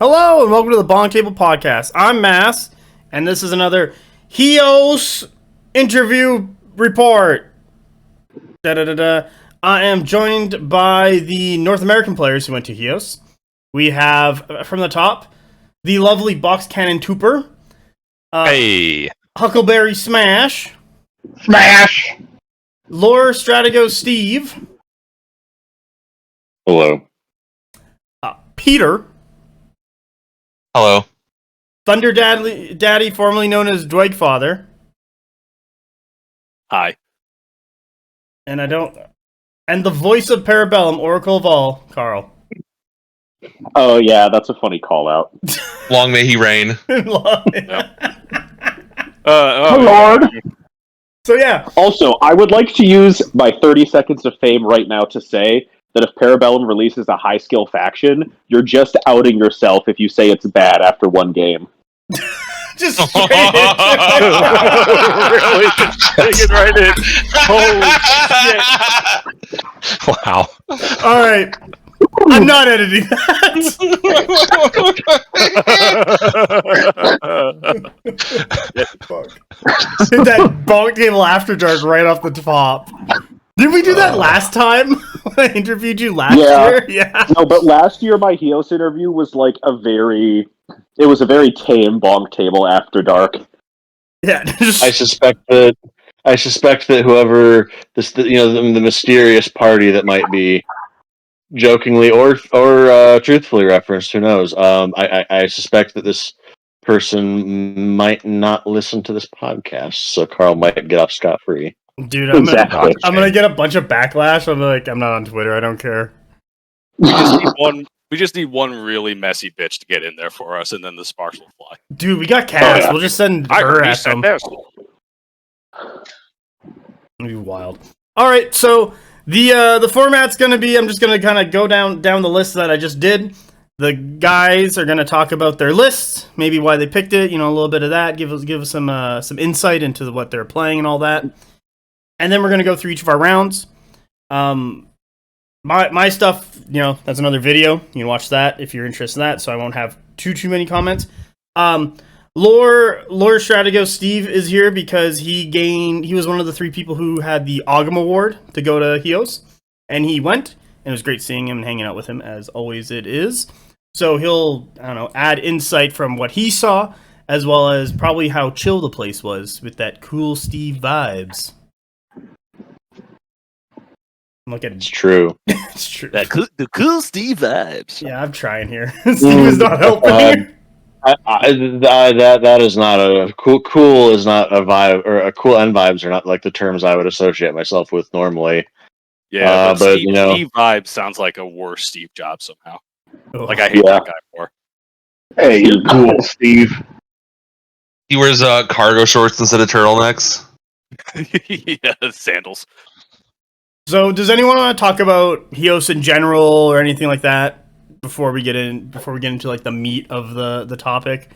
Hello and welcome to the BonkTable podcast. I'm Mass, and this is another Hios interview report. I am joined by the North American players who went to Hios. We have, from the top, the lovely Box Cannon Tooper. Hey! Huckleberry Smash. Smash! Lore Stratigo Steve. Hello. Peter. Hello. Thunder Daddy, formerly known as Dwegfather. Hi. And the voice of Parabellum, Oracle of All, Carl. Oh yeah, that's a funny call out. Long may he reign. Oh Lord. So yeah. Also, I would like to use my 30 seconds of fame right now to say that if Parabellum releases a high skill faction, you're just outing yourself if you say it's bad after one game. Just Really? Just digging right in. Holy shit. Wow. Alright. I'm not editing that. Fuck. Hit that BonkTable After Dark right off the top. Did we do that last time? When I interviewed you last year? Yeah. No, but last year my Hios interview was like a very tame BonkTable After Dark. Yeah. I suspect that whoever the mysterious party that might be jokingly or truthfully referenced, who knows? I suspect that this person might not listen to this podcast, so Carl might get off scot-free. Dude, I'm gonna get a bunch of backlash. I'm like, I'm not on Twitter. I don't care. We just need one really messy bitch to get in there for us, and then the sparks will fly. Dude, we got Cass. We'll just send her at them. It'd be wild. All right, so the format's gonna be, I'm just gonna kind of go down the list that I just did. The guys are gonna talk about their lists, maybe why they picked it, a little bit of that, give us some insight into what they're playing and all that. And then we're going to go through each of our rounds. My stuff, that's another video. You can watch that if you're interested in that, so I won't have too many comments. Lore Stratigo Steve is here because he was one of the 3 people who had the Ogum Award to go to Hios, and he went, and it was great seeing him and hanging out with him, as always it is. So he'll, add insight from what he saw, as well as probably how chill the place was with that cool Steve vibes. Look at it. It's true. It's true. The cool Steve vibes. Yeah, I'm trying here. Steve is not helping. That is not a cool is not a vibe, or a cool and vibes are not like the terms I would associate myself with normally. Yeah, but Steve vibes sounds like a worse Steve job somehow. Oh. Like I hate that guy more. Hey, you're cool, Steve. He wears cargo shorts instead of turtlenecks. Yeah, sandals. So, does anyone want to talk about Hios in general or anything like that before we get into like the meat of the topic,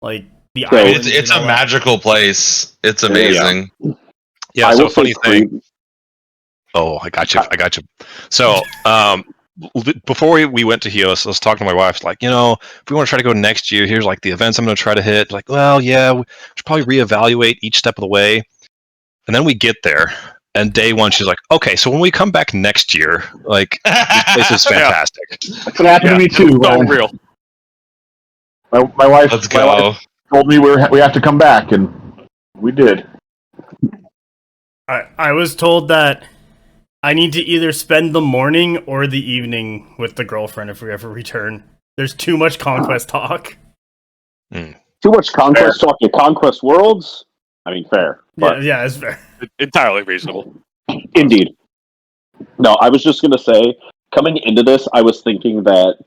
like the island? It's a magical place. It's amazing. Yeah. So funny thing. Oh, I got you. So, before we went to Hios, I was talking to my wife. Like, if we want to try to go next year, here's like the events I'm going to try to hit. Like, well, yeah, we should probably reevaluate each step of the way. And then we get there. And day one, she's like, "Okay, so when we come back next year, like this place is fantastic." That's what happened to me too. So real. My wife, Let's go. Told me we have to come back, and we did. I was told that I need to either spend the morning or the evening with the girlfriend if we ever return. There's too much Conquest talk. Too much Conquest talk in Conquest Worlds? I mean, fair. But Yeah, it's fair. Entirely reasonable. Indeed. No, I was just going to say, coming into this, I was thinking that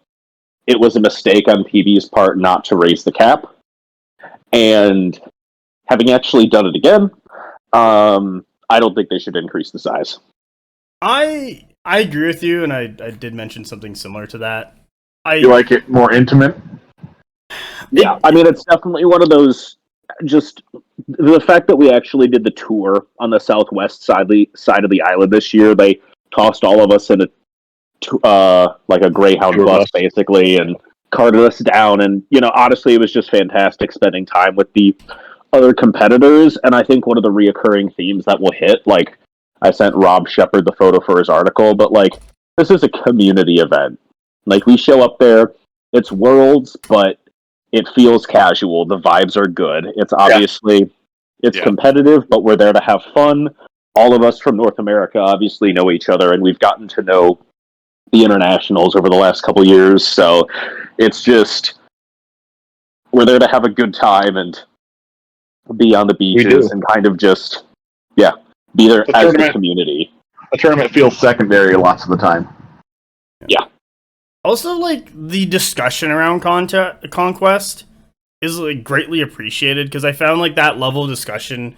it was a mistake on PB's part not to raise the cap. And having actually done it again, I don't think they should increase the size. I agree with you, and I did mention something similar to that. You like it more intimate? Yeah, I mean, it's definitely one of those, just the fact that we actually did the tour on the southwest side of the island this year. They tossed all of us in a Greyhound bus, basically, and carted us down. And, honestly, it was just fantastic spending time with the other competitors. And I think one of the reoccurring themes that will hit, like, I sent Rob Shepard the photo for his article, but, like, this is a community event. Like, we show up there, it's Worlds, but it feels casual. The vibes are good. It's obviously, it's competitive, but we're there to have fun. All of us from North America obviously know each other, and we've gotten to know the internationals over the last couple years. So it's just, we're there to have a good time and be on the beaches and kind of just, be there as a community. The tournament feels secondary lots of the time. Yeah. Also, like, the discussion around Conquest is, like, greatly appreciated, because I found, like, that level of discussion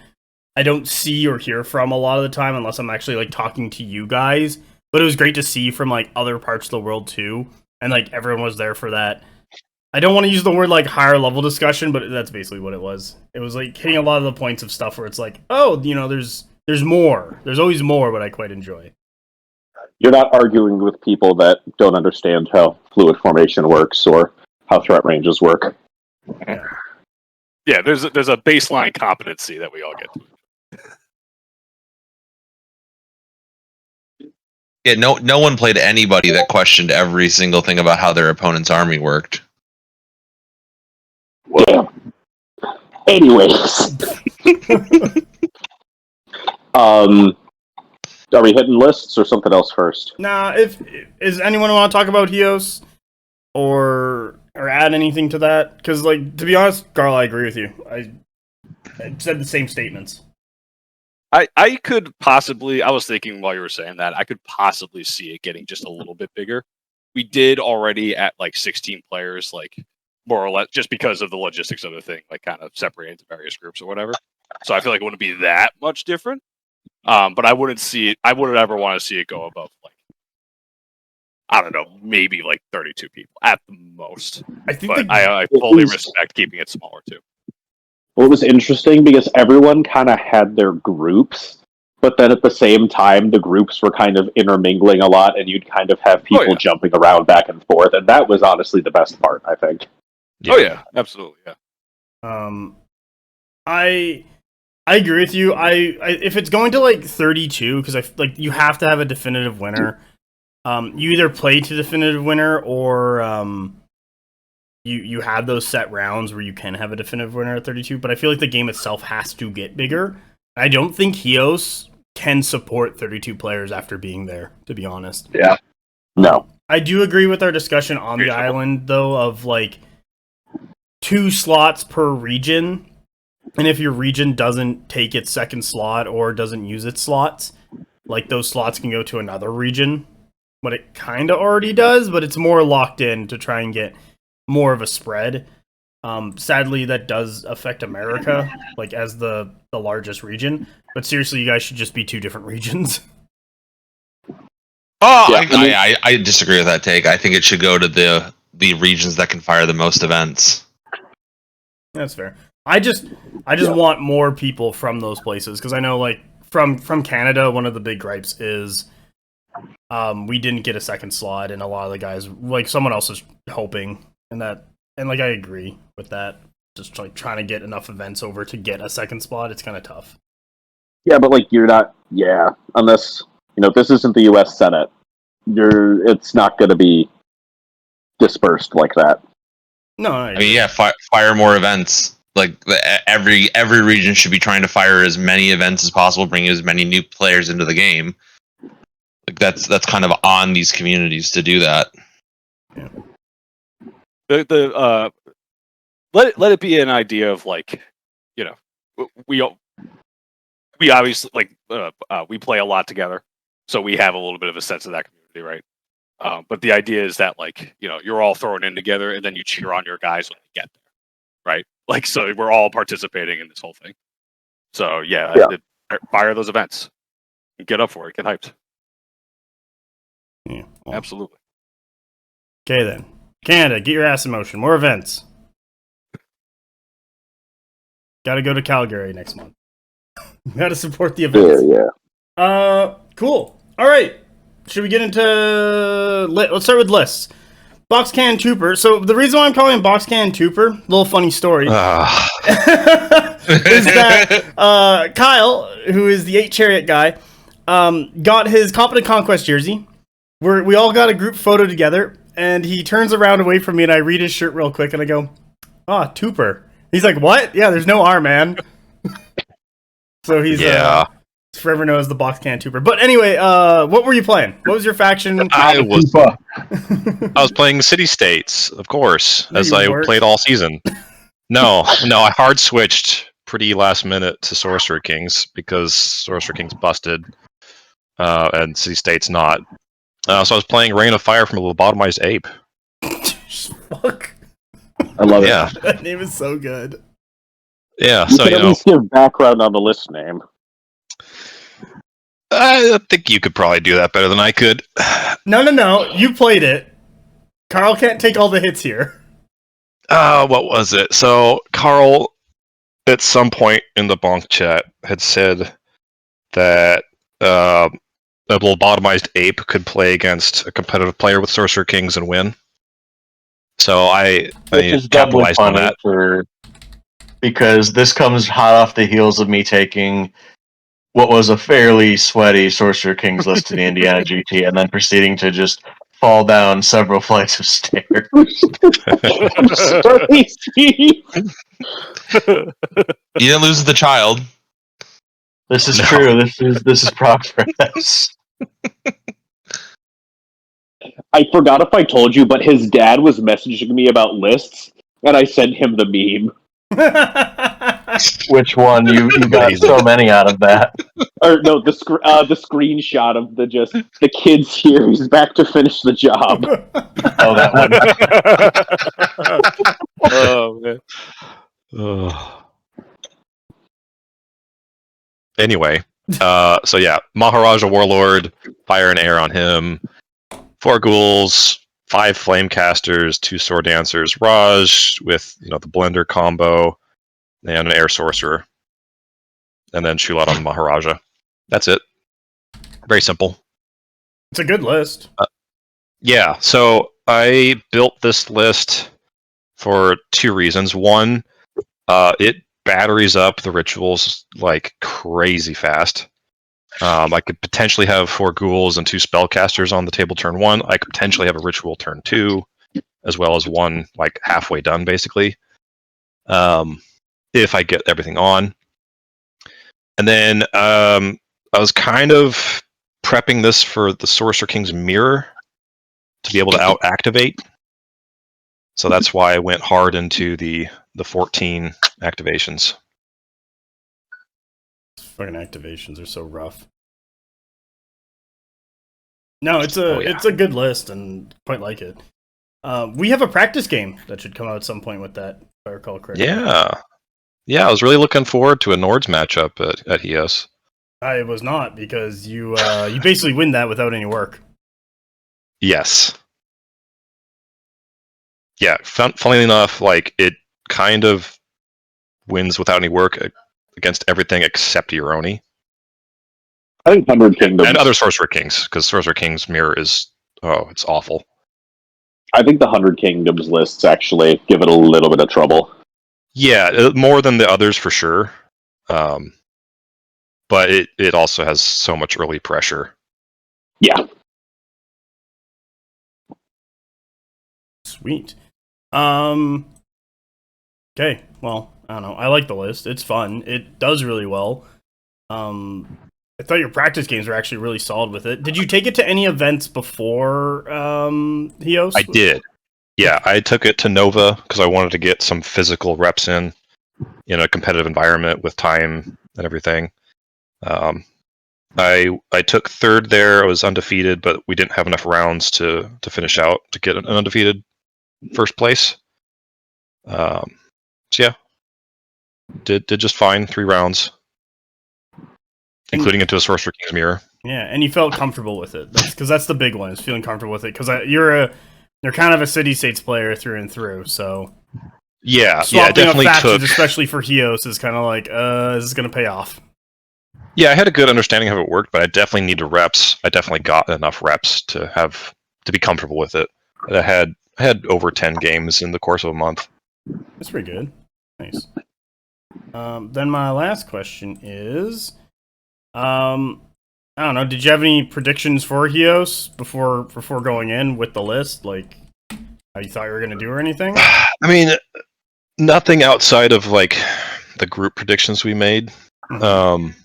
I don't see or hear from a lot of the time unless I'm actually, like, talking to you guys. But it was great to see from, like, other parts of the world, too. And, like, everyone was there for that. I don't want to use the word, like, higher level discussion, but that's basically what it was. It was, like, hitting a lot of the points of stuff where it's like, oh, there's more. There's always more, but I quite enjoy. You're not arguing with people that don't understand how fluid formation works or how threat ranges work. Yeah, there's a baseline competency that we all get to. Yeah, no one played anybody that questioned every single thing about how their opponent's army worked. Yeah. Anyways. Are we hitting lists or something else first? Nah, is anyone want to talk about Hios or add anything to that? Because, like, to be honest, Carl, I agree with you. I said the same statements. I could possibly, I was thinking while you were saying that, I could possibly see it getting just a little bit bigger. We did already at, like, 16 players, like, more or less, just because of the logistics of the thing, like, kind of separated into various groups or whatever. So I feel like it wouldn't be that much different. But I wouldn't ever want to see it go above, like, I don't know, maybe like 32 people at the most. I fully respect keeping it smaller too. Well, it was interesting because everyone kind of had their groups, but then at the same time, the groups were kind of intermingling a lot, and you'd kind of have people jumping around back and forth, and that was honestly the best part, I think. Yeah. Oh yeah, absolutely, yeah. I agree with you. I if it's going to, like, 32, because like, you have to have a definitive winner. You either play to definitive winner or you have those set rounds where you can have a definitive winner at 32. But I feel like the game itself has to get bigger. I don't think Hios can support 32 players after being there, to be honest. Yeah. No. I do agree with our discussion on the island, though, of, like, 2 slots per region. And if your region doesn't take its second slot or doesn't use its slots, like, those slots can go to another region. But it kind of already does, but it's more locked in to try and get more of a spread. Sadly, that does affect America, like, as the largest region. But seriously, you guys should just be 2 different regions. Oh, yeah, I disagree with that take. I think it should go to the regions that can fire the most events. That's fair. I just want more people from those places, because I know, like, from Canada, one of the big gripes is we didn't get a second slot, and a lot of the guys, like, someone else is hoping, and like, I agree with that. Just, like, trying to get enough events over to get a second spot, it's kind of tough. Yeah, but, like, you're not. Yeah, unless this isn't the U.S. Senate, it's not going to be dispersed like that. No, I mean, yeah, fire more events. Like, every region should be trying to fire as many events as possible, bring as many new players into the game. Like, that's kind of on these communities to do that. Yeah. Let it be an idea of, like, we obviously, like, we play a lot together, so we have a little bit of a sense of that community, right? But the idea is that, like, you're all thrown in together, and then you cheer on your guys when they get there, right? Like, so we're all participating in this whole thing. So fire those events, get up for it, get hyped. Yeah, well. Absolutely. Okay then, Canada, get your ass in motion. More events. Got to go to Calgary next month. Got to support the events. Yeah. Cool. All right. Should we get into? Let's start with lists. Box Can Trooper. So the reason why I'm calling him Box Can Trooper, little funny story, is that Kyle, who is the 8 Chariot guy, got his Competent Conquest jersey. We all got a group photo together, and he turns around away from me, and I read his shirt real quick, and I go, Tooper. He's like, what? Yeah, there's no R, man. So he's forever known as the Box Can Trooper. But anyway, what were you playing? What was your faction? I was playing City States, of course, as I played all season. No, I hard switched pretty last minute to Sorcerer Kings because Sorcerer Kings busted, and City States not. So I was playing Rain of Fire from a lobotomized ape. Fuck. I love it. Yeah, That name is so good. Yeah, you can at least give background on the list name. I think you could probably do that better than I could. No. You played it. Carl can't take all the hits here. What was it? So Carl, at some point in the bonk chat, had said that a lobotomized ape could play against a competitive player with Sorcerer Kings and win. So I capitalized on that. Because this comes hot off the heels of me taking what was a fairly sweaty Sorcerer Kings list to the Indiana GT and then proceeding to just fall down several flights of stairs. You didn't lose the child. This is true. This is progress. I forgot if I told you, but his dad was messaging me about lists, and I sent him the meme. Which one? You got so many out of that. Or no, the screenshot of the kids here. He's back to finish the job. Oh, that one. Oh man. Anyway, so yeah, Maharaja Warlord, fire and air on him. 4 ghouls, 5 flame casters, 2 sword dancers, Raj with the blender combo, and an air sorcerer, and then Shulat on Maharaja. That's it. Very simple. It's a good list. Yeah, so I built this list for 2 reasons. One, it batteries up the rituals like crazy fast. I could potentially have 4 ghouls and 2 spellcasters on the table turn 1. I could potentially have a ritual turn 2, as well as 1 like halfway done, basically. If I get everything on. And then I was kind of prepping this for the Sorcerer King's Mirror to be able to out-activate. So that's why I went hard into the 14 activations. Fucking activations are so rough. No, it's a good list and quite like it. We have a practice game that should come out at some point with that, if I recall correctly. Yeah, I was really looking forward to a Nords matchup at Hios. I was not, because you basically win that without any work. Yes. Yeah, funnily enough, like it kind of wins without any work against everything except Euroni. I think 100 Kingdoms. And other Sorcerer Kings, because Sorcerer King's Mirror is, it's awful. I think the 100 Kingdoms lists actually give it a little bit of trouble. Yeah, more than the others for sure. But it also has so much early pressure. Yeah. Sweet. Okay, well, I don't know. I like the list. It's fun. It does really well. I thought your practice games were actually really solid with it. Did you take it to any events before Hios? I did. Yeah, I took it to Nova because I wanted to get some physical reps in a competitive environment with time and everything. I took 3rd there. I was undefeated, but we didn't have enough rounds to finish out to get an undefeated first place. So yeah, did just fine 3 rounds, including into a Sorcerer King's Mirror. Yeah, and you felt comfortable with it. Because that's the big one, is feeling comfortable with it. Because you're kind of a City States player through and through, so yeah, swapping definitely factions, especially for Hios, is kind of like, is this going to pay off? Yeah, I had a good understanding of how it worked, but I definitely needed reps. I definitely got enough reps to be comfortable with it. I I had over 10 games in the course of a month. That's pretty good. Nice. Then my last question is, I don't know. Did you have any predictions for Hios before going in with the list? Like how you thought you were going to do or anything? I mean, nothing outside of like the group predictions we made. Mhm.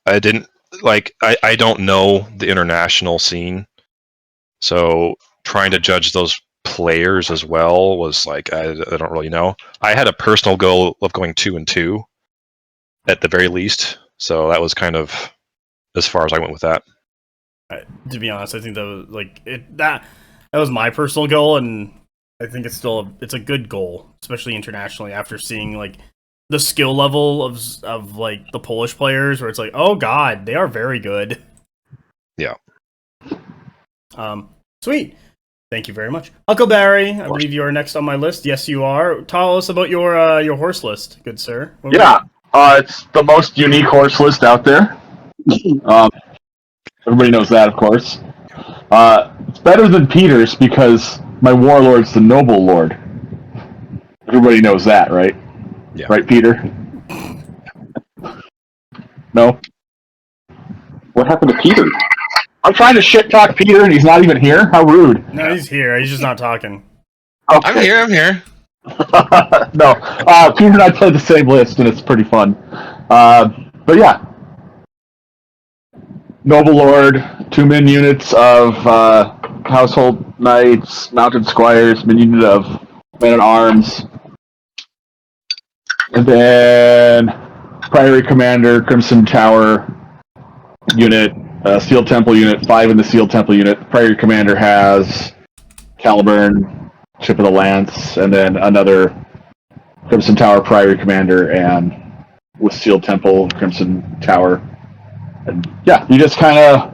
I didn't I don't know the international scene, so trying to judge those players as well was like I don't really know. I had a personal goal of going 2-2 at the very least, so that was kind of as far as I went with that. To be honest, I think that was like that was my personal goal, and I think it's a good goal, especially internationally. After seeing like the skill level of like the Polish players, where it's like, oh god, they are very good. Yeah. Sweet. Thank you very much, Huckleberry. I believe you are next on my list. Yes, you are. Tell us about your horse list, good sir. It's the most unique horse list out there. Everybody knows that, of course. It's better than Peter's because my warlord's the noble lord. Everybody knows that, right? Yeah. Right, Peter? No? What happened to Peter? I'm trying to shit talk Peter and he's not even here? How rude. No, he's here. He's just not talking. Okay. I'm here. No. Peter and I played the same list and it's pretty fun. But yeah. Noble Lord, 2 min units of household knights, mounted squires, min unit of men-at-arms, and then Priory Commander, Crimson Tower unit, Steel Temple unit, 5 in the Steel Temple unit. Priory Commander has Caliburn, Ship of the Lance, and then another Crimson Tower Priory Commander, and with Steel Temple, Crimson Tower. And yeah, you just kind of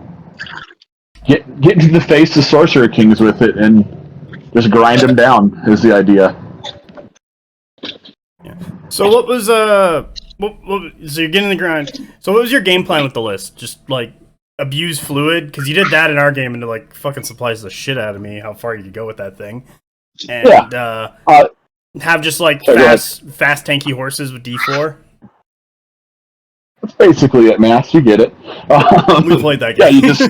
get into the face of Sorcerer Kings with it and just grind them down is the idea. Yeah. So what was so you're getting the grind. So what was your game plan with the list? Just like abuse fluid, because you did that in our game and it like fucking supplies the shit out of me how far you could go with that thing. And have just like fast tanky horses with D4. That's basically it, Mass. You get it. We played that game. Yeah, you just.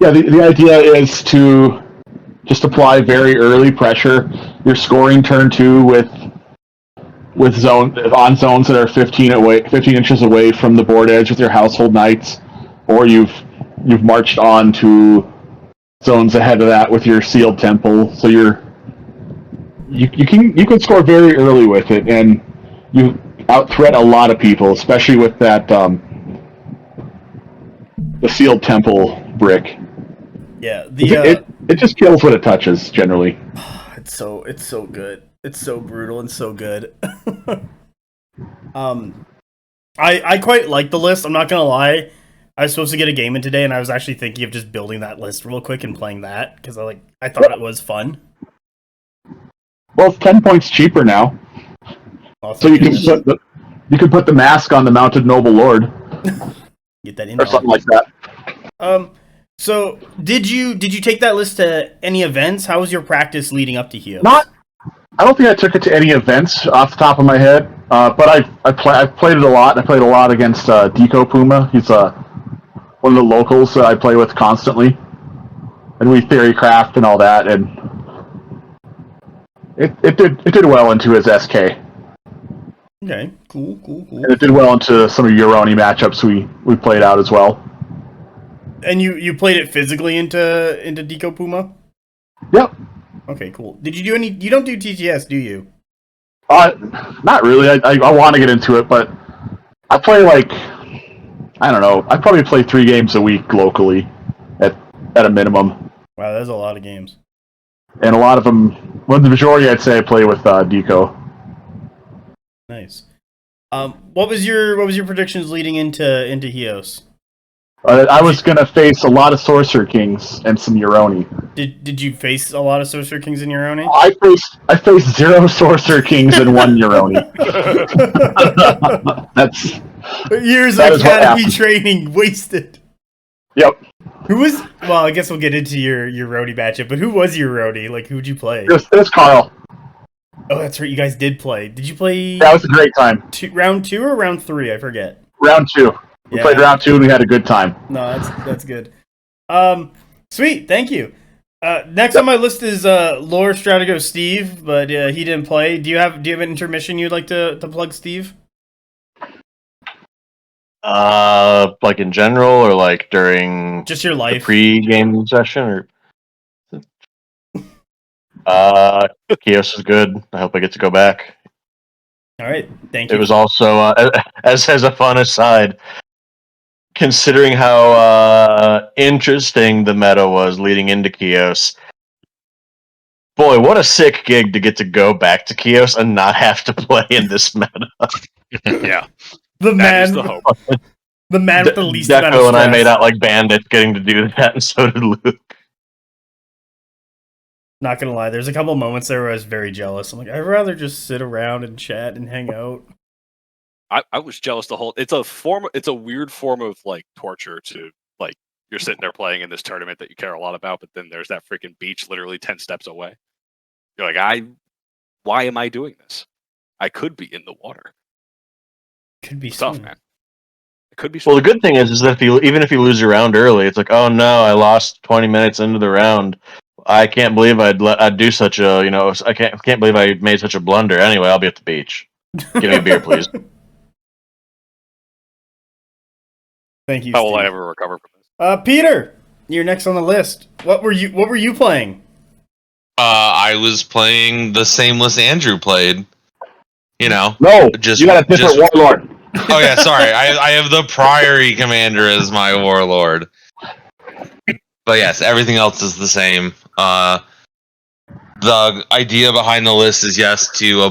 Yeah, the idea is to just apply very early pressure. You're scoring turn 2 with zones that are 15 inches away from the board edge with your household knights, or you've marched on to zones ahead of that with your sealed temple. So you can score very early with it, and you out-threat a lot of people, especially with that the sealed temple brick. Yeah, it just kills what it touches generally. It's so good. It's so brutal and so good. I quite like the list. I'm not gonna lie. I was supposed to get a game in today, and I was actually thinking of just building that list real quick and playing that because I thought it was fun. Well, it's 10 points cheaper now, so you can put the mask on the mounted noble lord. Get that in or something like that. So did you take that list to any events? How was your practice leading up to Hios? I don't think I took it to any events off the top of my head, but I've played it a lot. I played a lot against Deco Puma. He's one of the locals that I play with constantly, and we theory craft and all that, and it did well into his SK. Okay, cool. And it did well into some of Euroni matchups we played out as well. And you played it physically into Deco Puma? Yep. Okay, cool. Did you do any? You don't do TTS, do you? Not really. I want to get into it, but I play I don't know. I probably play 3 games a week locally, at a minimum. Wow, that's a lot of games. And a lot of them, well, the majority I'd say I play with Deco. Nice. What was your predictions leading into Hios? I was gonna face a lot of Sorcerer Kings and some Euroni. Did you face a lot of Sorcerer Kings in Euroni? I faced 0 Sorcerer Kings and 1 Euroni. That's years of academy training wasted. Yep. Who was? Well, I guess we'll get into your roadie matchup. But who was your roadie? Like, who'd you play? It was Carl. Oh, that's right. You guys did play. Did you play? That was a great time. Round 2 or round 3? I forget. Round 2. We played round 2 and we had a good time. No, that's good. Sweet. Thank you. Next on my list is Lore Stratego Steve, but he didn't play. Do you have an intermission you'd like to plug, Steve? Like in general, or like during Just your life. the pre-game session, or Chios is good. I hope I get to go back. All right, thank you. It was also as a fun aside, considering how interesting the meta was leading into Chios. Boy, what a sick gig to get to go back to Chios and not have to play in this meta. Yeah. The man with the least amount of stress. Deco and I made out like bandits getting to do that, and so did Luke. Not gonna lie, there's a couple moments there where I was very jealous. I'm like, I'd rather just sit around and chat and hang out. I was jealous the whole. It's a weird form of like torture to like you're sitting there playing in this tournament that you care a lot about, but then there's that freaking beach literally 10 steps away. You're like, why am I doing this? I could be in the water. Could be Tough, soon. man. It could be. Well, the good thing is that even if you lose a round early, it's like, oh no, I lost 20 minutes into the round. I can't believe I'd do such a, I can't believe I made such a blunder. Anyway, I'll be at the beach. Give me a beer, please. Thank you. How will Steve. I ever recover from this? Peter, you're next on the list. What were you playing? I was playing the same list Andrew played. You know. No, just you got a different warlord. Oh yeah, sorry. I have the Priory Commander as my warlord. But yes, everything else is the same. The idea behind the list is yes to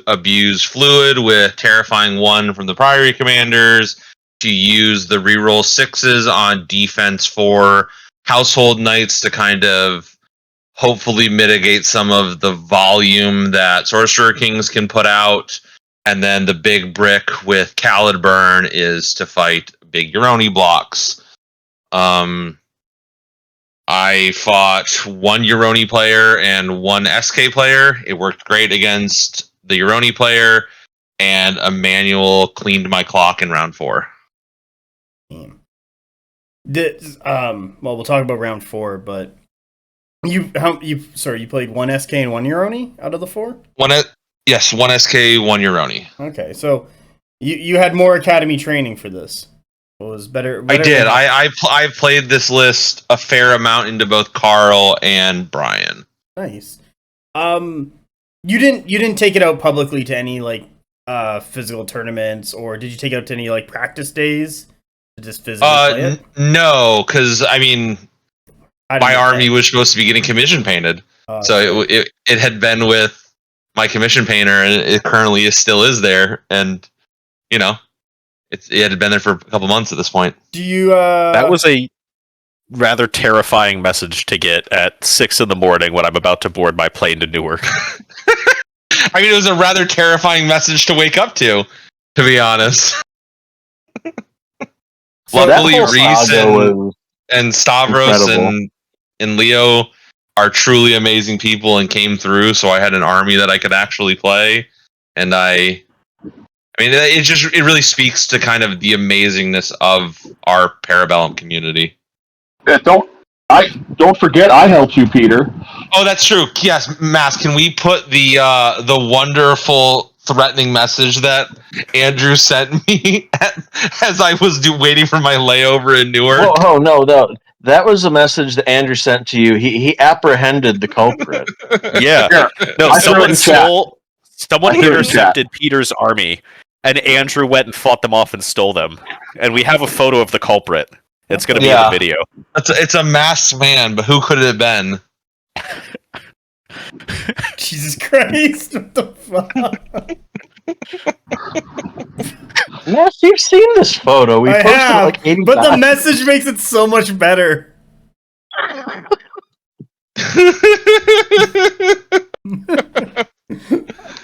abuse fluid with Terrifying 1 from the Priory Commanders, to use the reroll 6s on defense for Household Knights to kind of hopefully mitigate some of the volume that Sorcerer Kings can put out. And then the big brick with Calidburn is to fight big Euroni blocks. I fought one Euroni player and one SK player. It worked great against the Euroni player, and Emmanuel cleaned my clock in round 4. Well, we'll talk about round 4, but you played one SK and one Euroni out of the 4? Yes, one SK, one Euroni. Okay, so you had more academy training for this. What was better? I did. I played this list a fair amount into both Carl and Brian. Nice. You didn't take it out publicly to any like physical tournaments, or did you take it out to any like practice days to just physically play it? No, because I mean, my army was supposed to be getting commission painted, so it had been with my commission painter, and it currently still is there, and it had been there for a couple months at this point. Do you? That was a rather terrifying message to get at 6 a.m. when I'm about to board my plane to Newark. I mean, it was a rather terrifying message to wake up to be honest. Luckily, Reese and Stavros and Leo are truly amazing people and came through, so I had an army that I could actually play, and I mean, it really speaks to kind of the amazingness of our Parabellum community. Yeah, don't forget I helped you, Peter. Oh, that's true. Yes, Mass, can we put the wonderful threatening message that Andrew sent me as I was waiting for my layover in Newark? Oh no, that was a message that Andrew sent to you. He apprehended the culprit. Yeah. No, someone intercepted Peter's army, and Andrew went and fought them off and stole them. And we have a photo of the culprit. It's going to be in the video. It's a masked man, but who could it have been? Jesus Christ! What the fuck? Yes, you've seen this photo. We posted have, it like 80 but times. the message makes it so much better.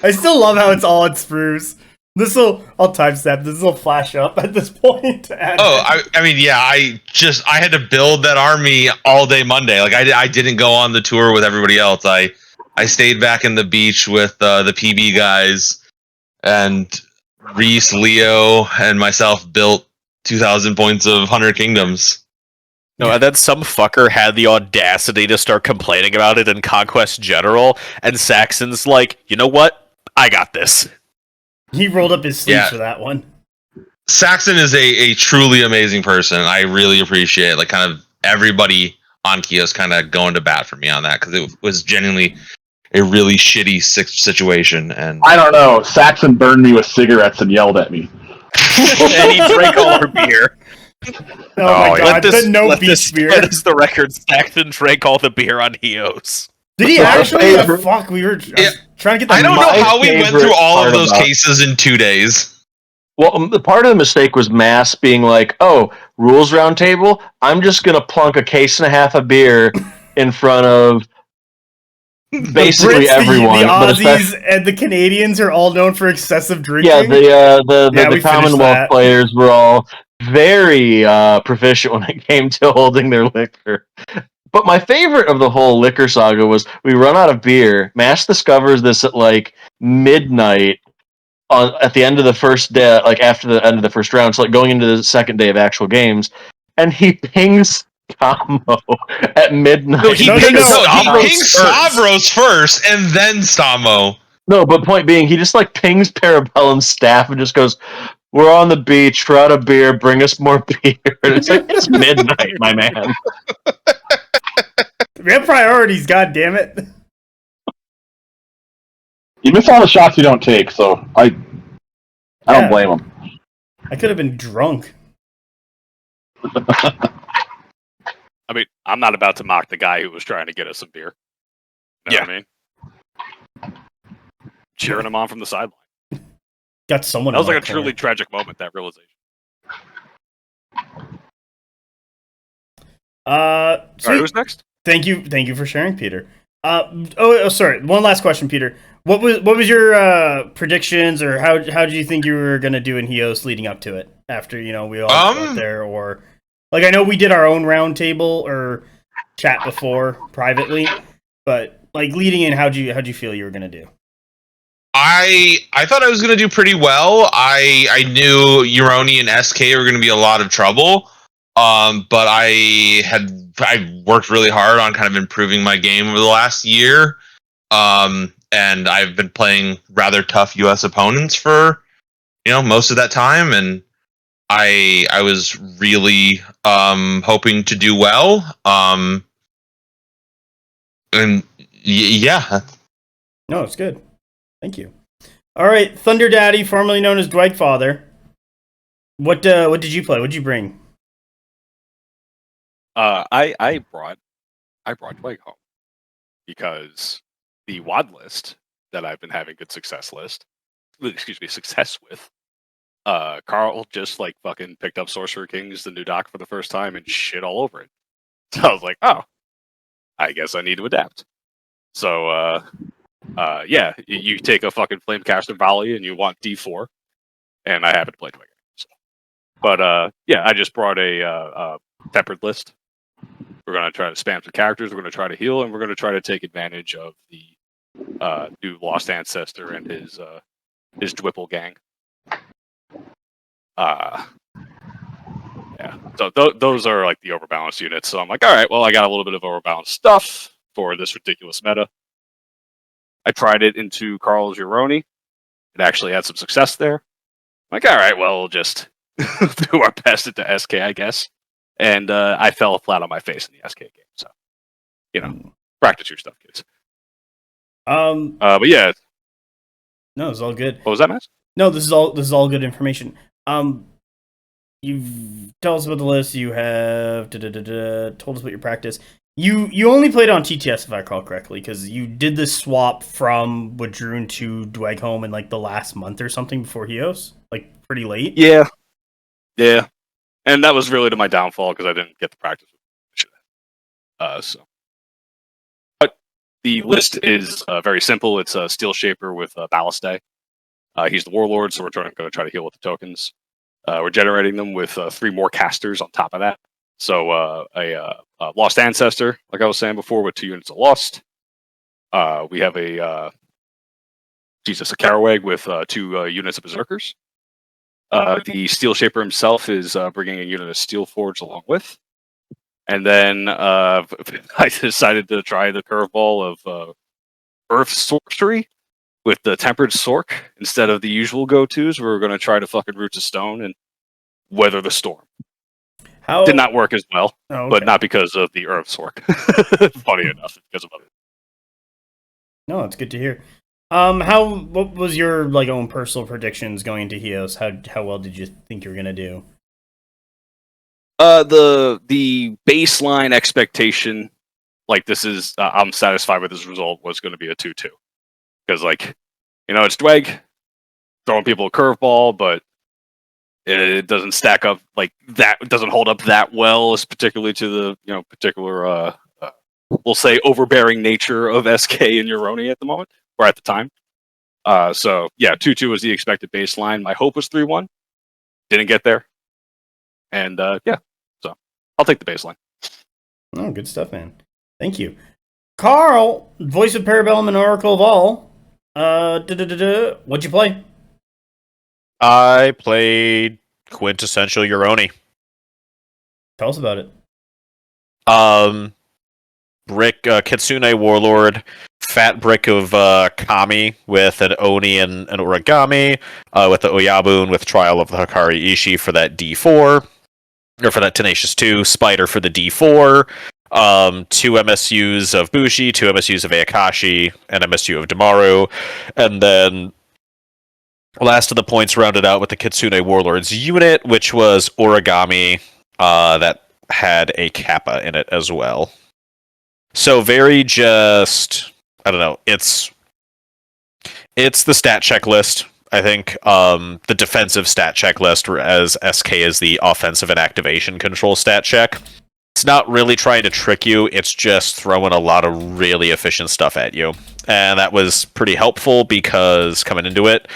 I still love how it's all at spruce. I'll timestamp. This will flash up at this point. I mean, yeah. I had to build that army all day Monday. Like I didn't go on the tour with everybody else. I stayed back in the beach with the PB guys, and Reese, Leo, and myself built 2,000 points of 100 Kingdoms. No, and then some fucker had the audacity to start complaining about it in Conquest General, and Saxon's like, you know what? I got this. He rolled up his sleeves for that one. Saxon is a truly amazing person. I really appreciate like kind of everybody on Chios kind of going to bat for me on that because it was genuinely a really shitty situation. And I don't know. Saxon burned me with cigarettes and yelled at me. And he drank all our beer. Oh my god, the beach beer. That is the record. Saxon drank all the beer on Hios. Did he actually? Fuck, we were trying to get the I don't know how we went through all of those cases in 2 days. Well, the part of the mistake was Mass being like, "Oh, rules roundtable. I'm just gonna plunk a case and a half of beer in front of basically Brits, everyone." The Aussies and the Canadians are all known for excessive drinking. Yeah, the Commonwealth players were all very proficient when it came to holding their liquor. But my favorite of the whole liquor saga was we run out of beer. Mash discovers this at like midnight at the end of the first day, like after the end of the first round, so like going into the second day of actual games, and he pings Stamo at midnight. No, he pings Stavros first, and then Stamo. No, but point being, he just like pings Parabellum's staff and just goes, "We're on the beach, we're out of beer, bring us more beer." And it's like, it's midnight, my man. We have priorities, god damn it. You miss all the shots you don't take, so I don't blame him. I could have been drunk. I mean, I'm not about to mock the guy who was trying to get us some beer. You know what I mean? Cheering him on from the sideline. Got someone. That was like a truly tragic moment, that realization. Alright, who's next? Thank you for sharing, Peter. Sorry. One last question, Peter. What was your predictions, or how did you think you were gonna do in Hios leading up to it? After we all got there, or like I know we did our own round table or chat before privately, but like leading in, how'd you feel you were gonna do? I thought I was gonna do pretty well. I knew Uroni and SK were gonna be a lot of trouble. But I worked really hard on kind of improving my game over the last year. And I've been playing rather tough US opponents for, most of that time. And I was really, hoping to do well. And yeah. No, it's good. Thank you. All right. Thunder Daddy, formerly known as Dwight Father. What did you play? What'd you bring? I brought Dwight home because the WAD list that I've been having good success with, Carl just like fucking picked up Sorcerer Kings, the new doc, for the first time and shit all over it. So I was like, oh, I guess I need to adapt. So yeah, you take a fucking Flamecaster Volley and you want D4, and I haven't played Dwight. So. But yeah, I just brought a tempered list. We're going to try to spam some characters, we're going to try to heal, and we're going to try to take advantage of the new Lost Ancestor and his Dwipple gang. Yeah, so those are like the overbalanced units. So I'm like, all right, well, I got a little bit of overbalanced stuff for this ridiculous meta. I tried it into Carl's Uroni. It actually had some success there. I'm like, all right, well, we'll just do our best into SK, I guess. And I fell flat on my face in the SK game. So, practice your stuff, kids. But yeah. No, it's all good. What was that, Matt? No, this is all good information. You've tell us about the list. You have told us about your practice. You only played on TTS, if I recall correctly, because you did this swap from Wadroon to Dweghome in like the last month or something before Hios, like pretty late. Yeah. And that was really to my downfall because I didn't get the practice. So, but the list is very simple. It's a Steel Shaper with Ballast Day. He's the warlord, so we're going to try to heal with the tokens. We're generating them with 3 more casters on top of that. So a Lost Ancestor, like I was saying before, with 2 units of Lost. We have a Carawag with 2 units of Berserkers. The Steel Shaper himself is bringing a unit of Steel Forge along with. And then I decided to try the curveball of Earth Sorcery with the Tempered Sork instead of the usual go-tos. We're going to try to fucking Roots of Stone and weather the storm. Did not work as well, but not because of the Earth Sork. Funny enough, because of other. No, it's good to hear. What was your own personal predictions going into Hios? How well did you think you were gonna do? The baseline expectation, this is I'm satisfied with this result, was going to be a 2-2 because it's Dweg throwing people a curveball, but it doesn't stack up that. It doesn't hold up that well, particularly to the particular we'll say overbearing nature of SK and Euroni at the moment or at the time. So yeah, 2-2 was the expected baseline. My hope was 3-1. Didn't get there, and yeah. So I'll take the baseline. Oh, good stuff, man. Thank you, Carl, voice of Parabellum and Oracle of All. What'd you play? I played Quintessential Euroni. Tell us about it. Brick Kitsune Warlord, fat brick of Kami with an Oni and an Origami, with the Oyabun with Trial of the Hikari Ishi for that D4, or for that Tenacious 2, Spider for the D4, 2 MSUs of Bushi, 2 MSUs of Ayakashi, an MSU of Damaru, and then last of the points rounded out with the Kitsune Warlord's unit, which was Origami, that had a Kappa in it as well. So very just, I don't know, it's the stat checklist, I think, the defensive stat checklist, whereas SK is the offensive and activation control stat check. It's not really trying to trick you, it's just throwing a lot of really efficient stuff at you. And that was pretty helpful because coming into it,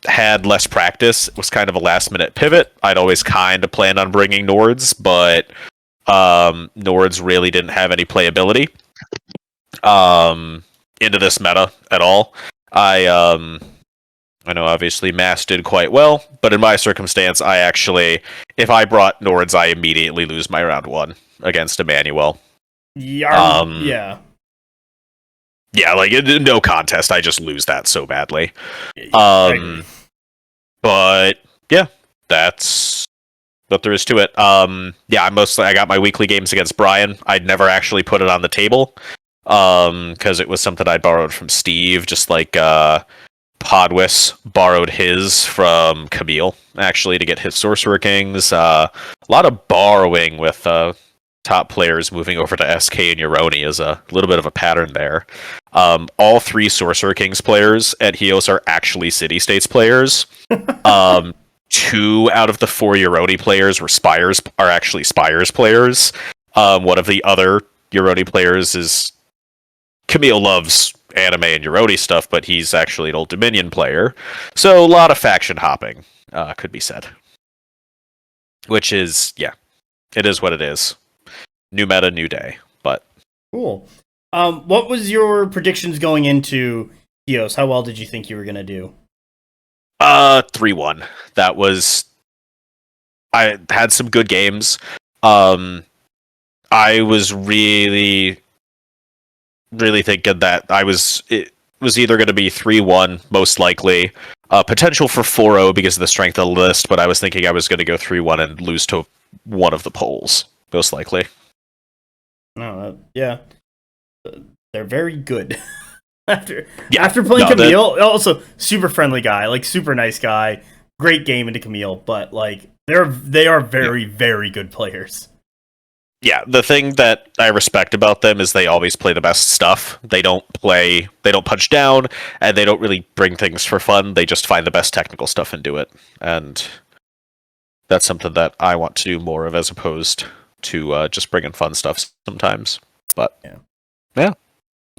had less practice. It was kind of a last-minute pivot. I'd always kind of planned on bringing Nords, but Nords really didn't have any playability into this meta at all. I know obviously Mass did quite well, but in my circumstance, I actually, if I brought Nords, I immediately lose my round 1 against Emmanuel. Yeah. Yeah, no contest, I just lose that so badly. But yeah, that's what there is to it. Yeah, I got my weekly games against Brian. I'd never actually put it on the table, because it was something I borrowed from Steve, just like Podwis borrowed his from Camille, actually, to get his Sorcerer Kings. A lot of borrowing with top players moving over to SK and Euroni is a little bit of a pattern there. All 3 Sorcerer Kings players at Hios are actually City States players. 2 out of the 4 Euroni players are actually Spires players. One of the other Euroni players is Camille loves anime and Euroni stuff, but he's actually an Old Dominion player. So a lot of faction hopping, could be said. Which is, yeah, it is what it is. New meta, new day, but... Cool. What was your predictions going into Hios? How well did you think you were going to do? 3-1. That was... I had some good games. I was really thinking that it was either going to be 3-1, most likely. Potential for 4-0 because of the strength of the list, but I was thinking I was going to go 3-1 and lose to one of the polls, most likely. No, yeah. They're very good. After playing Camille, also super friendly guy, super nice guy, great game into Camille, but they are very, very good players. Yeah, the thing that I respect about them is they always play the best stuff. They don't punch down, and they don't really bring things for fun. They just find the best technical stuff and do it. And that's something that I want to do more of, as opposed to just bringing fun stuff sometimes. But yeah.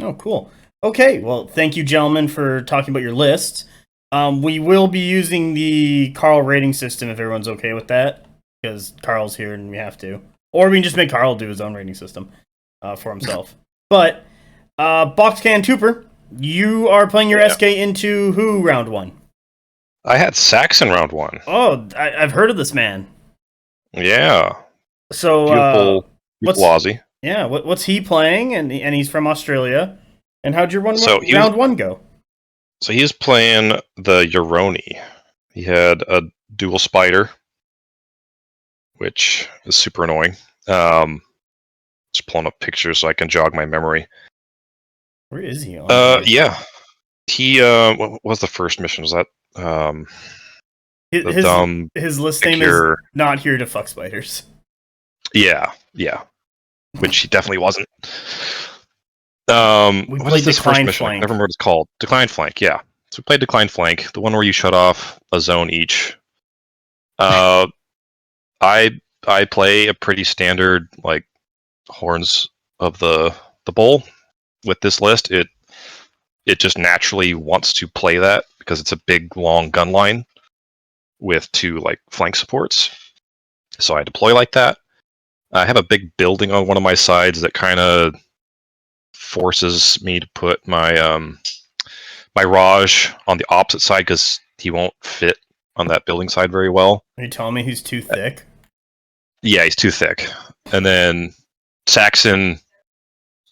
Oh, cool. Okay, well, thank you, gentlemen, for talking about your lists. We will be using the Carl rating system if everyone's okay with that, because Carl's here and we have to. Or we can just make Carl do his own rating system for himself. But, Boxcan Tooper, you are playing your SK into who round 1? I had Saxon round 1. Oh, I've heard of this man. Yeah. So, Beautiful Aussie. Yeah, what's he playing? And he's from Australia. And how'd your round 1 go? So he was playing the Euroni. He had a dual spider, which is super annoying. Just pulling up pictures so I can jog my memory. Where is he? Yeah. He what was the first mission? Was that his list name is Not Here to Fuck Spiders. Yeah. Which he definitely wasn't. We what is this first mission? Flank. I never remember what it's called. Decline Flank, yeah. So we played Decline Flank, the one where you shut off a zone each. I play a pretty standard like Horns of the Bull with this list. It just naturally wants to play that because it's a big long gun line with 2 like flank supports. So I deploy like that. I have a big building on one of my sides that kind of forces me to put my my Raj on the opposite side because he won't fit on that building side very well. Are you telling me he's too thick? Yeah, he's too thick. And then Saxon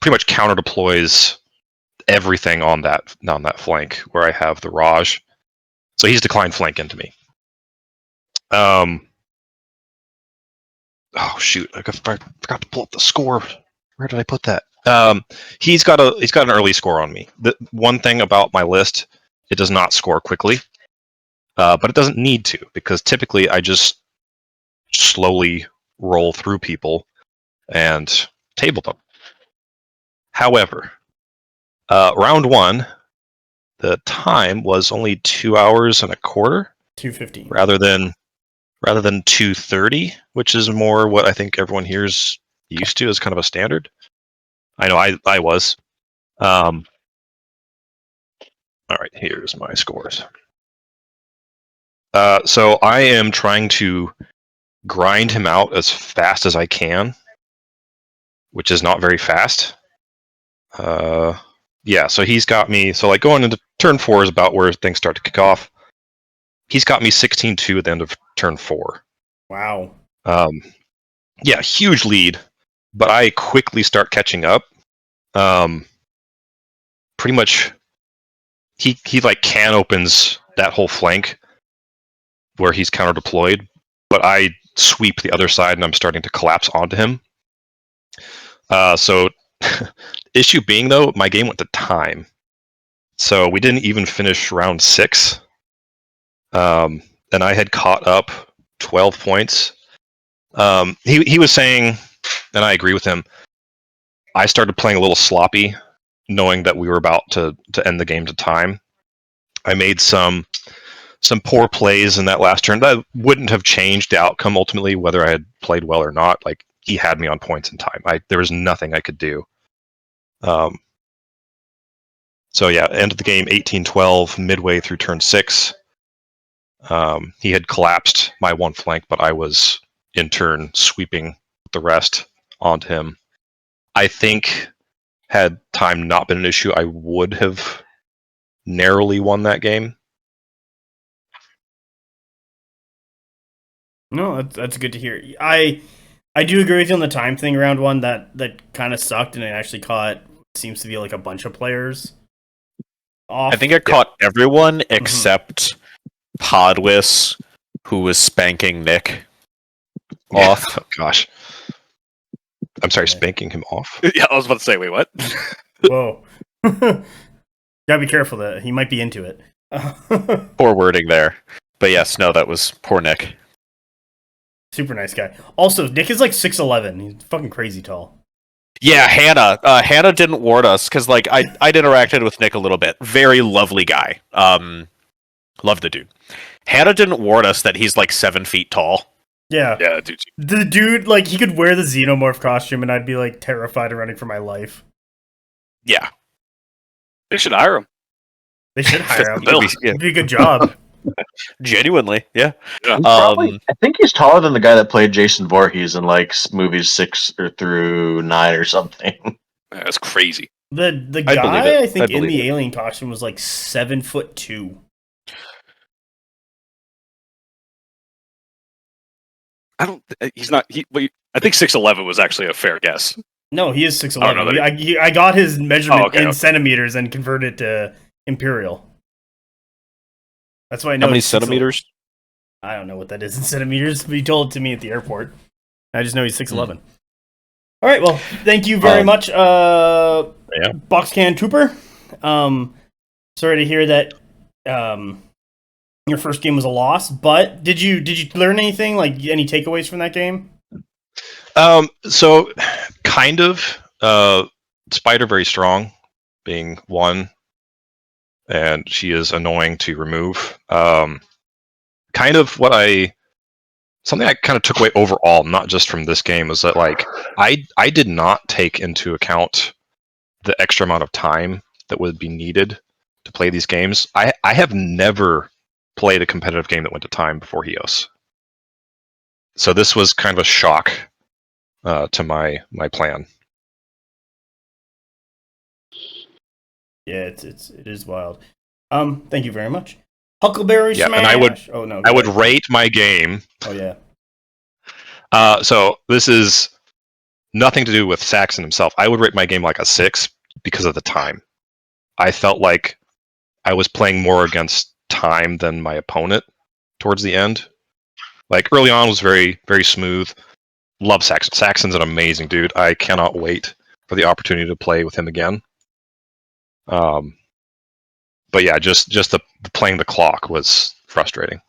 pretty much counter deploys everything on that flank where I have the Raj. So he's declined flank into me. Oh shoot! I forgot to pull up the score. Where did I put that? He's got an early score on me. The one thing about my list, it does not score quickly, but it doesn't need to because typically I just slowly roll through people and table them. However, round 1, the time was only 2 hours and a quarter, 2:15, rather than 2:30, which is more what I think everyone here's used to as kind of a standard. I know I was. All right, here's my scores. So I am trying to grind him out as fast as I can, which is not very fast. Yeah, so he's got me. So like going into turn 4 is about where things start to kick off. He's got me 16-2 at the end of turn 4. Wow. Yeah, huge lead, but I quickly start catching up. Pretty much, he like can opens that whole flank where he's counter deployed, but I sweep the other side and I'm starting to collapse onto him. So issue being though, my game went to time, so we didn't even finish round 6. And I had caught up 12 points. He was saying, and I agree with him, I started playing a little sloppy, knowing that we were about to end the game to time. I made some poor plays in that last turn that wouldn't have changed the outcome ultimately, whether I had played well or not. Like, he had me on points in time. There was nothing I could do. So yeah, end of the game 18-12, midway through turn 6. He had collapsed my one flank, but I was in turn sweeping the rest onto him. I think had time not been an issue, I would have narrowly won that game. No, that's good to hear. I do agree with you on the time thing round 1. That kind of sucked, and it actually caught seems to be like a bunch of players off. I think it caught everyone except Podwis, who was spanking Nick off. Oh, gosh. I'm sorry, spanking him off? Yeah, I was about to say, wait, what? Whoa. Gotta be careful, that he might be into it. Poor wording there. But yes, no, that was poor Nick. Super nice guy. Also, Nick is like 6'11". He's fucking crazy tall. Yeah, Hannah. Hannah didn't warn us, because like I'd interacted with Nick a little bit. Very lovely guy. Love the dude. Hannah didn't warn us that he's like 7 feet tall. Yeah. Yeah, dude. The dude, like, he could wear the xenomorph costume and I'd be like terrified and running for my life. Yeah. They should hire him. They should hire him. Bill. It'd be a good job. Genuinely, yeah. I think he's taller than the guy that played Jason Voorhees in like movies 6 through 9 or something. That's crazy. The I believe guy it. I think I in believe the it. alien costume was like 7'2". I don't. He's not. I think 6'11" was actually a fair guess. No, he is 6'11". Oh, no, I got his measurement in okay. centimeters and converted to imperial. That's why I know. How many he's 6'11". centimeters? I don't know what that is in centimeters, but he told it to me at the airport. I just know he's 6'11". All right, well, thank you very much, Boxcan Trooper. Sorry to hear that your first game was a loss, but did you learn anything, like any takeaways from that game? So kind of Spider very strong, being one, and she is annoying to remove. Kind of something I kind of took away overall, not just from this game, is that like I did not take into account the extra amount of time that would be needed to play these games. I have never played a competitive game that went to time before Hios, so this was kind of a shock to my plan. Yeah, it is wild. Thank you very much. Huckleberry Yeah, Smash. and I would I would rate my game. Oh yeah. So this is nothing to do with Saxon himself. I would rate my game like a 6 because of the time. I felt like I was playing more against time than my opponent towards the end. Like early on was very, very smooth. Love Saxon. Saxon's an amazing dude. I cannot wait for the opportunity to play with him again. But yeah, just the playing the clock was frustrating.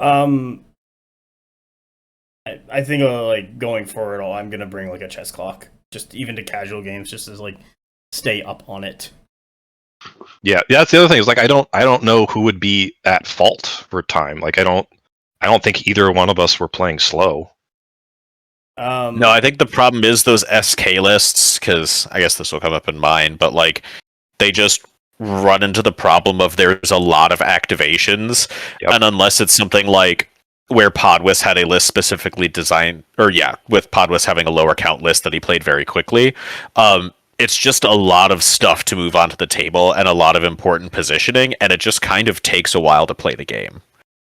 I think like going forward, I'm gonna bring like a chess clock, just even to casual games, just as like stay up on it. Yeah, that's the other thing. Is like I don't know who would be at fault for time. Like I don't think either one of us were playing slow. No, I think the problem is those SK lists, because I guess this will come up in mine, but like they just run into the problem of there's a lot of activations, and unless it's something like where Podwis had a list specifically designed, with Podwis having a lower count list that he played very quickly, it's just a lot of stuff to move onto the table and a lot of important positioning, and it just kind of takes a while to play the game.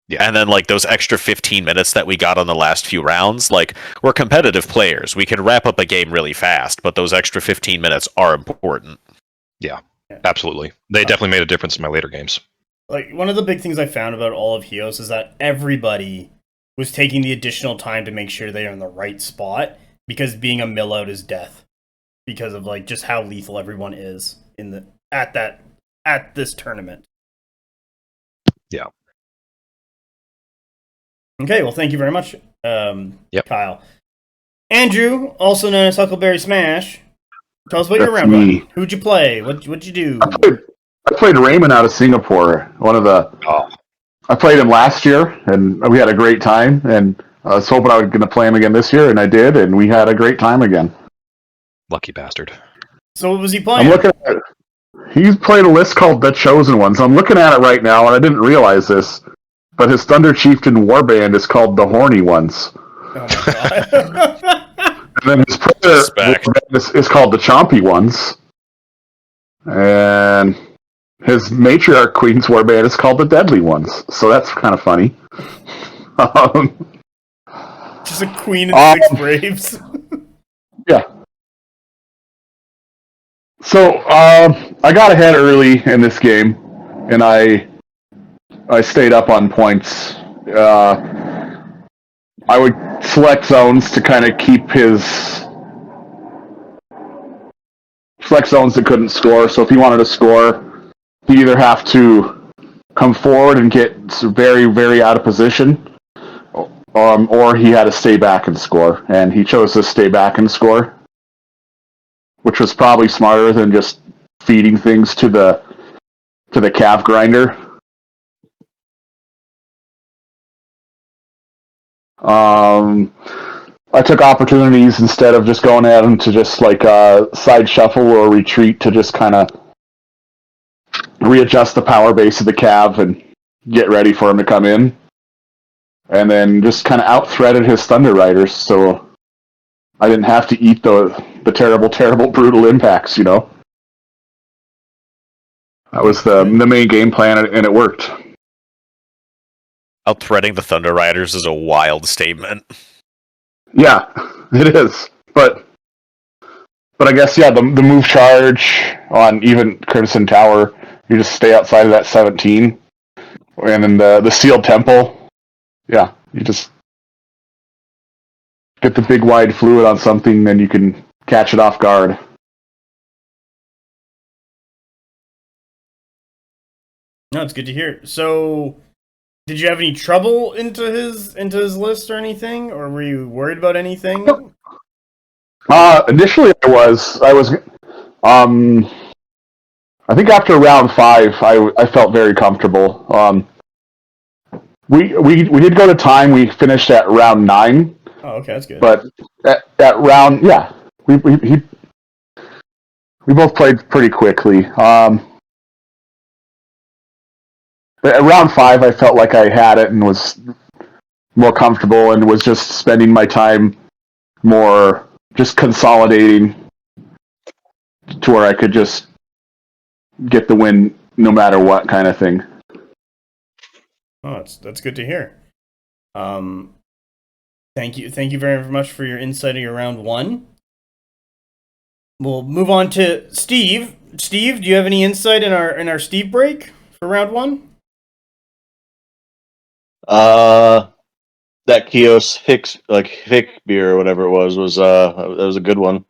Yeah. And then like those extra 15 minutes that we got on the last few rounds, like we're competitive players. We can wrap up a game really fast, but those extra 15 minutes are important. Yeah, absolutely. They definitely made a difference in my later games. Like one of the big things I found about all of Hios is that everybody was taking the additional time to make sure they are in the right spot, because being a mill out is death, because of like just how lethal everyone is at this tournament. Yeah. Okay, well, thank you very much, Kyle. Andrew, also known as Huckleberry Smash, tell us about your round one. Who'd you play? What'd you do? I played Raymond out of Singapore. I played him last year, and we had a great time. And I was hoping I was going to play him again this year, and I did, and we had a great time again. Lucky bastard. So what was he playing? I'm looking at it. He's played a list called The Chosen Ones. I'm looking at it right now, and I didn't realize this, but his Thunder Chieftain warband is called The Horny Ones. Oh my god. And then his Predator warband is called The Chompy Ones. And his Matriarch Queen's warband is called The Deadly Ones. So that's kind of funny. Just a queen and 6 braves. Yeah. So I got ahead early in this game, and I stayed up on points. I would select zones to kind of keep select zones that couldn't score. So if he wanted to score, he'd either have to come forward and get very, very out of position, or he had to stay back and score. And he chose to stay back and score, which was probably smarter than just feeding things to the calf grinder. I took opportunities instead of just going at him to just like side shuffle or retreat to just kind of readjust the power base of the cav and get ready for him to come in. And then just kind of out-threaded his Thunder Riders, so I didn't have to eat the terrible, terrible, brutal impacts, you know? That was the main game plan, and it worked. Out-threading the Thunder Riders is a wild statement. Yeah, it is. But I guess, yeah, the move charge on even Crimson Tower, you just stay outside of that 17. And then the Sealed Temple, yeah, you just get the big wide fluid on something, then you can catch it off guard. No, it's good to hear. So, did you have any trouble into his list or anything, or were you worried about anything? Initially, I was. I think after round 5, I felt very comfortable. We did go to time. We finished at round 9. Oh, okay, that's good. But at round, yeah, we both played pretty quickly. But at round 5, I felt like I had it and was more comfortable and was just spending my time more just consolidating to where I could just get the win no matter what kind of thing. Oh, that's good to hear. Thank you very much for your insight of your round 1. We'll move on to Steve. Steve, do you have any insight in our Steve break for round 1? That Chios Hick beer or whatever it was that was a good one.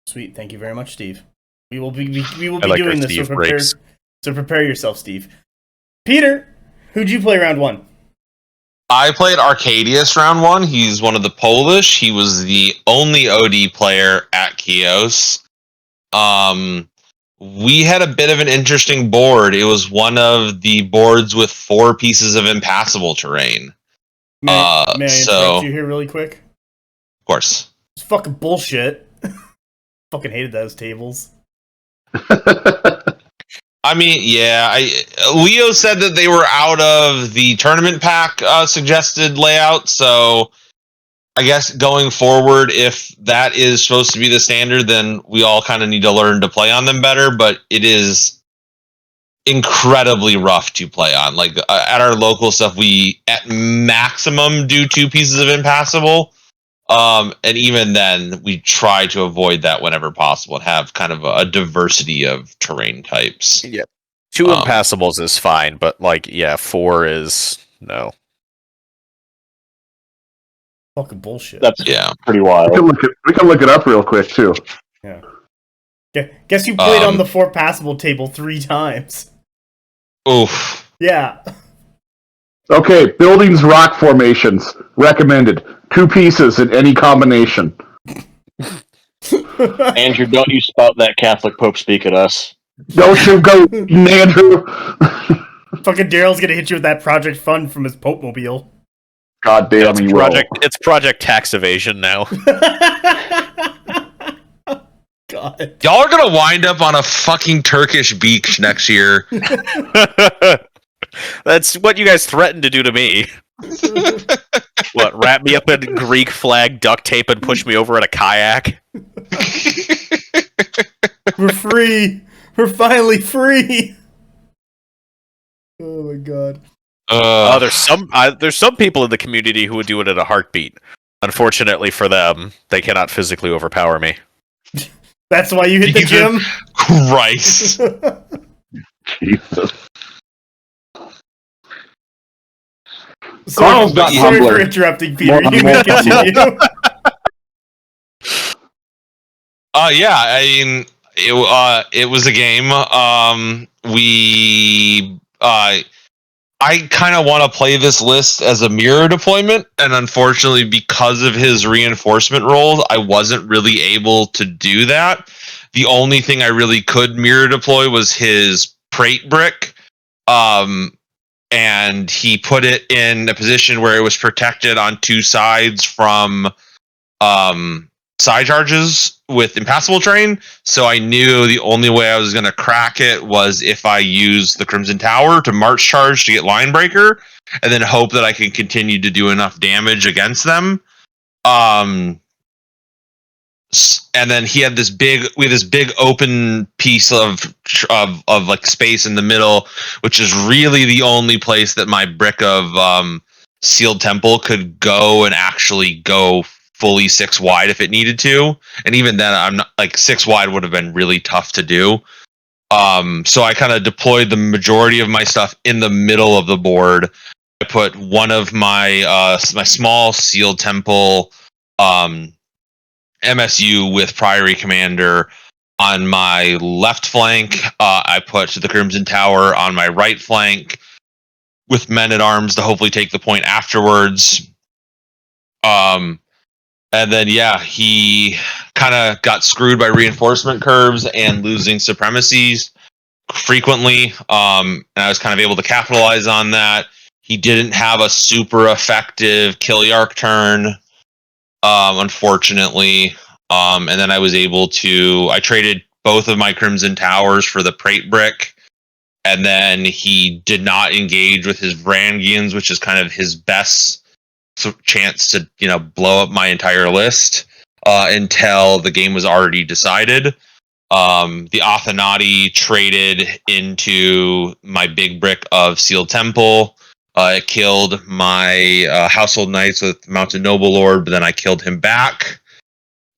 Sweet, thank you very much, Steve. We will be like doing this, so prepare yourself, Steve. Peter, who'd you play round 1? I played Arcadius round 1. He's one of the Polish. He was the only OD player at Chios. We had a bit of an interesting board. It was one of the boards with 4 pieces of impassable terrain. May I interrupt you here really quick? Of course. It's fucking bullshit. Fucking hated those tables. I mean, yeah. Leo said that they were out of the tournament pack suggested layout, so I guess going forward, if that is supposed to be the standard, then we all kind of need to learn to play on them better, but it is incredibly rough to play on. Like, at our local stuff, we, at maximum, do 2 pieces of impassable, and even then, we try to avoid that whenever possible and have kind of a diversity of terrain types. Yeah. 2 impassables is fine, but, 4 is no. Fucking bullshit. That's pretty wild. We can look it up real quick, too. Yeah. Guess you played on the 4 passable table 3 times. Oof. Yeah. Okay, buildings, rock formations. Recommended. 2 pieces in any combination. Andrew, don't you spout that Catholic Pope speak at us. Don't you go, Andrew. Fucking Daryl's gonna hit you with that Project Fund from his Pope Mobile. God damn, It's Project Tax Evasion now. God. Y'all are gonna wind up on a fucking Turkish beach next year. That's what you guys threatened to do to me. What, wrap me up in Greek flag duct tape and push me over in a kayak? We're free. We're finally free. Oh my god. There's some people in the community who would do it in a heartbeat. Unfortunately for them, they cannot physically overpower me. That's why you hit the gym? Christ. Jesus. Sorry for interrupting, Peter. You may continue. Yeah, I mean, it was a game. I kind of want to play this list as a mirror deployment, and unfortunately, because of his reinforcement roles, I wasn't really able to do that. The only thing I really could mirror deploy was his Prate Brick, and he put it in a position where it was protected on 2 sides from side charges with Impassable Terrain, so I knew the only way I was going to crack it was if I used the Crimson Tower to March Charge to get Line Breaker, and then hope that I can continue to do enough damage against them. And then we had this big open piece of like space in the middle, which is really the only place that my brick of Sealed Temple could go and actually go fully 6 wide if it needed to. And even then, I'm not like 6 wide would have been really tough to do. So I kind of deployed the majority of my stuff in the middle of the board. I put one of my small Sealed Temple MSU with Priory Commander on my left flank. I put the Crimson Tower on my right flank with Men at Arms to hopefully take the point afterwards. And then, he kind of got screwed by reinforcement curves and losing supremacies frequently. And I was kind of able to capitalize on that. He didn't have a super effective Killiark turn, unfortunately. And then I was able to... I traded both of my Crimson Towers for the Prate Brick. And then he did not engage with his Varangians, which is kind of his best chance to, blow up my entire list until the game was already decided. The Athenati traded into my big brick of Sealed Temple. It killed my Household Knights with Mounted Noble Lord, but then I killed him back.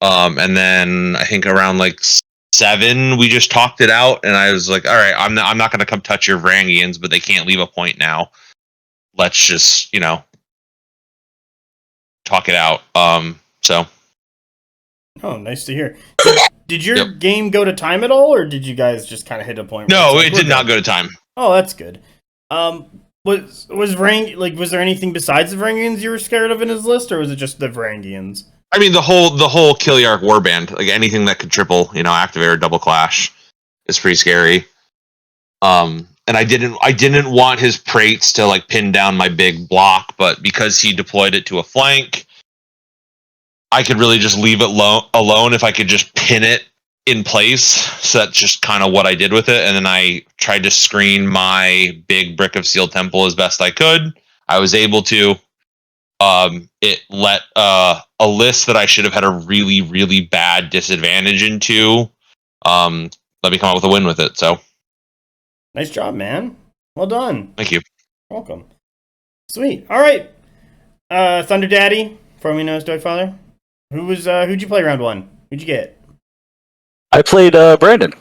And then I think around like 7, we just talked it out, and I was like, all right, I'm not going to come touch your Varangians, but they can't leave a point now. Let's just, talk it out. So. Oh, nice to hear. Did your game go to time at all, or did you guys just kind of hit a point? No, it did not go to time. Oh, that's good. Was there anything besides the Varangians you were scared of in his list, or was it just the Varangians? I mean, the whole Killiark warband, like anything that could triple, activate or double clash, is pretty scary. And I didn't want his Prates to like pin down my big block, but because he deployed it to a flank, I could really just leave it alone if I could just pin it in place. So that's just kind of what I did with it. And then I tried to screen my big brick of Sealed Temple as best I could. I was able to. It let a list that I should have had a really, really bad disadvantage into let me come up with a win with it. So nice job, man. Well done. Thank you. Welcome. Sweet. All right. Thunder Daddy, formerly known as Dogfather. Who'd you play round 1? Who'd you get? I played Brandon.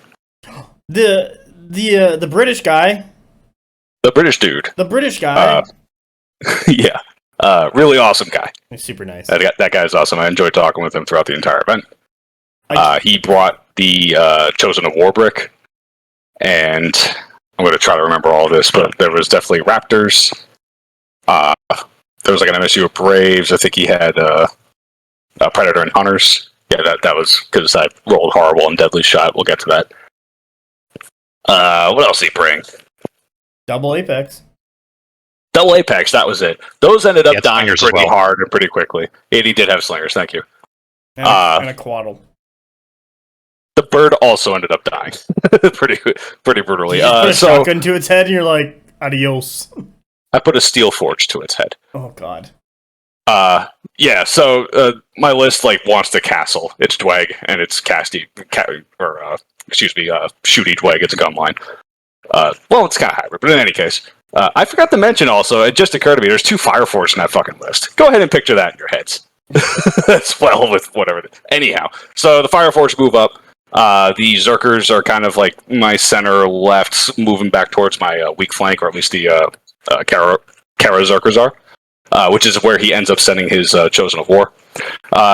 The British guy. The British dude. The British guy. Yeah. Really awesome guy. He's super nice. That guy's awesome. I enjoyed talking with him throughout the entire event. He brought the Chosen of War brick, and I'm going to try to remember all this, but there was definitely Raptors. There was like an MSU of Braves. I think he had Predator and Hunters. Yeah, that was because I rolled horrible and Deadly Shot. We'll get to that. What else did he bring? Double Apex. Double Apex, that was it. Those ended up dying pretty well. hard and pretty quickly. And he did have slingers, thank you. And a quaddle. The bird also ended up dying. pretty brutally. You just put a shotgun to its head and you're like, adios. I put a steel forge to its head. Oh, God. Yeah, so my list wants to castle. It's Dweg, and it's shooty Dweg. It's a gun line. Well, it's kind of hybrid, but in any case, I forgot to mention also, it just occurred to me, there's 2 Fire Force in that fucking list. Go ahead and picture that in your heads. As well with whatever. Anyhow, so the Fire Force move up. The Zerkers are kind of like my center left, moving back towards my weak flank, or at least the Kara Zerkers are. Which is where he ends up sending his Chosen of War.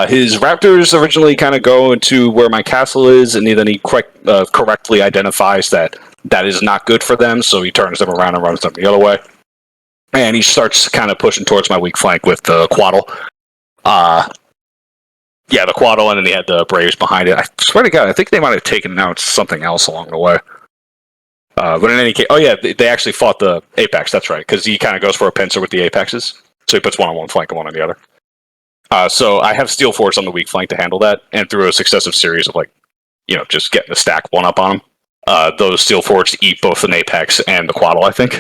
His Raptors originally kind of go into where my castle is, and then he correctly identifies that is not good for them, so he turns them around and runs them the other way. And he starts kind of pushing towards my weak flank with the Quaddle. The Quaddle, and then he had the Braves behind it. I swear to God, I think they might have taken out something else along the way. But in any case, they actually fought the Apex, that's right, because he kind of goes for a pincer with the Apexes. So he puts one on one flank and one on the other. So I have Steel Force on the weak flank to handle that, and through a successive series of just getting the stack one up on them. Those Steel Forge eat both an Apex and the Quaddle, I think.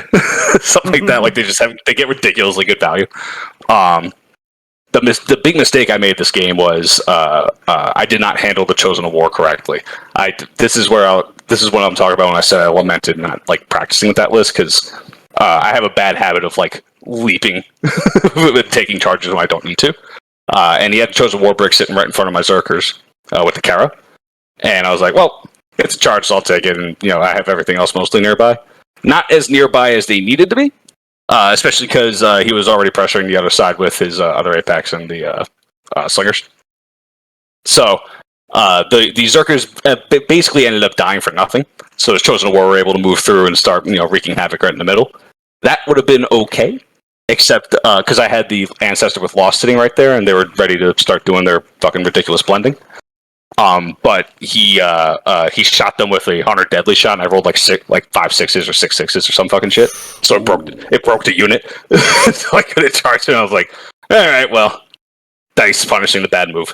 Something like that. Like they get ridiculously good value. The big mistake I made this game was I did not handle the Chosen of War correctly. This is what I'm talking about when I said I lamented not like practicing with that list, because I have a bad habit of like leaping with taking charges when I don't need to. And he had Chosen War brick sitting right in front of my Zerkers with the Kara. And I was like, well, it's a charge, so I'll take it. And, I have everything else mostly nearby. Not as nearby as they needed to be, especially because he was already pressuring the other side with his other Apex and the Slingers. So the Zerkers basically ended up dying for nothing. So his Chosen War were able to move through and start wreaking havoc right in the middle. That would have been okay, except because I had the Ancestor with Lost sitting right there, and they were ready to start doing their fucking ridiculous blending. But he shot them with a 100 deadly shot, and I rolled like 5 6s or 6 6s or some fucking shit. So it broke the unit. So I couldn't charge it. And I was like, all right, well, dice punishing the bad move.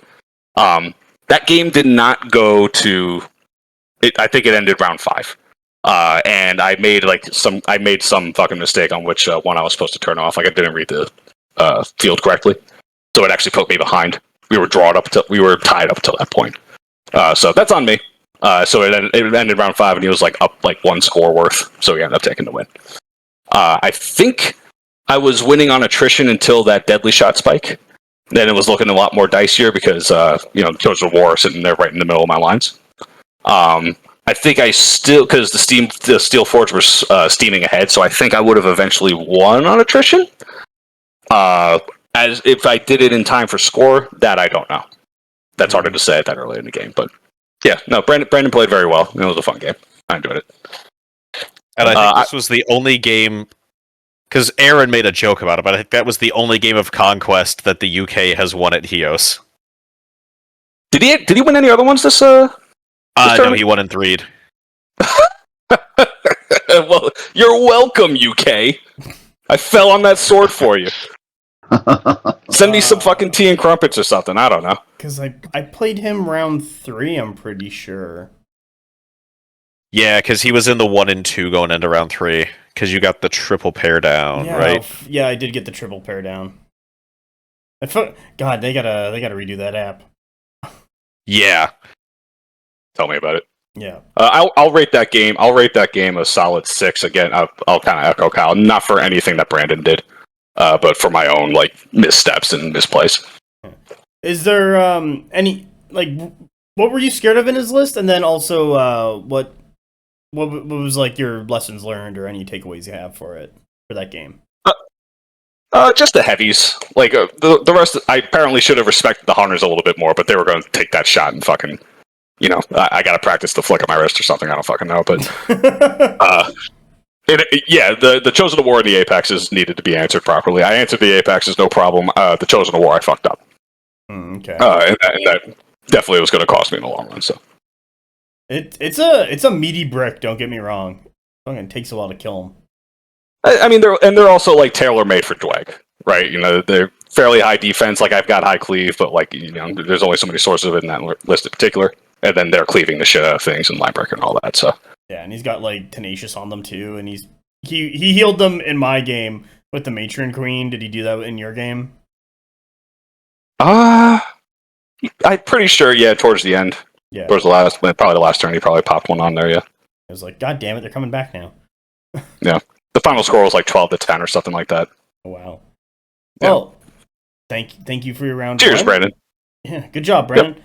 That game did not go to it. I think it ended round 5. And I made some fucking mistake on which one I was supposed to turn off. Like I didn't read the field correctly, so it actually put me behind. We were tied up until that point. So that's on me. So it ended round 5, and he was like up like 1 score worth. So he ended up taking the win. I think I was winning on attrition until that deadly shot spike. Then it was looking a lot more dicier because Chosen War sitting there right in the middle of my lines. I think I still, because the Steel Forge was steaming ahead, so I think I would have eventually won on attrition. As if I did it in time for score, that I don't know. That's harder to say that early in the game, but yeah, no. Brandon played very well. It was a fun game. I enjoyed it. And I think this was the only game, because Aaron made a joke about it, but I think that was the only game of Conquest that the UK has won at Hios. Did he win any other ones this no, he won in 3'd. Well, you're welcome, UK. I fell on that sword for you. Send me some fucking tea and crumpets or something. I don't know. Because I played him round 3, I'm pretty sure. Yeah, because he was in the 1 and 2 going into round 3. Because you got the triple pair down, right? Yeah, I did get the triple pair down. God, they gotta redo that app. Yeah. Tell me about it. Yeah. I'll rate that game. I'll rate that game a solid 6. Again, I'll kind of echo Kyle. Not for anything that Brandon did, but for my own missteps and misplays. Is there any what were you scared of in his list, and then also what was your lessons learned or any takeaways you have for that game? Just the heavies. The rest. I apparently should have respected the hunters a little bit more, but they were going to take that shot and fucking. I got to practice the flick of my wrist or something. I don't fucking know, but the Chosen of War and the Apexes needed to be answered properly. I answered the Apexes, no problem. The Chosen of War, I fucked up. Okay. And that definitely was going to cost me in the long run. So it's a meaty brick. Don't get me wrong. It takes a while to kill them. I mean, they're also tailor made for Dwag, right? They're fairly high defense. I've got high cleave, but there's only so many sources of it in that list in particular. And then they're cleaving the shit out of things and line breaker and all that. So yeah, and he's got Tenacious on them too, and he healed them in my game with the Matron Queen. Did he do that in your game? I'm pretty sure. Yeah, towards the end. Yeah, towards the last turn, he probably popped one on there. Yeah, I was like, God damn it, they're coming back now. Yeah, the final score was 12-10 or something like that. Oh, wow. Yeah. Well, thank you for your round. Cheers, Brandon. Yeah, good job, Brandon. Yep.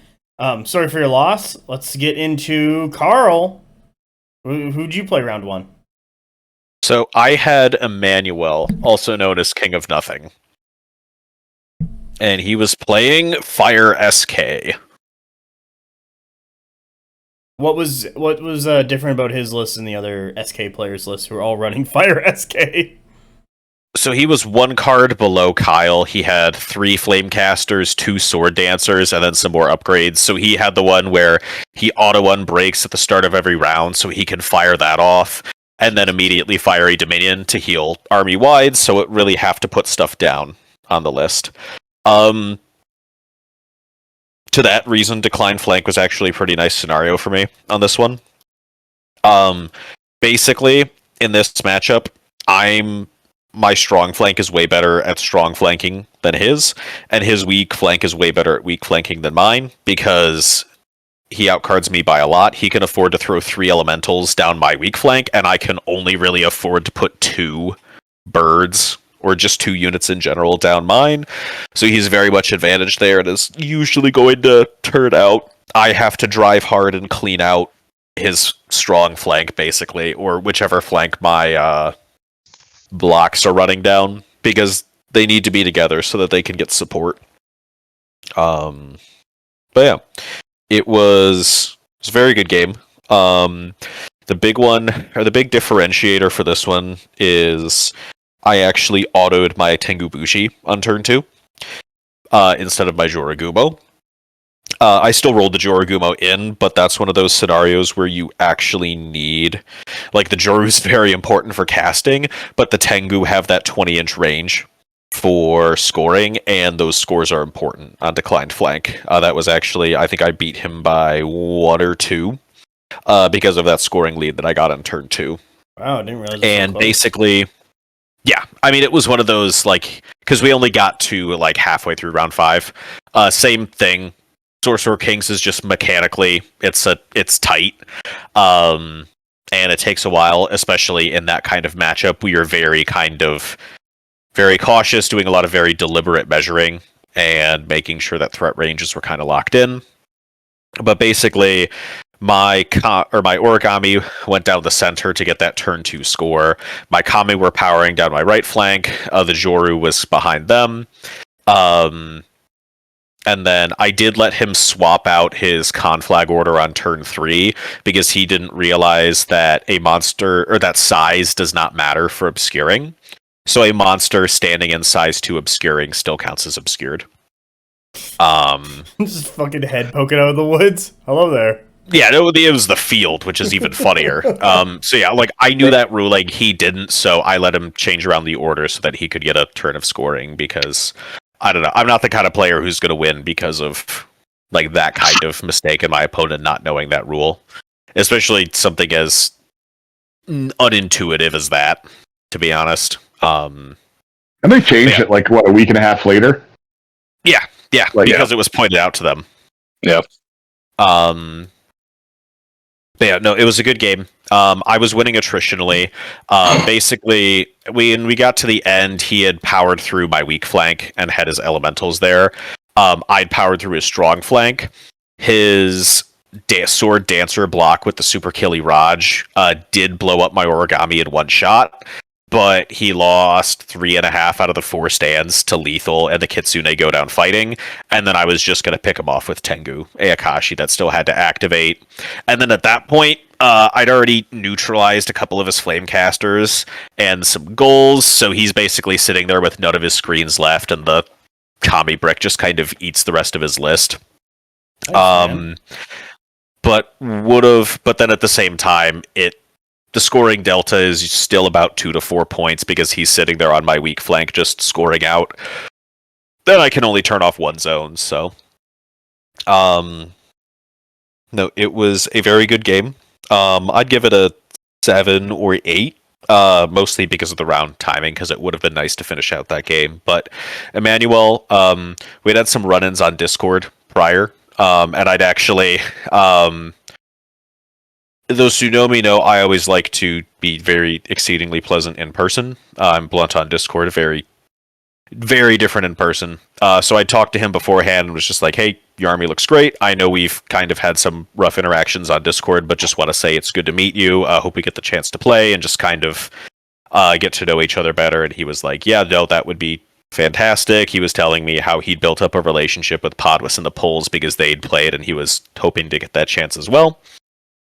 Sorry for your loss. Let's get into Carl. Who'd you play round 1? So I had Emmanuel, also known as King of Nothing. And he was playing Fire SK. What was different about his list than the other SK players' lists who are all running Fire SK? So he was 1 card below Kyle. He had 3 Flamecasters, 2 Sword Dancers, and then some more upgrades. So he had the one where he auto-unbreaks at the start of every round, so he can fire that off, and then immediately fire a Dominion to heal army-wide, so it really have to put stuff down on the list. to that reason, decline flank was actually a pretty nice scenario for me on this one. Basically, in this matchup, my strong flank is way better at strong flanking than his, and his weak flank is way better at weak flanking than mine, because he outcards me by a lot. He can afford to throw 3 elementals down my weak flank, and I can only really afford to put 2 birds, or just 2 units in general, down mine. So he's very much advantaged there, and is usually going to turn out. I have to drive hard and clean out his strong flank, basically, or whichever flank my blocks are running down, because they need to be together so that they can get support. But yeah, it was a very good game. The big one, or the big differentiator for this one, is I actually autoed my Tengu Bushi on turn 2 instead of my Joragumo. I still rolled the Joragumo in, but that's one of those scenarios where you actually need... Like, the Joru's very important for casting, but the Tengu have that 20-inch range for scoring, and those scores are important on declined flank. That was actually... I think I beat him by 1 or 2 because of that scoring lead that I got on turn 2. Wow, I didn't realize. And basically... Yeah, I mean, it was one of those, like... Because we only got to, like, halfway through round 5. Same thing. Sorcerer Kings is just mechanically, it's tight, and it takes a while, especially in that kind of matchup. We are very cautious, doing a lot of very deliberate measuring, and making sure that threat ranges were kind of locked in. But basically, my Origami went down the center to get that turn 2 score. My Kami were powering down my right flank. The Joru was behind them. And then I did let him swap out his conflag order on turn 3 because he didn't realize that a monster, or that size does not matter for obscuring. So a monster standing in size 2 obscuring still counts as obscured. Just fucking head poking out of the woods. Hello there. Yeah, it was the field, which is even funnier. So yeah, like, I knew that ruling, he didn't, so I let him change around the order so that he could get a turn of scoring, because... I don't know. I'm not the kind of player who's going to win because of like that kind of mistake and my opponent not knowing that rule. Especially something as unintuitive as that, to be honest. And they changed it like, what, a week and a half later? Yeah, because it was pointed out to them. Yeah. But yeah, no, it was a good game. I was winning attritionally. Basically, when we got to the end, he had powered through my weak flank and had his elementals there. I'd powered through his strong flank. His sword dancer block with the Super Killy Raj did blow up my Origami in one shot, but he lost 3.5 out of the 4 stands to lethal, and the Kitsune go down fighting, and then I was just going to pick him off with Tengu, Ayakashi, that still had to activate. And then at that point, I'd already neutralized a couple of his Flamecasters and some goals, so he's basically sitting there with none of his screens left, and the Kami Brick just kind of eats the rest of his list. But then at the same time, the scoring delta is still about 2 to 4 points because he's sitting there on my weak flank just scoring out. Then I can only turn off one zone, so... No, it was a very good game. I'd give it a 7 or 8, mostly because of the round timing, because it would have been nice to finish out that game. But Emmanuel, we'd had some run-ins on Discord prior, and I'd actually... those who know me know I always like to be very exceedingly pleasant in person. I'm blunt on Discord, very, very different in person. So I talked to him beforehand and was just like, hey, your army looks great. I know we've kind of had some rough interactions on Discord, but just want to say it's good to meet you. Hope we get the chance to play and just kind of get to know each other better. And he was like, yeah, no, that would be fantastic. He was telling me how he'd built up a relationship with Podwis and the Poles because they'd played, and he was hoping to get that chance as well.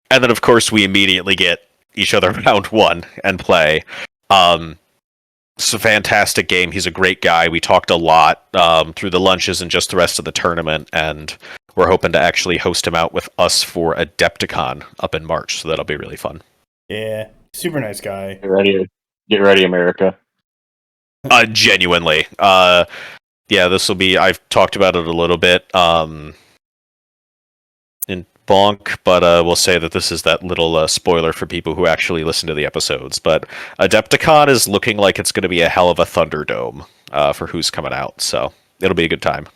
And then, of course, we immediately get each other round 1 and play. It's a fantastic game. He's a great guy. We talked a lot through the lunches and just the rest of the tournament, and we're hoping to actually host him out with us for Adepticon up in March, so that'll be really fun. Yeah, super nice guy. Get ready, America. Genuinely. Yeah, this will be... I've talked about it a little bit. in Bonk, but we'll say that this is that little spoiler for people who actually listen to the episodes. But Adepticon is looking like it's going to be a hell of a Thunderdome for who's coming out, so it'll be a good time.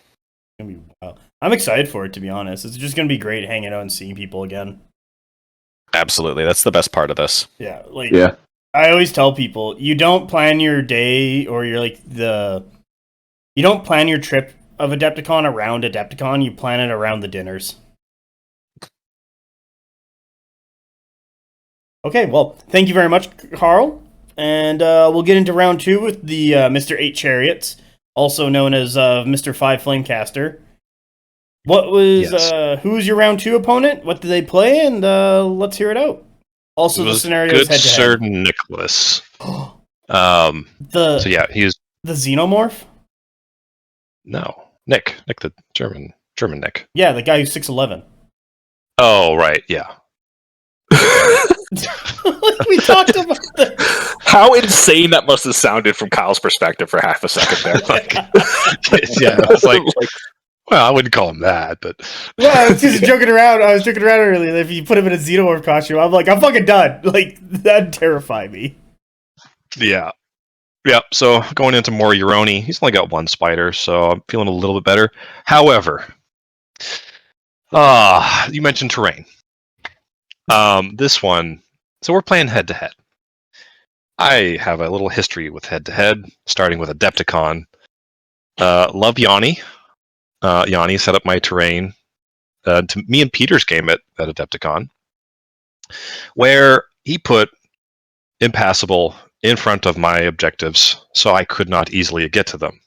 I'm excited for it, to be honest. It's just going to be great hanging out and seeing people again. Absolutely, that's the best part of this. Yeah, I always tell people, you don't plan your day or you don't plan your trip of Adepticon around Adepticon, you plan it around the dinners. Okay, well, thank you very much, Carl. And we'll get into round 2 with the Mr. 8 Chariots, also known as Mr. 5 Flamecaster. What was who's your round 2 opponent? What did they play? And let's hear it out. Also, the scenario is head-to-head. Sir Nicholas. He's the Xenomorph. No, Nick the German Nick. Yeah, the guy who's 6'11". Oh right, yeah. We talked about that. How insane that must have sounded from Kyle's perspective for half a second there. Yeah, I was like, well, I wouldn't call him that, but yeah, I was just joking around. I was joking around earlier. If you put him in a Xenomorph costume, I'm like, I'm fucking done. Like, that'd terrify me. Yeah. So going into more Uroni, he's only got 1 spider, so I'm feeling a little bit better. However, you mentioned terrain. This one, so we're playing head to head. I have a little history with head to head, starting with Adepticon. Love Yanni. Yanni set up my terrain to me and Peter's game at Adepticon, where he put Impassable in front of my objectives, so I could not easily get to them.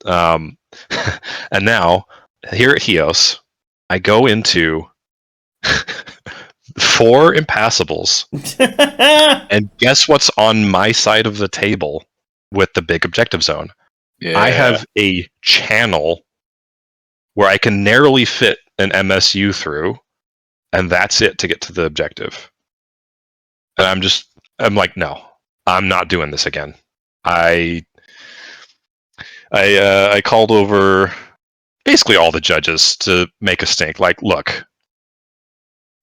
And now, here at Hios, I go into 4 Impassables, and guess what's on my side of the table with the big objective zone? Yeah. I have a channel where I can narrowly fit an MSU through, and that's it to get to the objective. And I'm like, no, I'm not doing this again. I called over basically all the judges to make a stink. Like, look,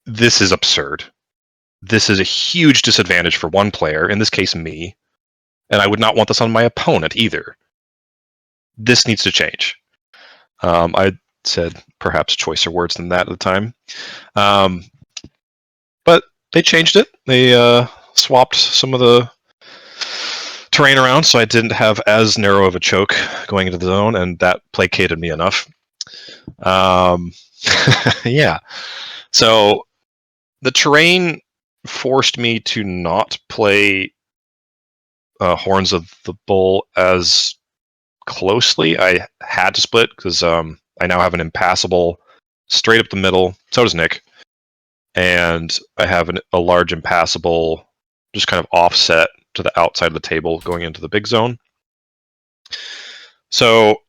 this is absurd. This is a huge disadvantage for one player, in this case me, and I would not want this on my opponent either. This needs to change. I said perhaps choicer words than that at the time. But they changed it. They swapped some of the terrain around, so I didn't have as narrow of a choke going into the zone, and that placated me enough. Yeah. So the terrain forced me to not play Horns of the Bull as closely. I had to split because I now have an Impassable straight up the middle. So does Nick. And I have a large Impassable just kind of offset to the outside of the table going into the big zone. So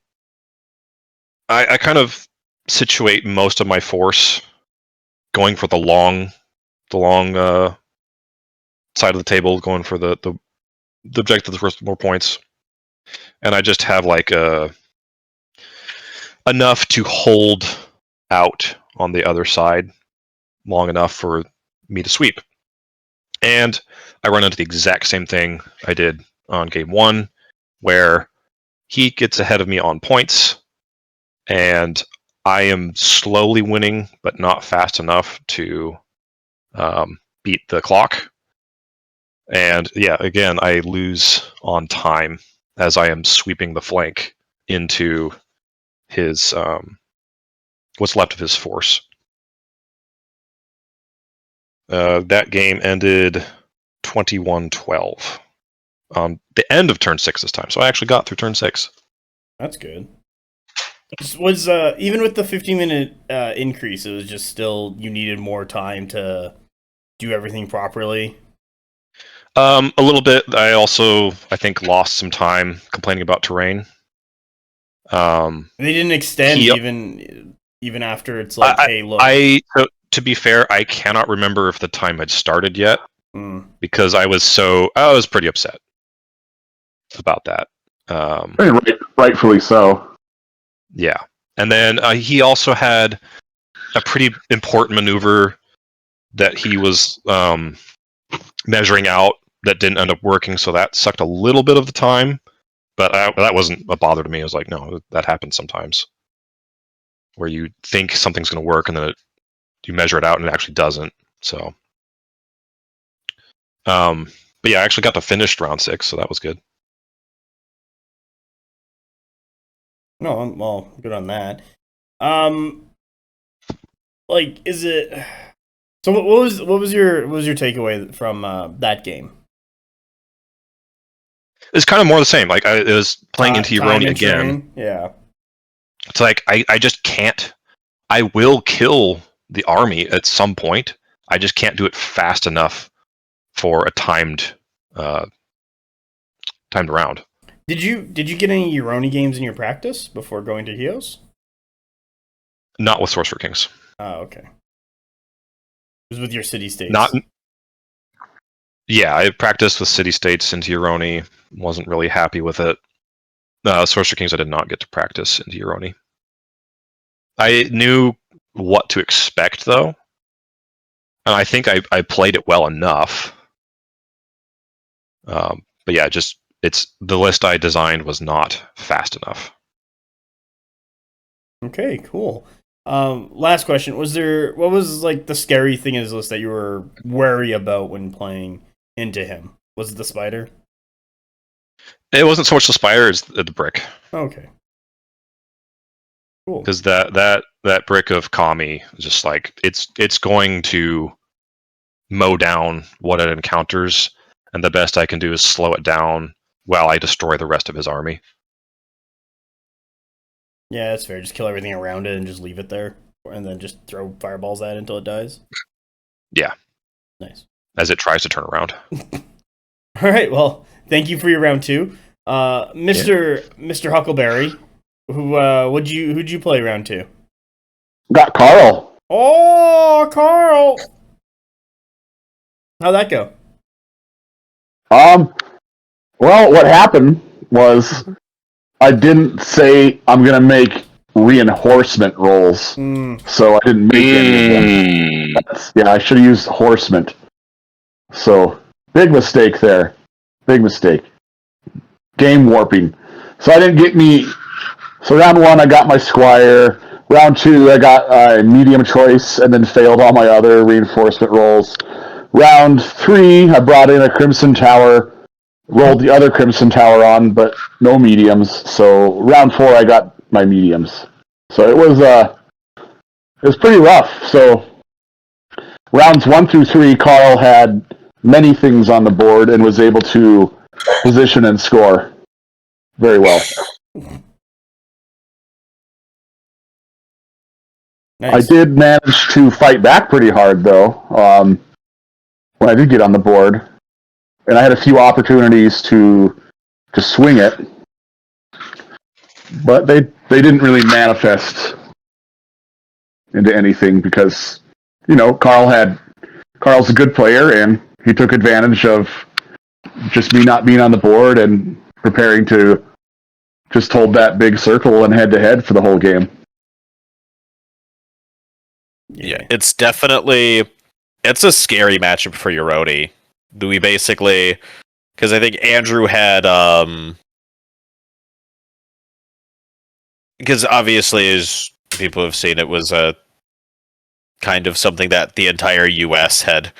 I kind of situate most of my force going for the long side of the table, going for the objective that's worth more points. And I just have like enough to hold out on the other side long enough for me to sweep. And I run into the exact same thing I did on game 1, where he gets ahead of me on points, and I am slowly winning, but not fast enough to beat the clock. And yeah, again, I lose on time as I am sweeping the flank into his what's left of his force. That game ended 21-12 on the end of turn 6 this time. So I actually got through turn 6. That's good. Was even with the 15-minute increase, it was just still you needed more time to do everything properly? A little bit. I also, I think, lost some time complaining about terrain. They didn't extend even after it's like, hey, look. To be fair, I cannot remember if the time had started yet because I was pretty upset about that. Rightfully so. Yeah, and then he also had a pretty important maneuver that he was measuring out that didn't end up working, so that sucked a little bit of the time. But that wasn't a bother to me. I was like, no, that happens sometimes, where you think something's going to work and then you measure it out and it actually doesn't. So, but yeah, I actually got to finish round 6, so that was good. No, well, good on that. Like, is it? So, what was your takeaway from that game? It's kind of more the same. Like it was playing into Euroni again. Yeah. It's like I just can't. I will kill the army at some point. I just can't do it fast enough for a timed round. Did you get any Euroni games in your practice before going to Hios? Not with Sorcerer Kings. Oh, okay. It was with your city states. Yeah, I practiced with city states into Euroni. Wasn't really happy with it. Sorcerer Kings, I did not get to practice into Euroni. I knew what to expect, though. And I think I played it well enough. But yeah, it's the list I designed was not fast enough. Okay, cool. Last question. What was like the scary thing in his list that you were wary about when playing into him? Was it the spider? It wasn't so much the spider as the brick. Okay. Cool. Because that brick of Kami is just like it's going to mow down what it encounters, and the best I can do is slow it down while I destroy the rest of his army. Yeah, that's fair. Just kill everything around it and just leave it there, and then just throw fireballs at it until it dies. Yeah. Nice. As it tries to turn around. All right. Well, thank you for your round 2, Mr. Huckleberry. Who'd you play round 2? Got Carl. Oh, Carl! How'd that go? Well, what happened was I didn't say I'm gonna make reinforcement rolls, so I didn't make any of them. Yeah, I should have used horsement. So big mistake there. Big mistake. Game warping. So I didn't get me. So round 1, I got my squire. Round 2, I got a medium choice and then failed all my other reinforcement rolls. Round 3, I brought in a crimson tower, rolled the other crimson tower on, but no mediums. So round 4, I got my mediums. So it was pretty rough. So rounds 1 through 3, Carl had many things on the board and was able to position and score very well. Nice. I did manage to fight back pretty hard, though, when I did get on the board. And I had a few opportunities to swing it. But they didn't really manifest into anything because, Carl's a good player, and he took advantage of just me not being on the board and preparing to just hold that big circle and head-to-head for the whole game. Yeah, it's a scary matchup for Euroni. We basically, because I think Andrew had, because obviously, as people have seen, it was a kind of something that the entire US had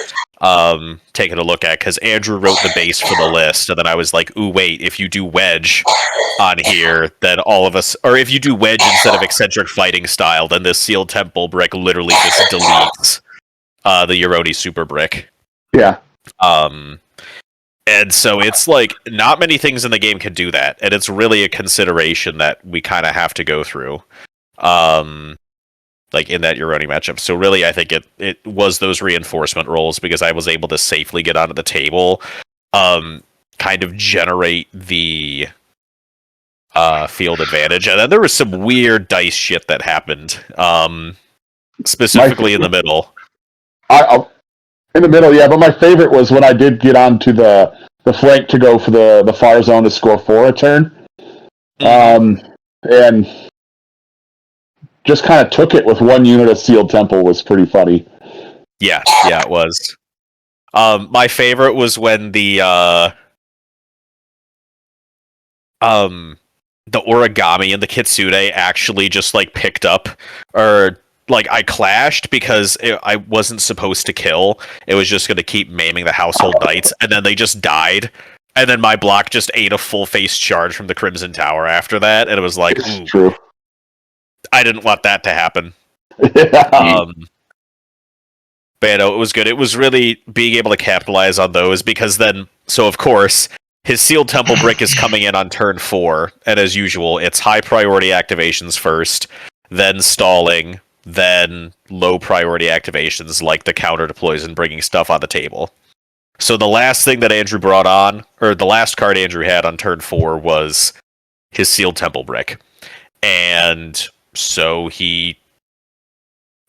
taken a look at, because Andrew wrote the base for the list, and then I was like, ooh, wait, if you do wedge on here, then all of us, or if you do wedge instead of eccentric fighting style, then this sealed temple brick literally just deletes the Euroni super brick. Yeah. And so it's like, not many things in the game can do that, and it's really a consideration that we kind of have to go through. Like in that Euroni matchup. So really, I think it was those reinforcement rolls, because I was able to safely get onto the table, kind of generate the field advantage. And then there was some weird dice shit that happened, specifically in the middle. In the middle, yeah, but my favorite was when I did get onto the flank to go for the far zone to score 4 a turn. And just kind of took it with one unit of Sealed Temple was pretty funny. Yeah, it was. My favorite was when the origami and the kitsune actually just like picked up, or like I clashed because I wasn't supposed to kill. It was just going to keep maiming the household knights, and then they just died. And then my block just ate a full face charge from the Crimson Tower after that, and it was like, True. I didn't want that to happen. Yeah. But it was good. It was really being able to capitalize on those, because then, so of course, his Sealed Temple Brick is coming in on turn 4, and as usual, it's high priority activations first, then stalling, then low priority activations like the counter deploys and bringing stuff on the table. So the last thing that Andrew brought on, or the last card Andrew had on turn 4 was his Sealed Temple Brick. And so he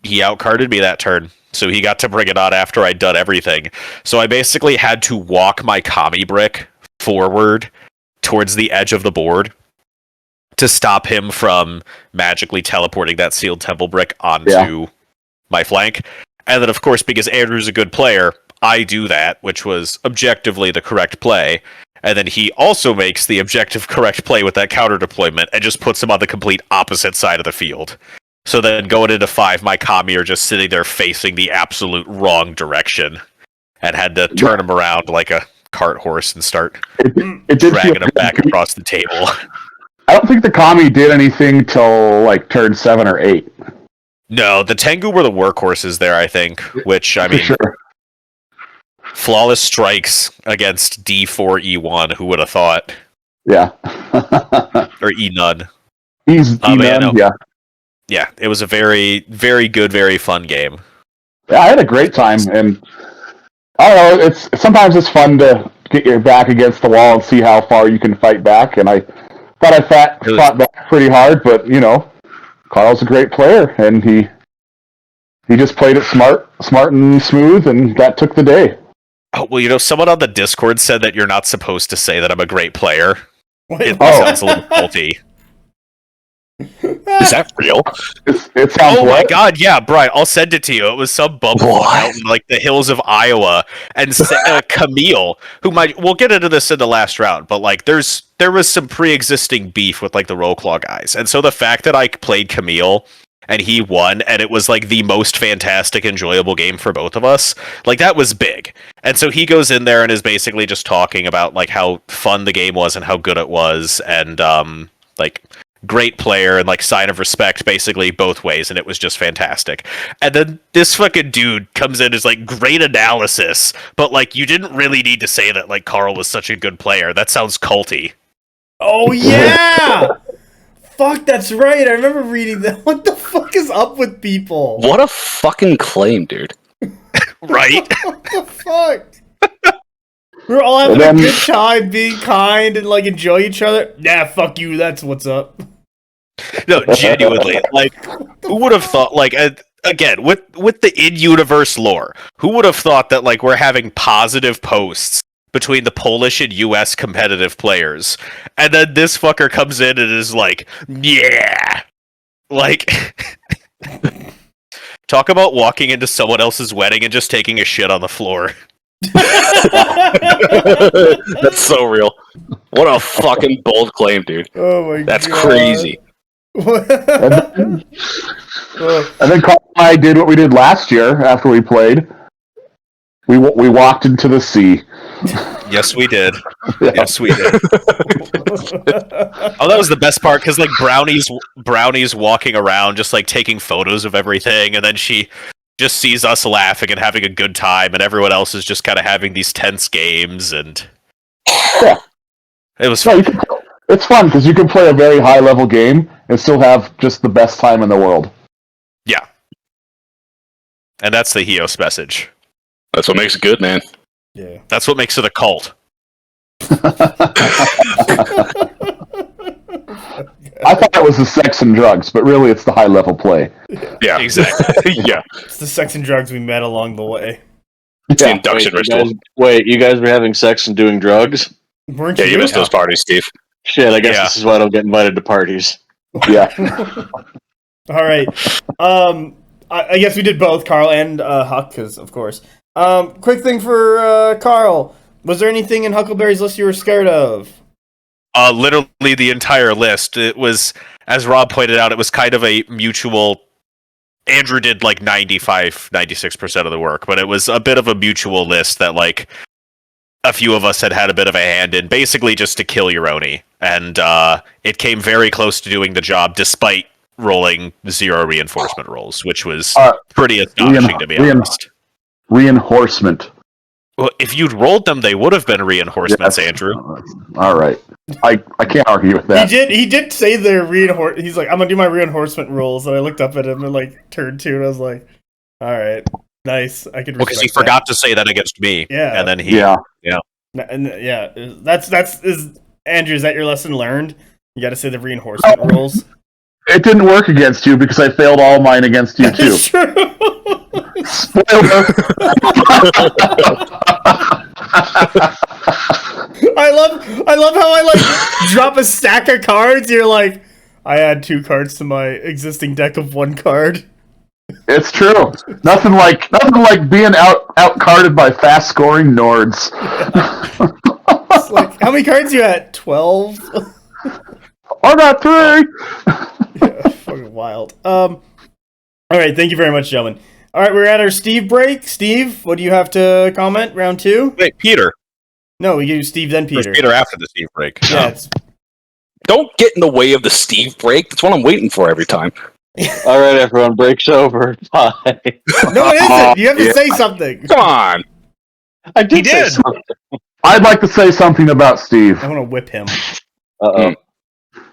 outcarded me that turn. So he got to bring it on after I'd done everything. So I basically had to walk my Kami Brick forward towards the edge of the board to stop him from magically teleporting that Sealed Temple Brick onto my flank. And then, of course, because Andrew's a good player, I do that, which was objectively the correct play. And then he also makes the objective correct play with that counter deployment and just puts him on the complete opposite side of the field. So then going into 5, my Kami are just sitting there facing the absolute wrong direction, and had to turn him around like a cart horse and start dragging him back across the table. I don't think the Kami did anything till like turn 7 or 8. No, the Tengu were the workhorses there, I think, which, I mean, sure. Flawless strikes against D4 E1, who would have thought? Yeah. Or E none. Yeah. Yeah, it was a very, very good, very fun game. Yeah, I had a great time, and I don't know, sometimes it's fun to get your back against the wall and see how far you can fight back, and I thought I fought back pretty hard, but, you know, Carl's a great player, and he just played it smart and smooth, and that took the day. Oh, well, you know, someone on the Discord said that you're not supposed to say that I'm a great player. It Oh. sounds a little faulty. Is that real? It sounds Oh my what? god, yeah, Brian, I'll send it to you. It was some bumble out in like the hills of Iowa, and Camille, we'll get into this in the last round, but like there was some pre-existing beef with like the Roll Claw guys, and so the fact that I played Camille and he won, and it was like the most fantastic, enjoyable game for both of us, like that was big. And so he goes in there and is basically just talking about like how fun the game was and how good it was, and like great player and like sign of respect basically both ways, and it was just fantastic. And then this fucking dude comes in as like great analysis, but like you didn't really need to say that like Carl was such a good player. That sounds culty. Oh yeah! Fuck, that's right. I remember reading that. What the fuck is up with people? What a fucking claim, dude. Right? What the fuck? We're all having a good time, being kind, and like enjoy each other. Nah, fuck you. That's what's up. No, genuinely. Like, who would have thought? Like, again, with the in-universe lore, who would have thought that like we're having positive posts between the Polish and U.S. competitive players, and then this fucker comes in and is like, yeah, like. Talk about walking into someone else's wedding and just taking a shit on the floor. That's so real. What a fucking bold claim, dude. Oh my god. That's crazy. And then Carl and I did what we did last year after we played. We walked into the sea. Yes, we did. Yes, we did. Oh, that was the best part, because like Brownie's walking around just like taking photos of everything, and then she just sees us laughing and having a good time, and everyone else is just kind of having these tense games, and it was fun. It's fun because you can play a very high level game and still have just the best time in the world. Yeah, and that's the Hios message. That's what makes it good, man. Yeah. That's what makes it a cult. I thought it was the sex and drugs, but really it's the high level play. Yeah, Exactly. Yeah, It's the sex and drugs we met along the way. it's the induction ritual. You guys were having sex and doing drugs? Weren't Yeah, you missed those parties, Steve. Shit, I guess Yeah. this is why I don't get invited to parties. Yeah. All right. I guess we did both, Carl and Huck, because of course. Quick thing for Carl. Was there anything in Huckleberry's list you were scared of? Literally the entire list. It was, as Rob pointed out, it was kind of a mutual. Andrew did like 95, 96% of the work, but it was a bit of a mutual list that like a few of us had a bit of a hand in, basically just to kill your Oni. And it came very close to doing the job despite rolling 0 reinforcement rolls, which was pretty astonishing to be honest. Reinforcement. Well, if you'd rolled them, they would have been reinforcements, yes. Andrew. All right. I can't argue with that. He did say they're reinforcement. He's like, I'm gonna do my reinforcement rolls, and I looked up at him and like turned to, and I was like, all right, nice. I could. Because he forgot to say that against me. Yeah. And then he. That's Andrew. Is that your lesson learned? You got to say the reinforcement rolls. It didn't work against you because I failed all mine against you too. True. Spoiler. I love how I like drop a stack of cards. You're like, I add 2 cards to my existing deck of 1 card. It's true. Nothing like being out carded by fast scoring Nords. It's like, how many cards you at? 12. I got 3. Yeah, fucking wild. All right, thank you very much, gentlemen. All right, we're at our Steve break. Steve, what do you have to comment? Round 2? Wait, Peter. No, we do Steve then Peter. Peter after the Steve break. Yeah. Don't get in the way of the Steve break. That's what I'm waiting for every time. All right, everyone, break's over. Bye. No, it isn't. You have to say something. Come on. I did. Say something. I'd like to say something about Steve. I want to whip him. Uh-oh.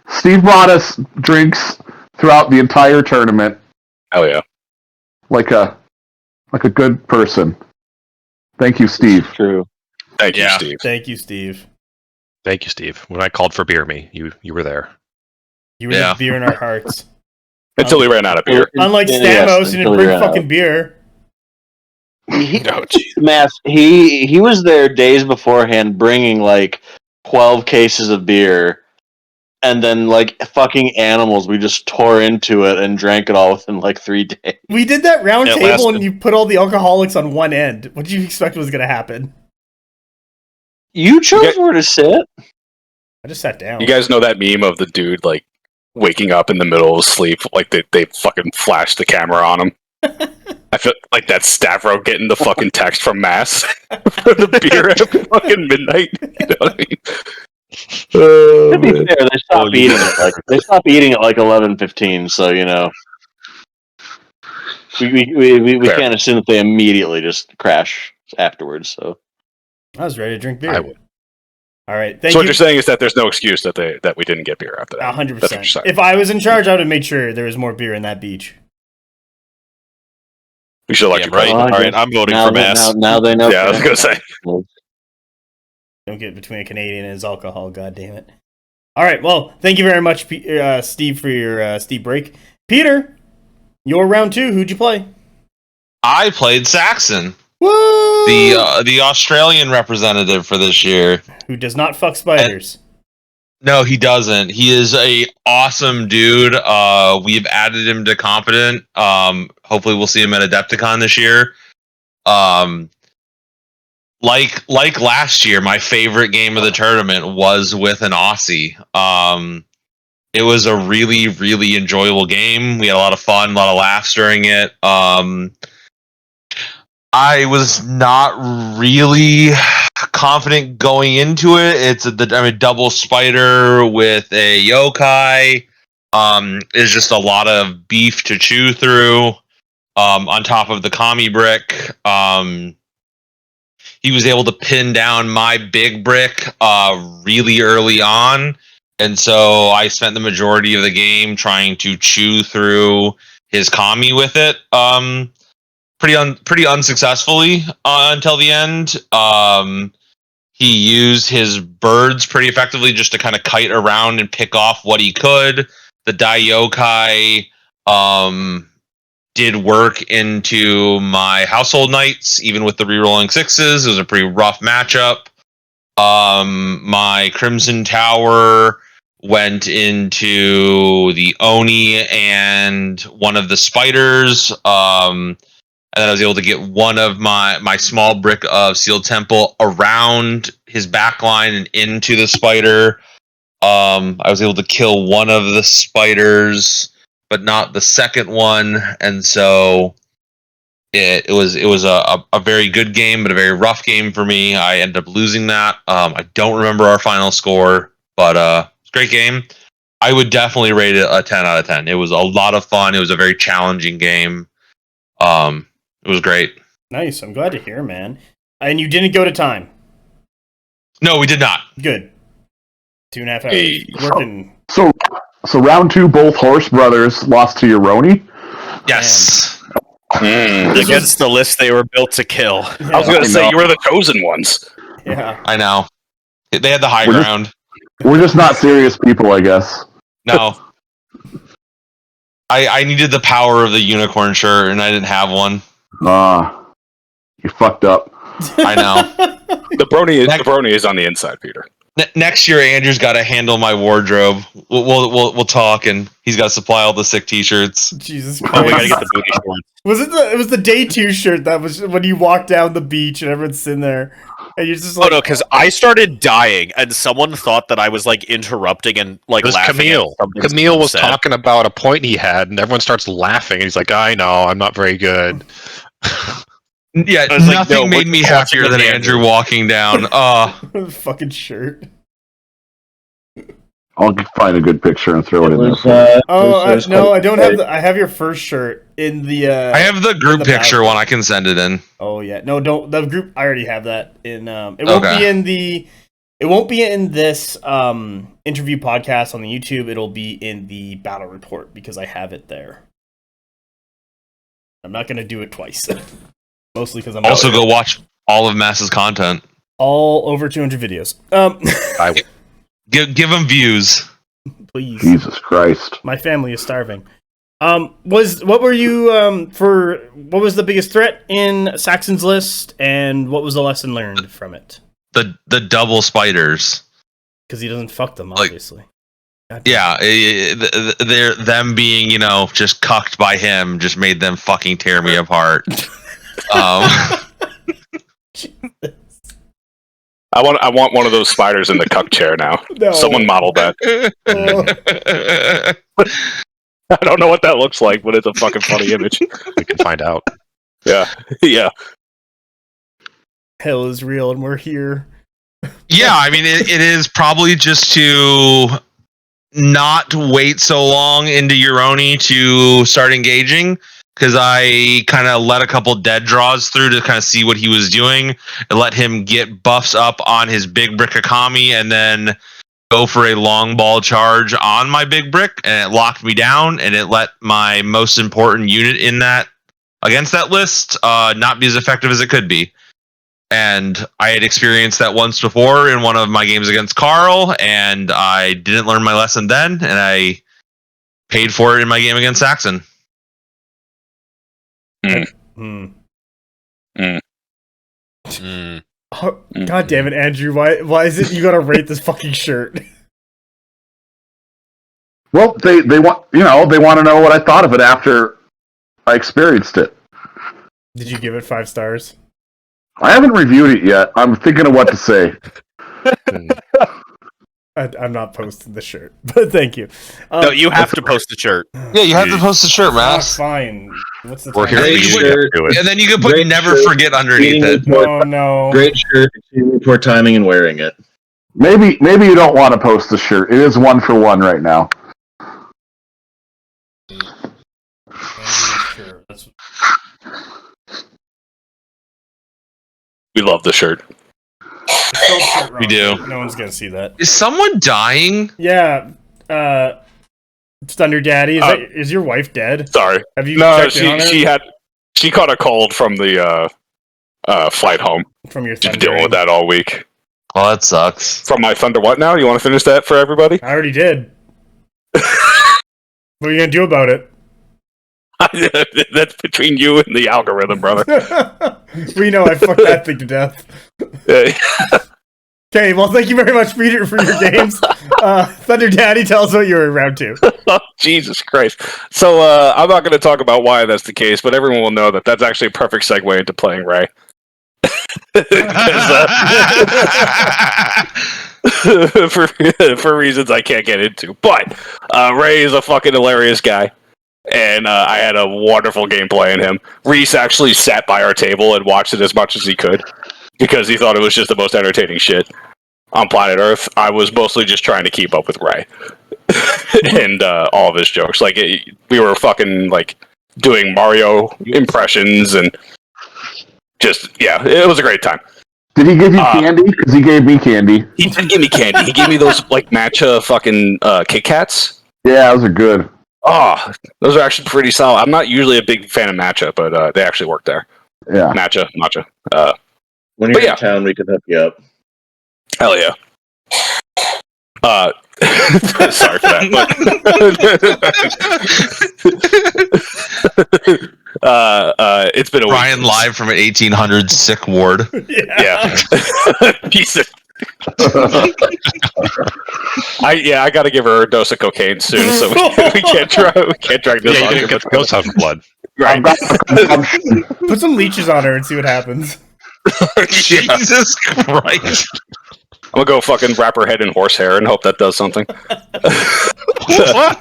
Steve brought us drinks throughout the entire tournament. Oh yeah. Like a good person. Thank you, Steve. True. Thank you, Steve. Thank you, Steve. Thank you, Steve. When I called for beer me, you were there. You were the beer in our hearts. Until we ran out of beer. Unlike Stamos, he didn't bring fucking beer. He was there days beforehand bringing like 12 cases of beer. And then, like fucking animals, we just tore into it and drank it all within like 3 days. We did that round table and you put all the alcoholics on one end. What did you expect was going to happen? You chose where to sit. I just sat down. You guys know that meme of the dude like waking up in the middle of sleep, like they fucking flashed the camera on him. I feel like that's Stavro getting the fucking text from Mass for the beer at fucking midnight. You know what I mean? To be fair, they stopped eating it like 11:15. So you know, we can't assume that they immediately just crash afterwards. So I was ready to drink beer. I would. All right, So thank you. what you're saying is that there's no excuse that we didn't get beer after that. 100%. If I was in charge, I would have made sure there was more beer in that beach. We should elect you right. president. All right, I'm voting for Mass. Now they know. Yeah, I was gonna say. Don't get between a Canadian and his alcohol, goddammit. All right, well, thank you very much, Steve, for your Steve break. Peter, your round 2. Who'd you play? I played Saxon. Woo! The Australian representative for this year. Who does not fuck spiders. No, he doesn't. He is a awesome dude. We've added him to Competent. Hopefully we'll see him at Adepticon this year. Like last year, my favorite game of the tournament was with an Aussie. It was a really, really enjoyable game. We had a lot of fun, a lot of laughs during it. I was not really confident going into it. It's a double spider with a yokai. It's just a lot of beef to chew through. On top of the kami brick. He was able to pin down my big brick really early on, and so I spent the majority of the game trying to chew through his kami with it. Pretty unsuccessfully until the end. He used his birds pretty effectively just to kind of kite around and pick off what he could. The Dai Yokai did work into my household knights, even with the rerolling 6s. It was a pretty rough matchup. My Crimson Tower went into the Oni and one of the spiders. And then I was able to get one of my small brick of Sealed Temple around his backline and into the spider. I was able to kill one of the spiders, but not the second one, and so it was a very good game, but a very rough game for me. I ended up losing that. I don't remember our final score, but it's a great game. I would definitely rate it a 10 out of 10. It was a lot of fun. It was a very challenging game. It was great. Nice. I'm glad to hear, man. And you didn't go to time. No, we did not. Good. 2.5 hours. Working. So round 2, both Horse Brothers lost to Euroni. Yes. Against the list they were built to kill. Yeah. I was going to say you were the chosen ones. Yeah. I know. They had the high We're ground. We're just not serious people, I guess. No. I needed the power of the unicorn shirt, and I didn't have one. You fucked up. I know. The brony is on the inside, Peter. Next year, Andrew's got to handle my wardrobe. We'll talk, and he's got to supply all the sick T-shirts. Jesus Oh, we gotta Christ. get the booty shorts. It was the day 2 shirt that was when you walk down the beach and everyone's sitting there and you're just like, Oh no, because I started dying and someone thought that I was like interrupting and like It was laughing. Camille. at something Camille was said. talking about a point he had, and everyone starts laughing. And he's like, "I know, I'm not very good." Yeah, I was like, nothing no, made we're me watching happier the than Andrew. Andrew walking down. fucking shirt. I'll find a good picture and throw it in there. was, For you. No, I don't have I have your first shirt in the I have the group the picture bathroom. one. I can send it in. Oh yeah. No, don't the group I already have that in it won't Okay. be in it won't be in this interview podcast on the YouTube. It'll be in the battle report because I have it there. I'm not gonna do it twice. Mostly because I'm Also, go watch all of Mass's content. all over 200 videos. Give them views. Please. Jesus Christ. My family is starving. What was the biggest threat in Saxon's list, and what was the lesson learned from it? The double spiders. Because he doesn't fuck them, Like- obviously. God damn. Yeah, they're them being just cucked by him just made them fucking tear me apart. I want one of those spiders in the cuck chair now. No. Someone modeled that. I don't know what that looks like, but it's a fucking funny image. We can find out. Yeah, yeah. Hell is real, and we're here. Yeah, I mean, it is probably just to not wait so long into Euroni to start engaging, because I kind of let a couple dead draws through to kind of see what he was doing and let him get buffs up on his big brick Akami and then go for a long ball charge on my big brick, and it locked me down, and it let my most important unit in that against that list not be as effective as it could be. And I had experienced that once before in one of my games against Carl, and I didn't learn my lesson then, and I paid for it in my game against Saxon. Hmm. Mm. Oh, God damn it, Andrew! Why is it you gotta rate this fucking shirt? Well, they want they want to know what I thought of it after I experienced it. Did you give it 5 stars? I haven't reviewed it yet. I'm thinking of what to say. I'm not posting the shirt, but thank you. No, you have to post a shirt. Yeah, you have to post the shirt, Ah, Mass. fine. What's the We're time? here for Great you. shirt. To do it. And then you can put Great never shirt. forget underneath it. No, no. Great shirt. Extremely poor timing and wearing it. Maybe you don't want to post the shirt. It is 1 for 1 right now. Sure, that's- We love the shirt. it's spelled shirt wrong. We do. No one's gonna see that. Is someone dying? Yeah. Thunder Daddy, is your wife dead? Sorry. Have you No, checked in on her she caught a cold from the flight home. from your Been thunder? dealing with that all week. Well, that sucks. From my thunder what now? You want to finish that for everybody? I already did. What are you gonna do about it? That's between you and the algorithm, brother. We know I fucked that thing to death. Okay, well, thank you very much, Peter, for your games. Thunder Daddy, tell us what you were in round 2. Oh, Jesus Christ. So, I'm not going to talk about why that's the case, but everyone will know that that's actually a perfect segue into playing Ray. For reasons I can't get into. But Ray is a fucking hilarious guy. And I had a wonderful game playing him. Reese actually sat by our table and watched it as much as he could because he thought it was just the most entertaining shit on planet Earth. I was mostly just trying to keep up with Ray and all of his jokes. Like we were fucking like doing Mario impressions and just it was a great time. Did he give you candy? Because he gave me candy. He did give me candy. He gave me those like matcha fucking Kit Kats. Yeah, those are good. Oh, those are actually pretty solid. I'm not usually a big fan of matcha, but they actually work there. Yeah. Matcha. When you're in town, we can hook you up. Hell yeah. Sorry for that. But it's been a Brian week. live from an 1800s sick ward. Yeah. Piece of. I got to give her a dose of cocaine soon, so we can't drag this on. You can go have blood. Right. Put some leeches on her and see what happens. Jesus Christ. I'm gonna go fucking wrap her head in horsehair and hope that does something. What?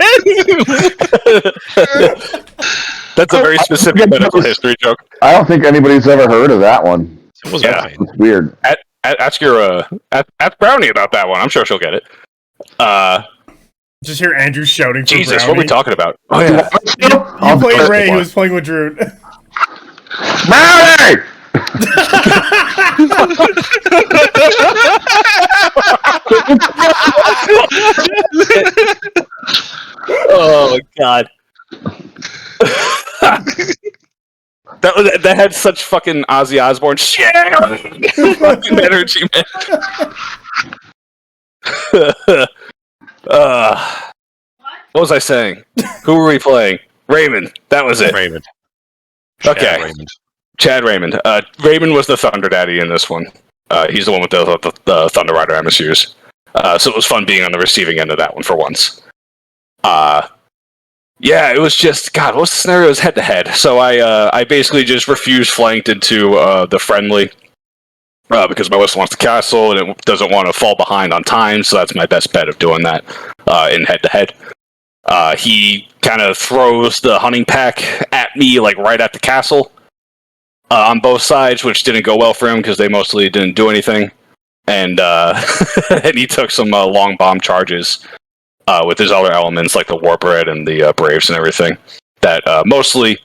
That's a very specific medical history joke. I don't think anybody's ever heard of that one. Yeah. It's weird. Ask Brownie about that one. I'm sure she'll get it. Just hear Andrew shouting for Jesus, Brownie. what are we talking about? Oh yeah. You played Ray, who was playing with Drew. Brownie! Oh God. That had such fucking Ozzy Osbourne shit fucking energy, man. What was I saying? Who were we playing? Raymond. That was it. Raymond. Okay. Chad Raymond. Raymond was the Thunder Daddy in this one. He's the one with the Thunder Rider MSUs. So it was fun being on the receiving end of that one for once. Yeah, it was just, God, what's the scenario? It was head to head. So I basically just refused flanked into the friendly because my whistle wants the castle and it doesn't want to fall behind on time. So that's my best bet of doing that in head to head. He kind of throws the hunting pack at me, like right at the castle on both sides, which didn't go well for him because they mostly didn't do anything. And and he took some long bomb charges with his other elements, like the Warbread and the Braves and everything. That mostly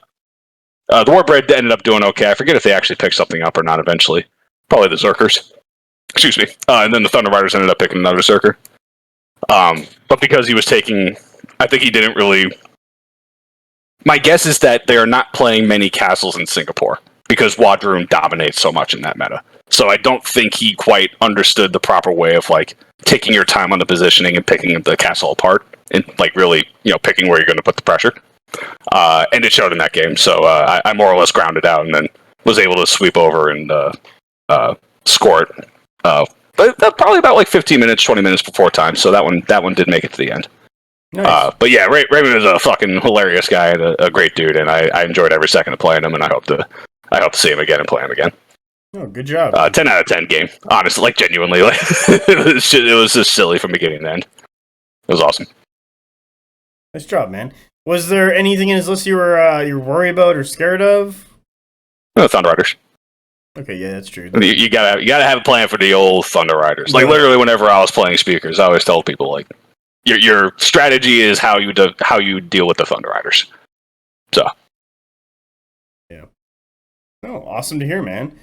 the Warbread ended up doing okay. I forget if they actually picked something up or not eventually. Probably the Zerkers. Excuse me. And then the Thunder Riders ended up picking another Zerker. But because he was taking... I think he didn't really... My guess is that they are not playing many castles in Singapore because Wadroon dominates so much in that meta. So I don't think he quite understood the proper way of like taking your time on the positioning and picking the castle apart and like really, picking where you're going to put the pressure. And it showed in that game. So I more or less grounded out and then was able to sweep over and score it. But probably about like 15 minutes, 20 minutes before time. So that one did make it to the end. Nice. But yeah, Raymond is a fucking hilarious guy and a great dude, and I enjoyed every second of playing him, and I hope to see him again and play him again. Oh, good job. 10 out of 10 game, honestly, like genuinely, like it was just silly from beginning to end. It was awesome. Nice job, man. Was there anything in his list you were worried about or scared of? Thunder Riders. Okay, yeah, that's true. You gotta have a plan for the old Thunder Riders. Like literally, whenever I was playing speakers, I always told people like, your strategy is how you deal with the Thunder Riders. So, yeah. Oh, awesome to hear, man.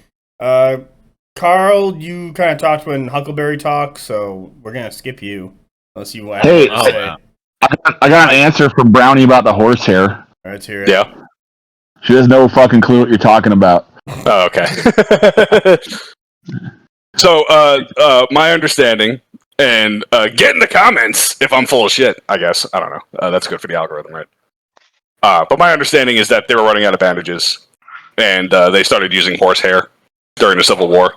Carl, you kind of talked when Huckleberry talked, so we're gonna skip you unless you want. Hey, I got an answer from Brownie about the horsehair. All right, let's hear it. yeah. She has no fucking clue what you're talking about. Oh, okay. So, my understanding, and get in the comments if I'm full of shit, I guess. I don't know. That's good for the algorithm, right? But my understanding is that they were running out of bandages, and they started using horsehair during the Civil War,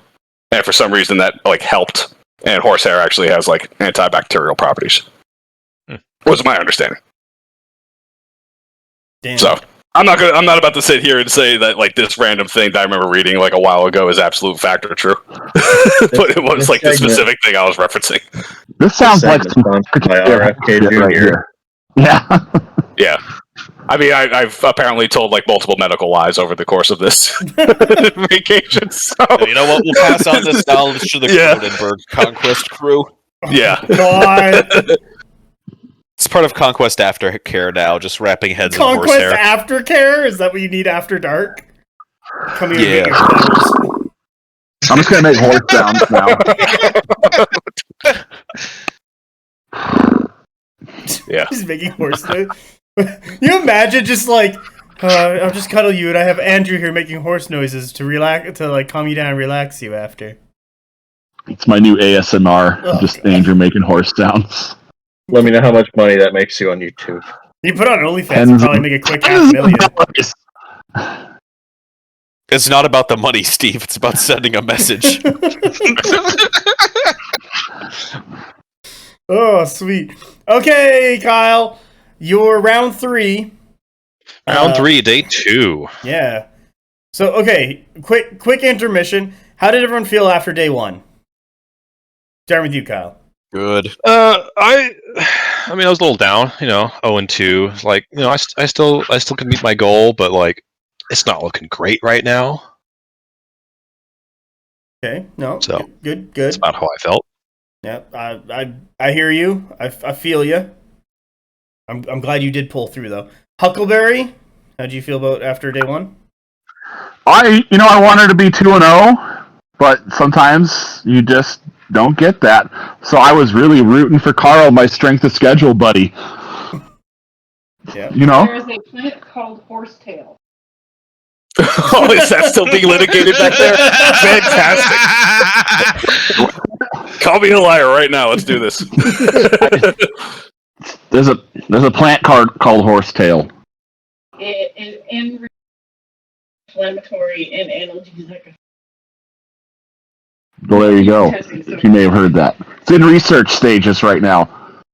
and for some reason that like helped and horsehair actually has like antibacterial properties. Was my understanding. Damn. So I'm not about to sit here and say that like this random thing that I remember reading like a while ago is absolute fact or true. But it was like the specific thing I was referencing. This sounds like some by RFK Jr. right here. Yeah. Yeah. I mean, I've apparently told like multiple medical lies over the course of this vacation. So You know what? We'll pass on this knowledge to the Cronenberg Conquest crew. yeah. God. It's part of Conquest Aftercare now, just wrapping heads in Conquest horsehair. Aftercare? Is that what you need after dark? Come here and get Yeah. your clothes. I'm just gonna make horse sounds now. Yeah. He's making horse noise. You imagine just like, I'll just cuddle you and I have Andrew here making horse noises to relax, to like calm you down and relax you after. It's my new ASMR. Oh, Just Andrew making horse sounds. Let me know how much money that makes you on YouTube. You put on OnlyFans and probably make a quick $500,000. It's not about the money, Steve. It's about sending a message. Oh, sweet. Okay, Kyle. Your round 3. Round 3, day 2. Yeah. So, okay, quick intermission. How did everyone feel after day 1? Starting with you, Kyle. Good. I mean, I was a little down, 0-2. Like, I still can meet my goal, but like, it's not looking great right now. Okay, no, So, good. That's about how I felt. Yeah, I hear you. I feel you. I'm glad you did pull through though. Huckleberry, how do you feel about after day 1? I wanted to be 2-0, but sometimes you just don't get that. So I was really rooting for Carl, my strength of schedule buddy. Yeah. There is a plant called horsetail. Oh, is that still being litigated back there? Fantastic. Call me a liar right now. Let's do this. There's a plant called horsetail. It is inflammatory and analgesic. Well, there you go. You may have heard that. It's in research stages right now,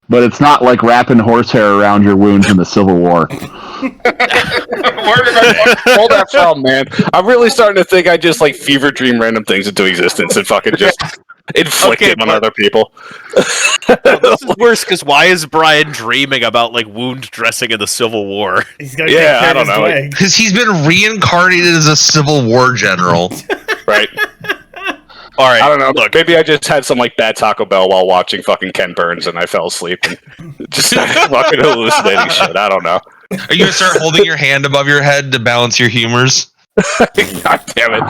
but it's not like wrapping horsehair around your wounds in the Civil War. Where did I pull that from, man? I'm really starting to think I just like fever dream random things into existence and fucking just inflict it on other people. No, this is worse because why is Brian dreaming about like wound dressing in the Civil War? He's gonna I don't know. Because he's been reincarnated as a Civil War general. Right. All right. I don't know. Look, maybe I just had some like bad Taco Bell while watching fucking Ken Burns and I fell asleep and just started fucking hallucinating shit. I don't know. Are you gonna start holding your hand above your head to balance your humors? God damn it.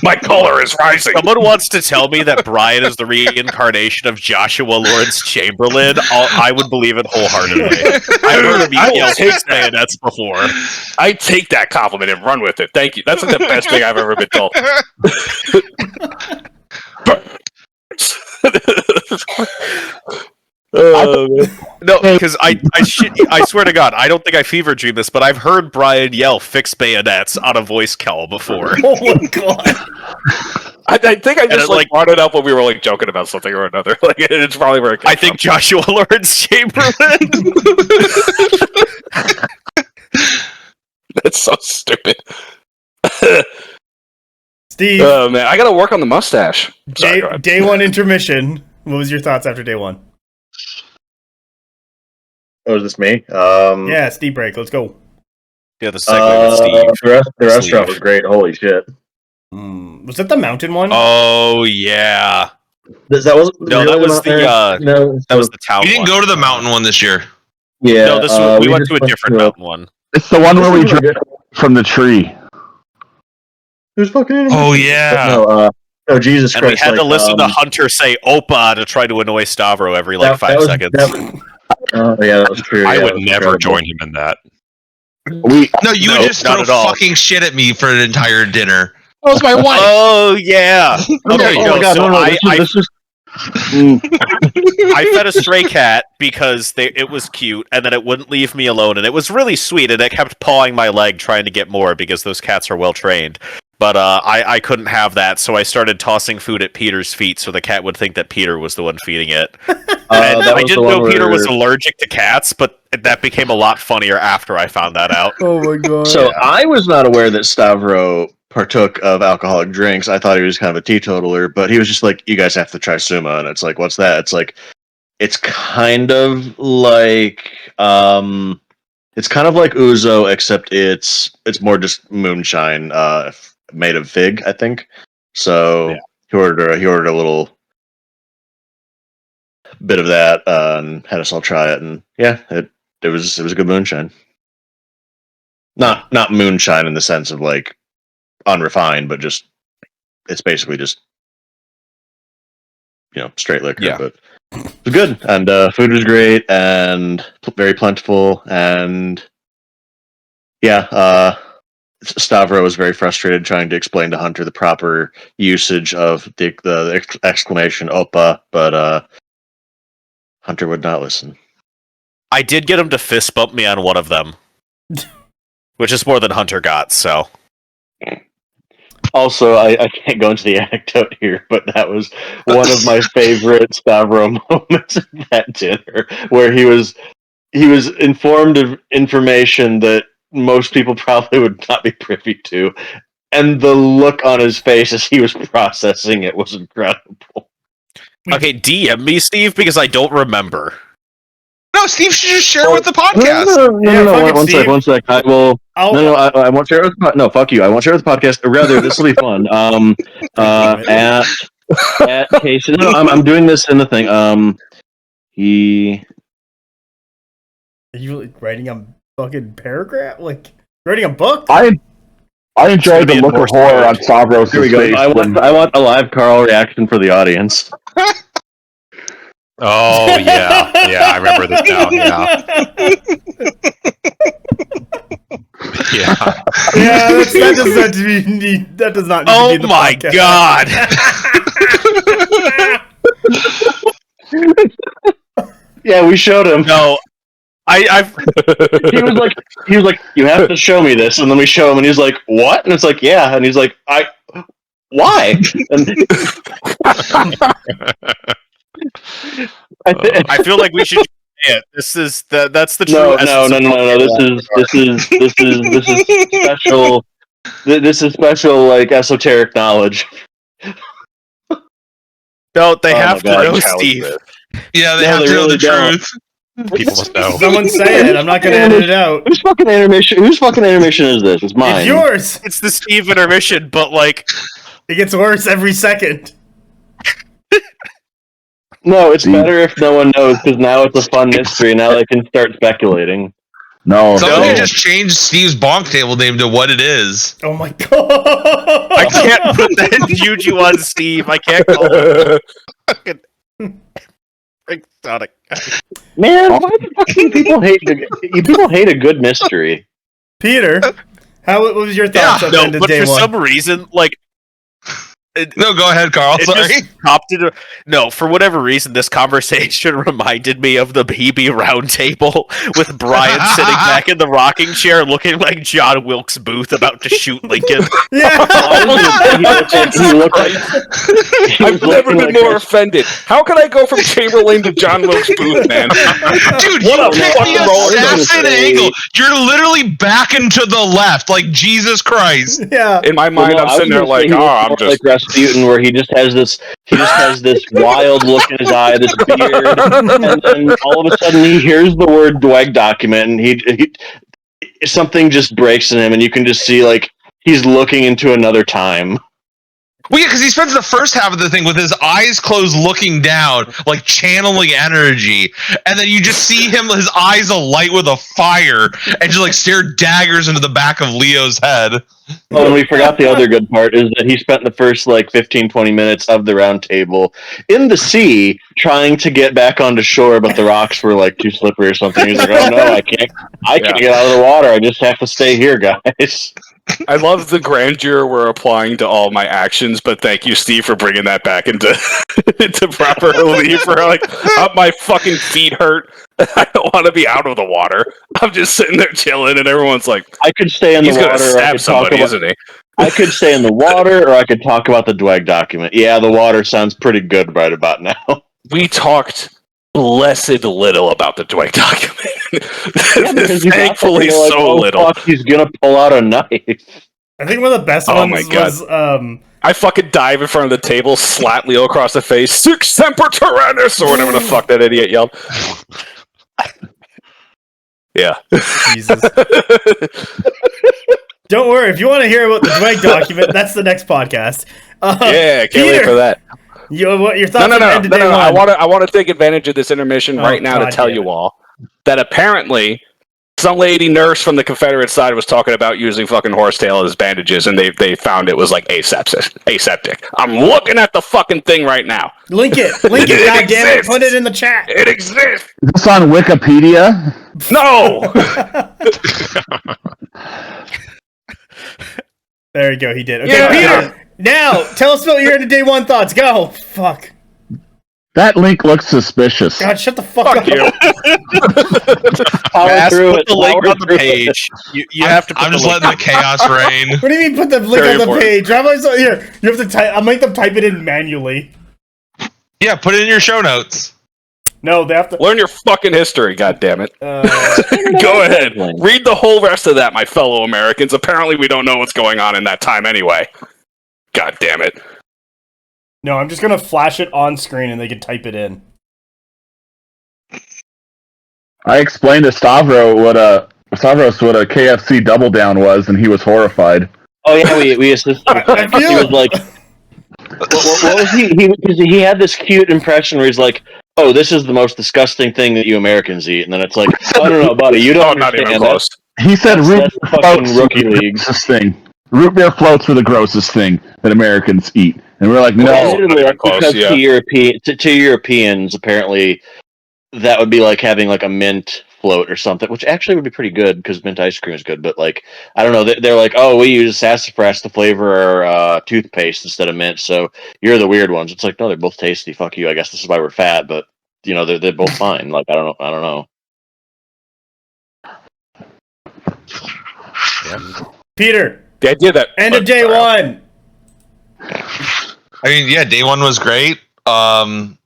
My color is rising. Someone wants to tell me that Brian is the reincarnation of Joshua Lawrence Chamberlain. I would believe it wholeheartedly. I've heard him yell six bayonets before. I take that compliment and run with it. Thank you. That's like the best thing I've ever been told. No, because I swear to God, I don't think I fever dream this, but I've heard Brian yell "fix bayonets" on a voice call before. Oh my god! I think I just like brought it up when we were like joking about something or another. Like it's probably where it came I think from. Joshua Lawrence Chamberlain. That's so stupid. Steve, Oh man, I gotta work on the mustache. Sorry, go ahead. day 1 intermission. What was your thoughts after day 1? Oh, is this me? Yeah, Steve break. Let's go. Yeah, the segue with Steve. The restaurant was great. Holy shit! Was that the mountain one? Oh yeah. That was No, that was the no. that was the town. We didn't one. go to the mountain one this year. Yeah, No, we went to a different mountain one. It's the one where we drank from the tree. Who's fucking in Oh yeah. No, Jesus And Christ! we had to listen to Hunter say "Opa" to try to annoy Stavro every like 5 seconds. Oh yeah, that was true. I yeah, would that was never incredible. join him in that. No, you would just not throw at all. fucking shit at me for an entire dinner. That was my wife. Oh yeah. Okay, Oh my God, so no, this is I fed a stray cat because it was cute, and then it wouldn't leave me alone, and it was really sweet, and it kept pawing my leg trying to get more because those cats are well trained. But I couldn't have that, so I started tossing food at Peter's feet so the cat would think that Peter was the one feeding it. I didn't know Peter was allergic to cats, but that became a lot funnier after I found that out. Oh my god. So I was not aware that Stavro partook of alcoholic drinks. I thought he was kind of a teetotaler, but he was just like, you guys have to try Suma. And it's like, what's that? It's like, it's kind of like Ouzo, except it's more just moonshine made of fig, I think. So he ordered a little bit of that and had us all try it, and it was a good moonshine. Not moonshine in the sense of like unrefined, but just it's basically just straight liquor. Yeah. But it was good, and food was great and very plentiful, and Stavro was very frustrated trying to explain to Hunter the proper usage of the exclamation "Opa," but Hunter would not listen. I did get him to fist bump me on one of them, which is more than Hunter got, so. Also, I can't go into the anecdote here, but that was one of my favorite Stavro moments at that dinner, where he was informed of information that most people probably would not be privy to, and the look on his face as he was processing it was incredible. Okay, DM me, Steve, because I don't remember. No, Steve should just share with the podcast. No, one sec. I will. I won't share it with. No, fuck you. I won't share it with the podcast. Or rather, this will be fun. At Casey. No, I'm doing this in the thing. Are you writing a fucking paragraph? Like writing a book? I enjoyed the look of horror on Stavros' face. Here we go. I want a live Carl reaction for the audience. Oh yeah, I remember this now. That does not. Oh my god! Yeah, we showed him. No, He was like, you have to show me this, and then we show him, and he's like, what? And it's like, yeah, and he's like, why? And I feel like we should say it. That's the true. No. This is special. This is special, like esoteric knowledge. No, they have to know, Steve. Yeah, they have to know the truth. People must know. Someone say it. I'm not going to edit it out. Whose fucking intermission is this? It's mine. It's yours. It's the Steve intermission, but like it gets worse every second. No, it's better if no one knows, because now it's a fun mystery. Now they can start speculating. No. Somebody just changed Steve's BonkTable name to what it is. Oh my god! I can't put that juju on Steve. I can't call it. Fucking exotic. Man, why do fucking people hate a good mystery? Peter, what was your thoughts on the end of but day for one? some reason, like. No, go ahead, Carl. Sorry. No, for whatever reason, this conversation reminded me of the BB round table with Brian sitting back in the rocking chair looking like John Wilkes Booth about to shoot Lincoln. Yeah. I've never been more offended. How can I go from Chamberlain to John Wilkes Booth, man? Dude, you picked the assassin angle. You're literally backing to the left, like Jesus Christ. Yeah. In my mind, I'm sitting there like, I'm just like Rasputin, where he just has this wild look in his eye, this beard, and then all of a sudden he hears the word Dweck document, and he something just breaks in him, and you can just see like he's looking into another time. Well, yeah, because he spends the first half of the thing with his eyes closed looking down, like channeling energy. And then you just see him, his eyes alight with a fire, and just like stare daggers into the back of Leo's head. Oh, and we forgot the other good part is that he spent the first like 15-20 minutes of the round table in the sea trying to get back onto shore, but the rocks were like too slippery or something. He's like, oh no, I can't get out of the water. I just have to stay here, guys. I love the grandeur we're applying to all my actions, but thank you, Steve, for bringing that back into into proper relief. Where like, my fucking feet hurt. I don't want to be out of the water. I'm just sitting there chilling, and everyone's like, I could stay in the water. He's gonna stab somebody, isn't he? I could stay in the water, or I could talk about the Dweck document. Yeah, the water sounds pretty good right about now. We talked blessed little about the Dweck document. Thankfully, like, so little. Fuck, he's gonna pull out a knife. I think one of the best Oh ones my God. was I fucking dive in front of the table, slap Leo across the face, Six Semper Tyrannis, or whatever the fuck that idiot yelled. Yeah. Jesus. Don't worry, if you want to hear about the Dweck document, that's the next podcast. Yeah, can't wait for that. What your thoughts No. on end of day one? I want to take advantage of this intermission right now God to tell damn you it. all that apparently some lady nurse from the Confederate side was talking about using fucking horsetail as bandages, and they found it was like aseptic. I'm looking at the fucking thing right now. Link it, God damn it, put it in the chat. It exists. Is this on Wikipedia? No. There you go, he did. Okay, Yeah. Peter, now tell us about your end of day one thoughts. Go. Fuck. That link looks suspicious. God, shut the fuck up. you. Mass, through put it, the link power on the through page. You have to. Put I'm the just link letting the chaos reign. What do you mean put the link Very on the important. page? Here, you have to type. I'll make them type it in manually. Yeah, put it in your show notes. No, they have to. Learn your fucking history, goddammit. Uh, Go ahead. Read the whole rest of that, my fellow Americans. Apparently we don't know what's going on in that time anyway. God damn it. no, I'm just gonna flash it on screen and they can type it in. I explained to Stavros what a KFC double down was, and he was horrified. Oh yeah, we assisted. I feel He was like, what was he? Because he had this cute impression where he's like, "Oh, this is the most disgusting thing that you Americans eat," and then it's like, "Oh no, buddy, you don't Not even understand close. that." He said root That's beer fucking floats rookie are the league. grossest thing. Root beer floats are the grossest thing that Americans eat, and we're like, No, no. literally, like, close, because yeah. to Europeans, apparently, that would be like having like a mint float or something, which actually would be pretty good because mint ice cream is good. But like, I don't know, they're like, oh, we use sassafras to flavor our toothpaste instead of mint, so you're the weird ones. It's like, no, they're both tasty. Fuck you. I guess this is why we're fat, but you know, they're both fine. Like, I don't know. Peter, The idea that end of day one. I mean, yeah, day one was great. The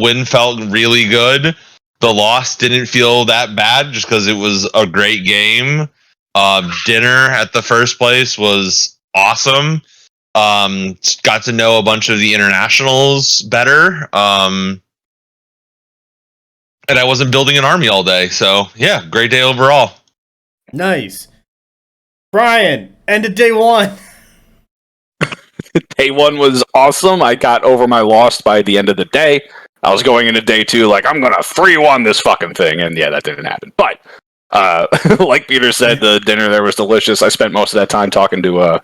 win felt really good. The loss didn't feel that bad just because it was a great game. Dinner at the first place was awesome. Got to know a bunch of the internationals better. And I wasn't building an army all day. So, yeah, great day overall. Nice. Brian, end of day one. Day one was awesome. I got over my loss by the end of the day. I was going into day two like, I'm going to 3-1 this fucking thing. And yeah, that didn't happen. But like Peter said, the dinner there was delicious. I spent most of that time talking to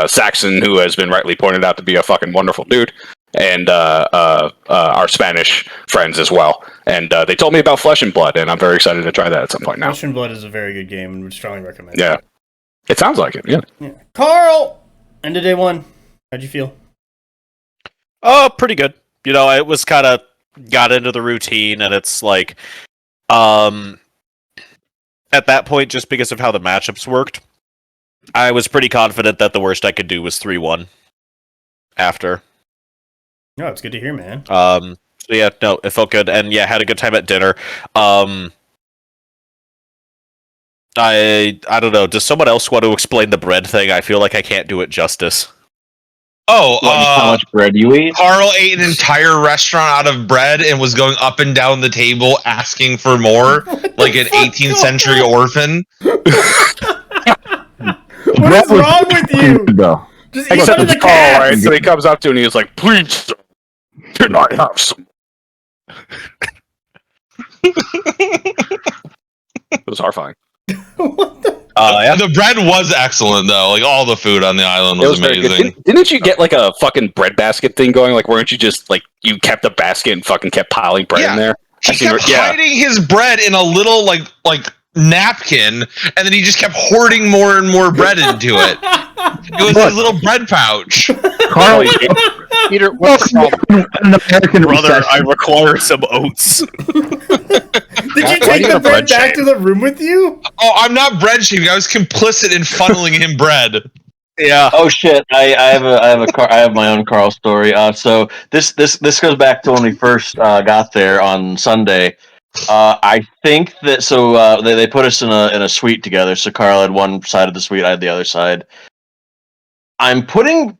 Saxon, who has been rightly pointed out to be a fucking wonderful dude, and our Spanish friends as well. And they told me about Flesh and Blood, and I'm very excited to try that at some point now. Flesh and Blood is a very good game and would strongly recommend Yeah. It sounds like it, yeah. it. Carl, end of day one. How'd you feel? Oh, pretty good. You know, it was kind of got into the routine, and it's like, at that point, just because of how the matchups worked, I was pretty confident that the worst I could do was 3-1 after. No, it's good to hear, man. So yeah, no, it felt good, and yeah, had a good time at dinner. I don't know. Does someone else want to explain the bread thing? I feel like I can't do it justice. Oh, How much bread you eat? Carl ate an entire restaurant out of bread and was going up and down the table asking for more, like an 18th century orphan. What is wrong with you? Though. Just eat Except one of the it's Carl, right? cats. So he comes up to and he's like, please, sir, can I have some? It was horrifying. Yeah. The bread was excellent, though. Like, all the food on the island was very good. amazing. Didn't you get like a fucking bread basket thing going? Like, weren't you just like, you kept a basket and fucking kept piling bread in there? He kept hiding his bread in a little, like napkin, and then he just kept hoarding more and more bread into it. It was his little bread pouch. Carl, Peter, what's the problem? an American Brother, recession. I require some oats. Did you Why take do you the have bread bread back shame? to the room with you? Oh, I'm not bread shaming. I was complicit in funneling him bread. Yeah. Oh shit! I have my own Carl story. So this goes back to when we first got there on Sunday. I think that they put us in a suite together. So Carl had one side of the suite, I had the other side. I'm putting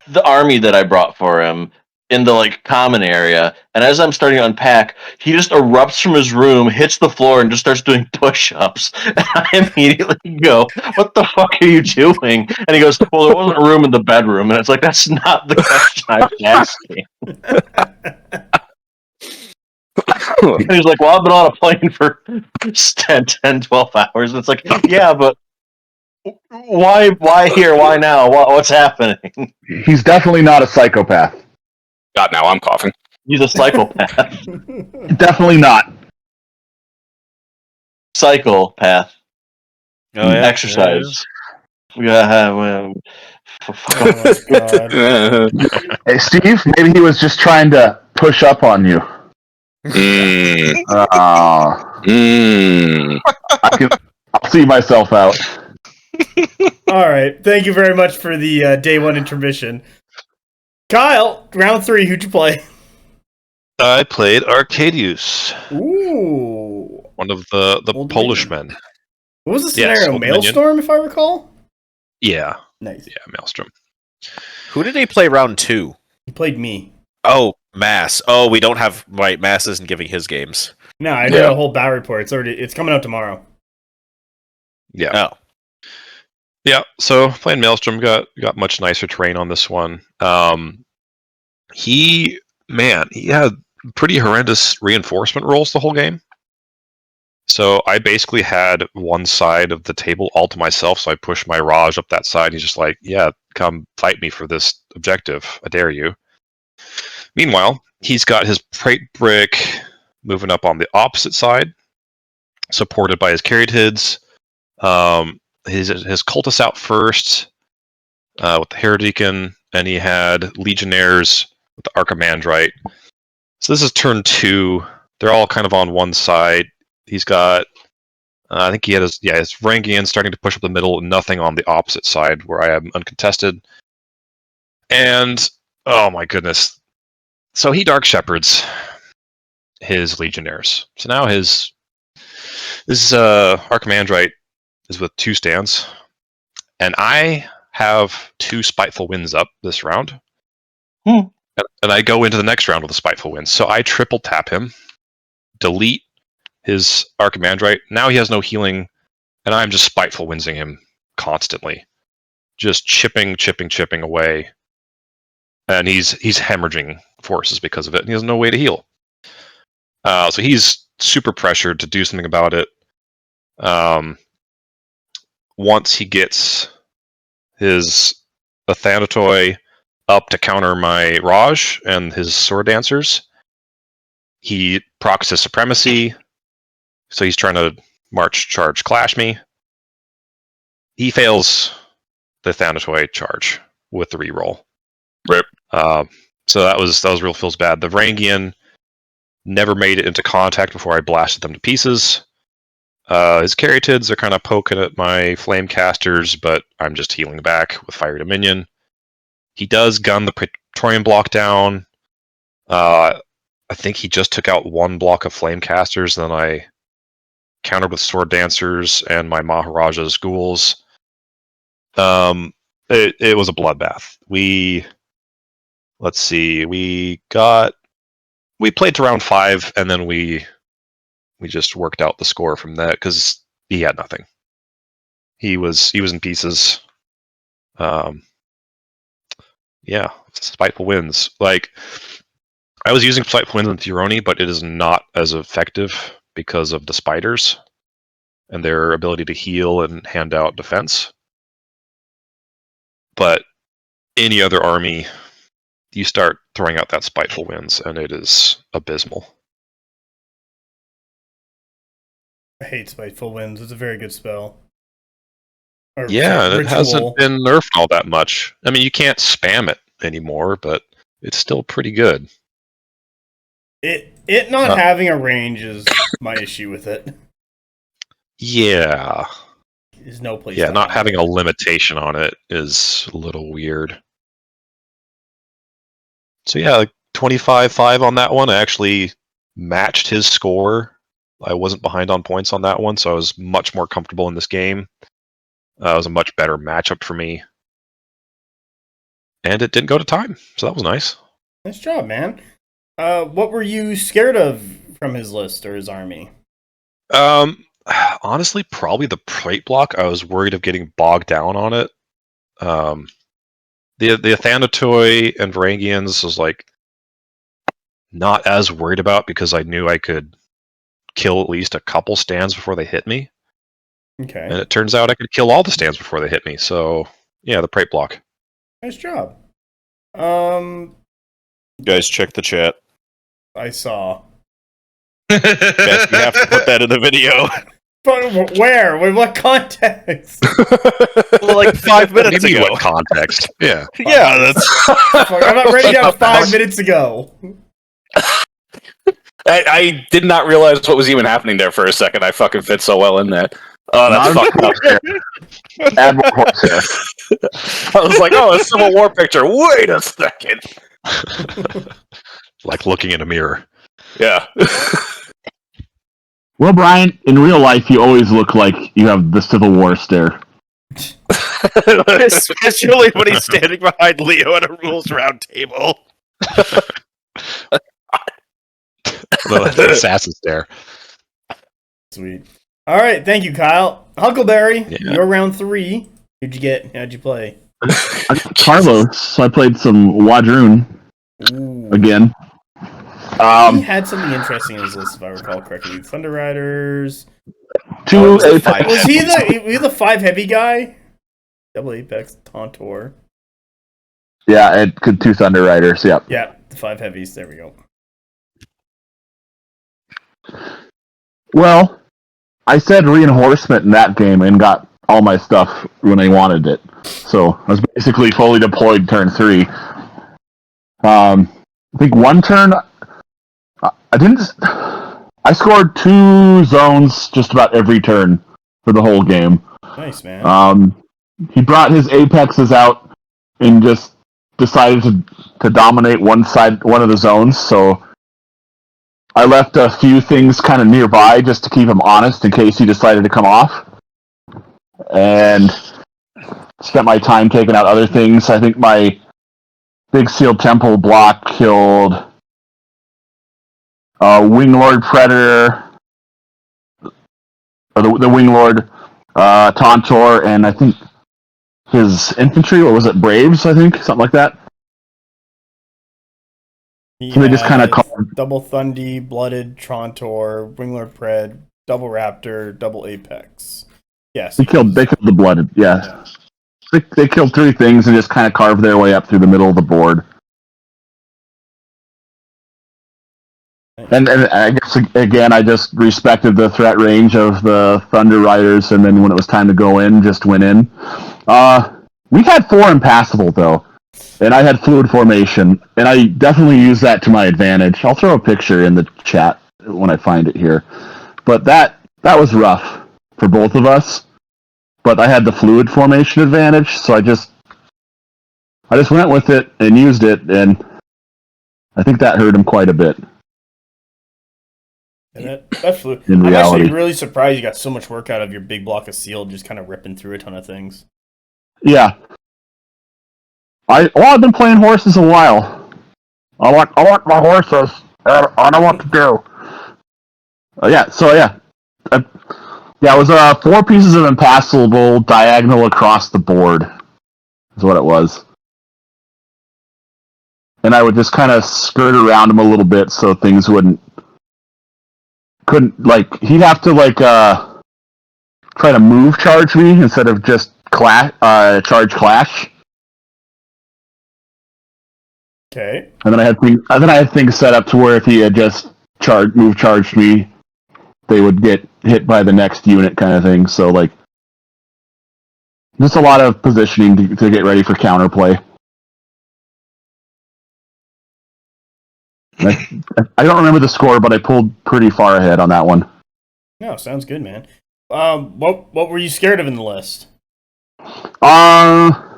the army that I brought for him in the like common area, and as I'm starting to unpack, he just erupts from his room, hits the floor, and just starts doing push-ups. And I immediately go, "What the fuck are you doing?" And he goes, "Well, there wasn't room in the bedroom." And it's like, that's not the question I was asking. And he's like, "Well, I've been on a plane for 10, 12 hours." And it's like, yeah, but why here? Why now? What's happening? He's definitely not a psychopath. God, now I'm coughing. He's a psychopath. Definitely not. Psychopath. Oh, yeah. Exercise. Yeah, well, Oh my god. Hey, Steve, maybe he was just trying to push up on you. Mm. I'll see myself out. All right. Thank you very much for the day one intermission. Kyle, round 3, who'd you play? I played Arcadius, Ooh. one of the Old Polish Dominion. men. What was the Yes, scenario? Old Dominion. Maelstrom, if I recall? Yeah, Nice. yeah, Maelstrom. Who did he play round 2? He played me. Oh, Mass. Oh, we don't have... Right, Mass isn't giving his games. No, I did a whole battle report. It's coming out tomorrow. Yeah. Oh. Yeah, so playing Maelstrom got much nicer terrain on this one. He had pretty horrendous reinforcement rolls the whole game. So I basically had one side of the table all to myself, so I pushed my Raj up that side. He's just like, yeah, come fight me for this objective. I dare you. Meanwhile, he's got his Prate Brick moving up on the opposite side, supported by his Caryatids. His cultists out first with the Heredeacon, and he had Legionnaires with the Archimandrite. So this is turn 2. They're all kind of on one side. He's got, I think he had his Varangian starting to push up the middle, and nothing on the opposite side where I am uncontested. And, oh my goodness. So he Dark Shepherds his Legionnaires. So now his Archimandrite is with 2 stands, and I have 2 Spiteful Winds up this round. And I go into the next round with a Spiteful Wind. So I triple tap him, delete his Archimandrite. Now he has no healing, and I'm just Spiteful Windsing him constantly. Just chipping away. And he's hemorrhaging forces because of it, and he has no way to heal. So he's super pressured to do something about it. Once he gets his Athanatoi up to counter my Raj and his Sword Dancers, he procs his Supremacy, so he's trying to march, charge, clash me. He fails the Athanatoi charge with the reroll. Rip. So that was real feels bad. The Varangian never made it into contact before I blasted them to pieces. His Caryatids are kind of poking at my Flame Casters, but I'm just healing back with Fiery Dominion. He does gun the Praetorian block down. I think he just took out 1 block of Flame Casters, then I countered with Sword Dancers and my Maharaja's Ghouls. It was a bloodbath. We played to round 5, and then we just worked out the score from that because he had nothing. He was in pieces. Spiteful Winds. Like, I was using Spiteful Winds in Theuroni, but it is not as effective because of the spiders and their ability to heal and hand out defense. But any other army, you start throwing out that Spiteful Winds, and it is abysmal. I hate Spiteful Winds. It's a very good spell. Or Yeah, sorry, it ritual. hasn't been nerfed all that much. I mean, you can't spam it anymore, but it's still pretty good. It not having a range is my issue with it. Yeah. There's no place. Yeah, to not hide having it. a limitation on it is a little weird. So yeah, like 25-5 on that one. I actually matched his score. I wasn't behind on points on that one, so I was much more comfortable in this game. It was a much better matchup for me. And it didn't go to time, so that was nice. Nice job, man. What were you scared of from his list or his army? Honestly, probably the plate block. I was worried of getting bogged down on it. The Athanatoi and Varangians was like not as worried about because I knew I could kill at least a couple stands before they hit me. Okay. And it turns out I could kill all the stands before they hit me. So yeah, the plate block. Nice job. Guys, check the chat. I saw. Beth, you have to put that in the video. But where? With what context? Well, like 5 minutes Maybe ago. what context? Yeah. Yeah, that's. Fuck, I'm not ready down 5 minutes ago. I did not realize what was even happening there for a second. I fucking fit so well in that. Oh, that's fucked up. Admiral Corsair. I was like, oh, a Civil War picture. Wait a second. Like looking in a mirror. Yeah. Well, Brian, in real life, you always look like you have the Civil War stare. Especially when he's standing behind Leo at a rules round table. The assassin's there. Sweet. All right, thank you, Kyle. Huckleberry, Yeah. you're round 3. Who'd you get? How'd you play? Carlos, so I played some Wadroon Ooh. again. He had something interesting in his list, if I recall correctly. Thunder Riders. Two was it Apex. Was he the 5 heavy guy? Double Apex, Tauntor. Yeah, and two Thunder Riders, yep. Yeah, the 5 heavies. There we go. Well, I said reinforcement in that game and got all my stuff when I wanted it. So I was basically fully deployed turn 3. I think one turn I scored 2 zones just about every turn for the whole game. Nice, man. He brought his apexes out and just decided to dominate one of the zones, so I left a few things kind of nearby just to keep him honest in case he decided to come off. And spent my time taking out other things. I think my Big Seal Temple block killed Winglord Predator, or the Winglord Tauntor, and I think his infantry, or was it Braves, I think? Something like that. So they just kind of called... Double Thundy, Blooded, Tauntor, Winglord Pred, Double Raptor, Double Apex. Yes. They killed the Blooded, yeah. They killed 3 things and just kind of carved their way up through the middle of the board. And I guess, again, I just respected the threat range of the Thunder Riders, and then when it was time to go in, just went in. We had 4 impassable, though, and I had fluid formation, and I definitely used that to my advantage. I'll throw a picture in the chat when I find it here. But that was rough for both of us, but I had the fluid formation advantage, so I just went with it and used it, and I think that hurt him quite a bit. And that flew. In I'm reality. actually really surprised you got so much work out of your big block of seal, just kind of ripping through a ton of things. Yeah. I've been playing horses a while. I want my horses. I know what to do. It was 4 pieces of impassable diagonal across the board, is what it was. And I would just kind of skirt around him a little bit so things he'd have to try to move charge me instead of just charge clash. Okay. And then I had things set up to where if he had just move charged me, they would get hit by the next unit kind of thing. So just a lot of positioning to get ready for counterplay. I don't remember the score, but I pulled pretty far ahead on that one. No, sounds good, man. What were you scared of in the list? I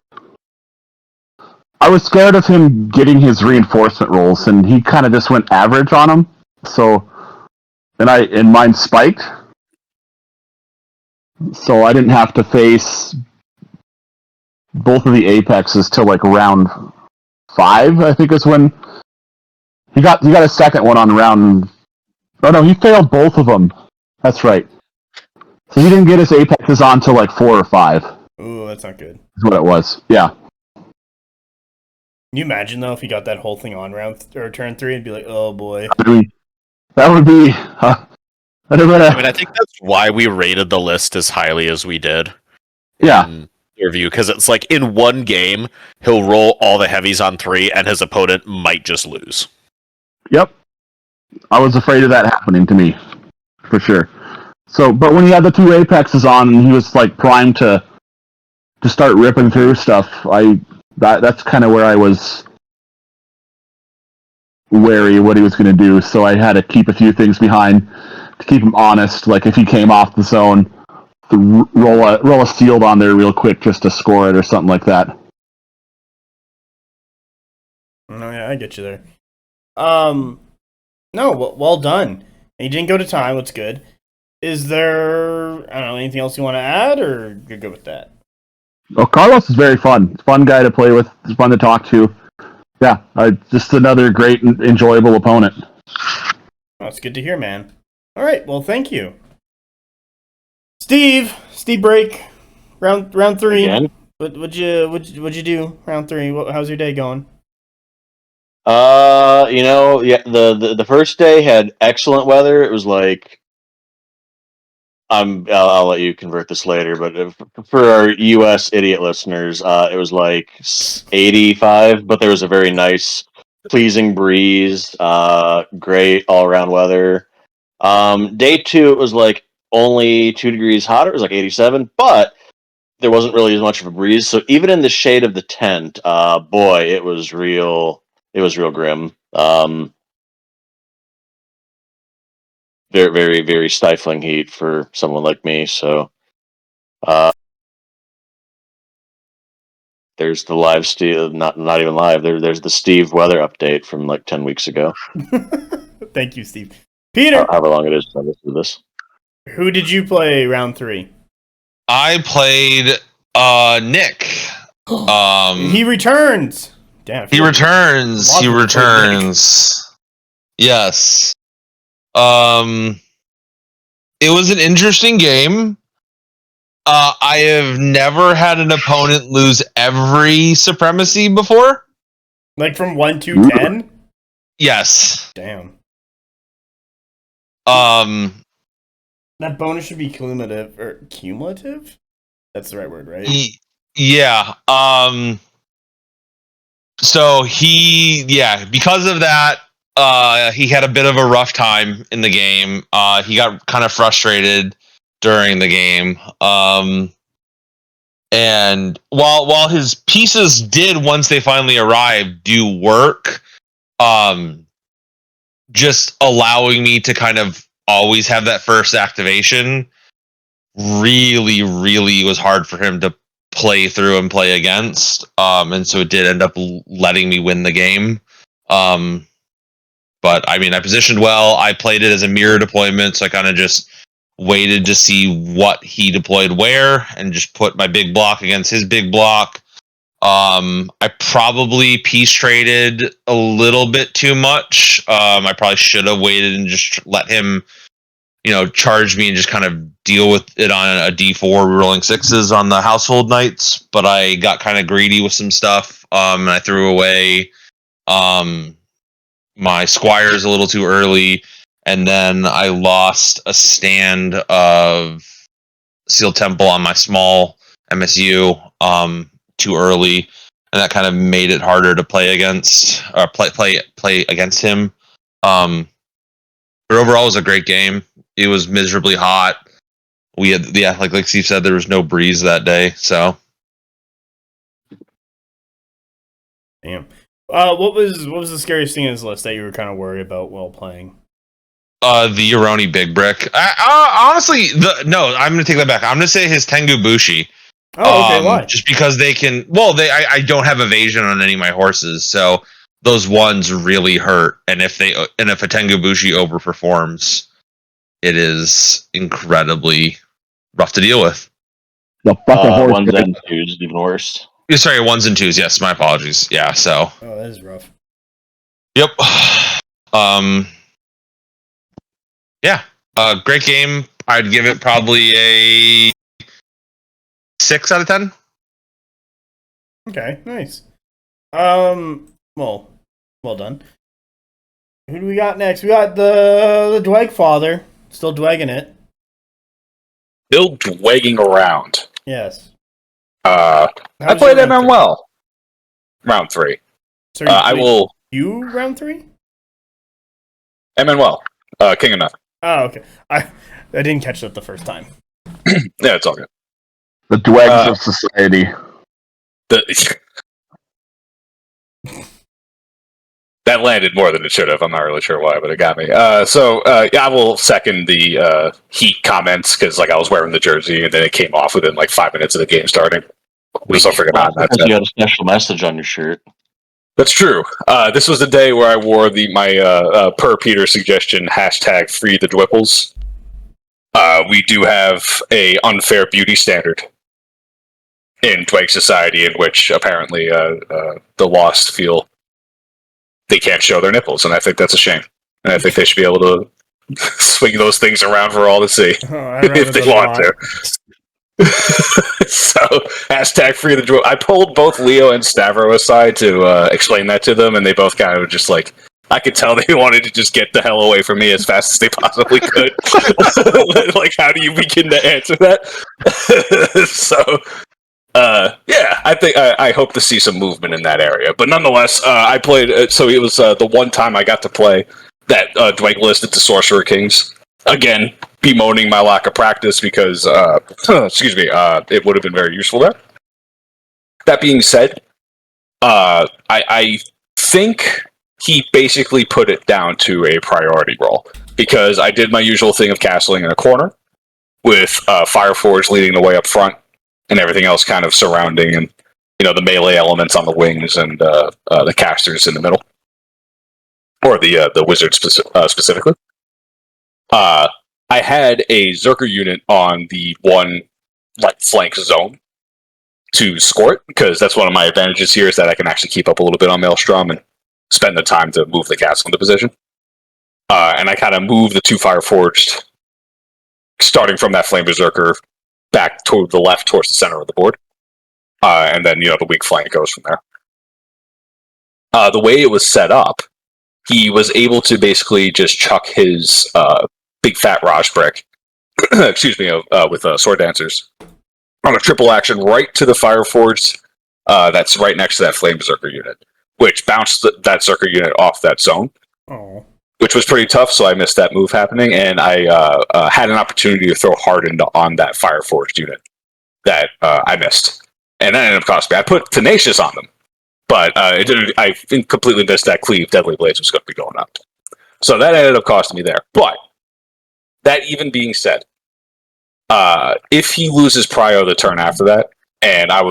was scared of him getting his reinforcement rolls, and he kind of just went average on them. So, and mine spiked, so I didn't have to face both of the apexes till like round 5. I think is when he got a second one on round. Oh no, he failed both of them. That's right. So he didn't get his apexes on till like 4 or 5. Ooh, that's not good. Is what it was. Yeah. Can you imagine though if he got that whole thing on turn 3 and be like, oh boy. That would be. I mean, I think that's why we rated the list as highly as we did. Yeah. Review, because it's like in one game he'll roll all the heavies on 3, and his opponent might just lose. Yep. I was afraid of that happening to me, for sure. So, but when he had the 2 apexes on and he was like primed to start ripping through stuff, that's kind of where I was wary of what he was going to do. So I had to keep a few things behind to keep him honest. Like if he came off the zone, roll a sealed on there real quick just to score it or something like that. Oh yeah, I get you there. No, well done. And you didn't go to time. What's good? Is there, I don't know, anything else you want to add, or you're good with that? Oh, Carlos is very fun. Fun guy to play with. It's fun to talk to. Yeah, just another great, enjoyable opponent. Oh, it's good to hear, man. All right, well, thank you, Steve Break, round 3. Again? What'd you do round 3? How's your day going? The first day had excellent weather. It was like, I'll let you convert this later, but for our U.S. idiot listeners, it was like 85, but there was a very nice, pleasing breeze, great all-around weather. Day 2, it was like only 2 degrees hotter. It was like 87, but there wasn't really as much of a breeze. So even in the shade of the tent, boy, it was real grim. Very, very, very stifling heat for someone like me. So, there's the live Steve, not even live. There's the Steve weather update from like 10 weeks ago. Thank you, Steve. Peter, However long it is to listen to this. who did you play round 3? I played Nick. He returns. Damn. He returns. He returns. Yes. It was an interesting game. I have never had an opponent lose every supremacy before. Like from 1 to 10? Yes. Damn. That bonus should be cumulative? That's the right word, right? Yeah. So because of that, he had a bit of a rough time in the game. He got kind of frustrated during the game. And while his pieces did, once they finally arrived, do work, just allowing me to kind of always have that first activation really, really was hard for him to play through and play against. And so it did end up letting me win the game. But I mean, I positioned well. I played it as a mirror deployment, so I kind of just waited to see what he deployed where and just put my big block against his big block. I probably piece traded a little bit too much. I probably should have waited and just let him, charge me and just kind of deal with it on a D4 rolling 6s on the household nights. But I got kind of greedy with some stuff. And I threw away my squires a little too early. And then I lost a stand of Sealed Temple on my small MSU too early, and that kind of made it harder to play against him. But overall, it was a great game. It was miserably hot. We had like Steve said, there was no breeze that day, so Damn. What was the scariest thing in this list that you were kind of worried about while playing? The Yoroni Big Brick. Honestly, I'm gonna take that back. I'm gonna say his Tengu Bushi. Oh, okay. Why? Just because they can. Well, I don't have evasion on any of my horses, so those ones really hurt. And if a Tengu Bushi overperforms, it is incredibly rough to deal with. The fucking horse. Ones and twos, even worse. Sorry, 1s and 2s. Yes, my apologies. Yeah. So. Oh, that is rough. Yep. Yeah. Great game. I'd give it probably a 6 out of 10. Okay, nice. Well done. Who do we got next? We got the Dwag father. Still dwagging it. Still dwagging around. Yes. I How's played your them round well. Round 3. So I will. You round 3? Manuel, King of Nothing. Oh, okay. I didn't catch that the first time. Yeah, it's all good. The Dwags of society. That landed more than it should have. I'm not really sure why, but it got me. I will second the Heat comments because, I was wearing the jersey and then it came off within 5 minutes of the game starting. So freaking on. Because you had a special message on your shirt. That's true. This was the day where I wore my per Peter suggestion hashtag free the Dwipples. We do have a unfair beauty standard in Dwag society in which apparently the Lost feel they can't show their nipples, and I think that's a shame. And I think they should be able to swing those things around for all to see if they want to. So, hashtag free the Dwipples. I pulled both Leo and Stavro aside to explain that to them, and they both kind of just I could tell they wanted to just get the hell away from me as fast as they possibly could. How do you begin to answer that? Yeah, I think I hope to see some movement in that area. But nonetheless, I played. So it was the one time I got to play that Dwag listed to Sorcerer Kings. Again, bemoaning my lack of practice because, excuse me, it would have been very useful there. That being said, I think he basically put it down to a priority role because I did my usual thing of castling in a corner with Fireforge leading the way up front and everything else kind of surrounding and the melee elements on the wings and the casters in the middle, or the wizard specifically. I had a Zerker unit on the one flank zone to score it, because that's one of my advantages here is that I can actually keep up a little bit on Maelstrom and spend the time to move the castle into position. And I kind of move the 2 Fireforged, starting from that Flame Berserker, back toward the left, towards the center of the board. And then, the weak flank goes from there. The way it was set up, he was able to basically just chuck his big fat Raj brick, excuse me, with Sword Dancers, on a triple action right to the Fireforged that's right next to that Flame Berserker unit, which bounced that Zerker unit off that zone, which was pretty tough, so I missed that move happening, and I had an opportunity to throw Hardened on that Fireforged unit that I missed. And that ended up costing me. I put Tenacious on them, but I completely missed that Cleave Deadly Blades was going to be going up. So that ended up costing me there. But, that even being said, if he loses Prio the turn after that, and I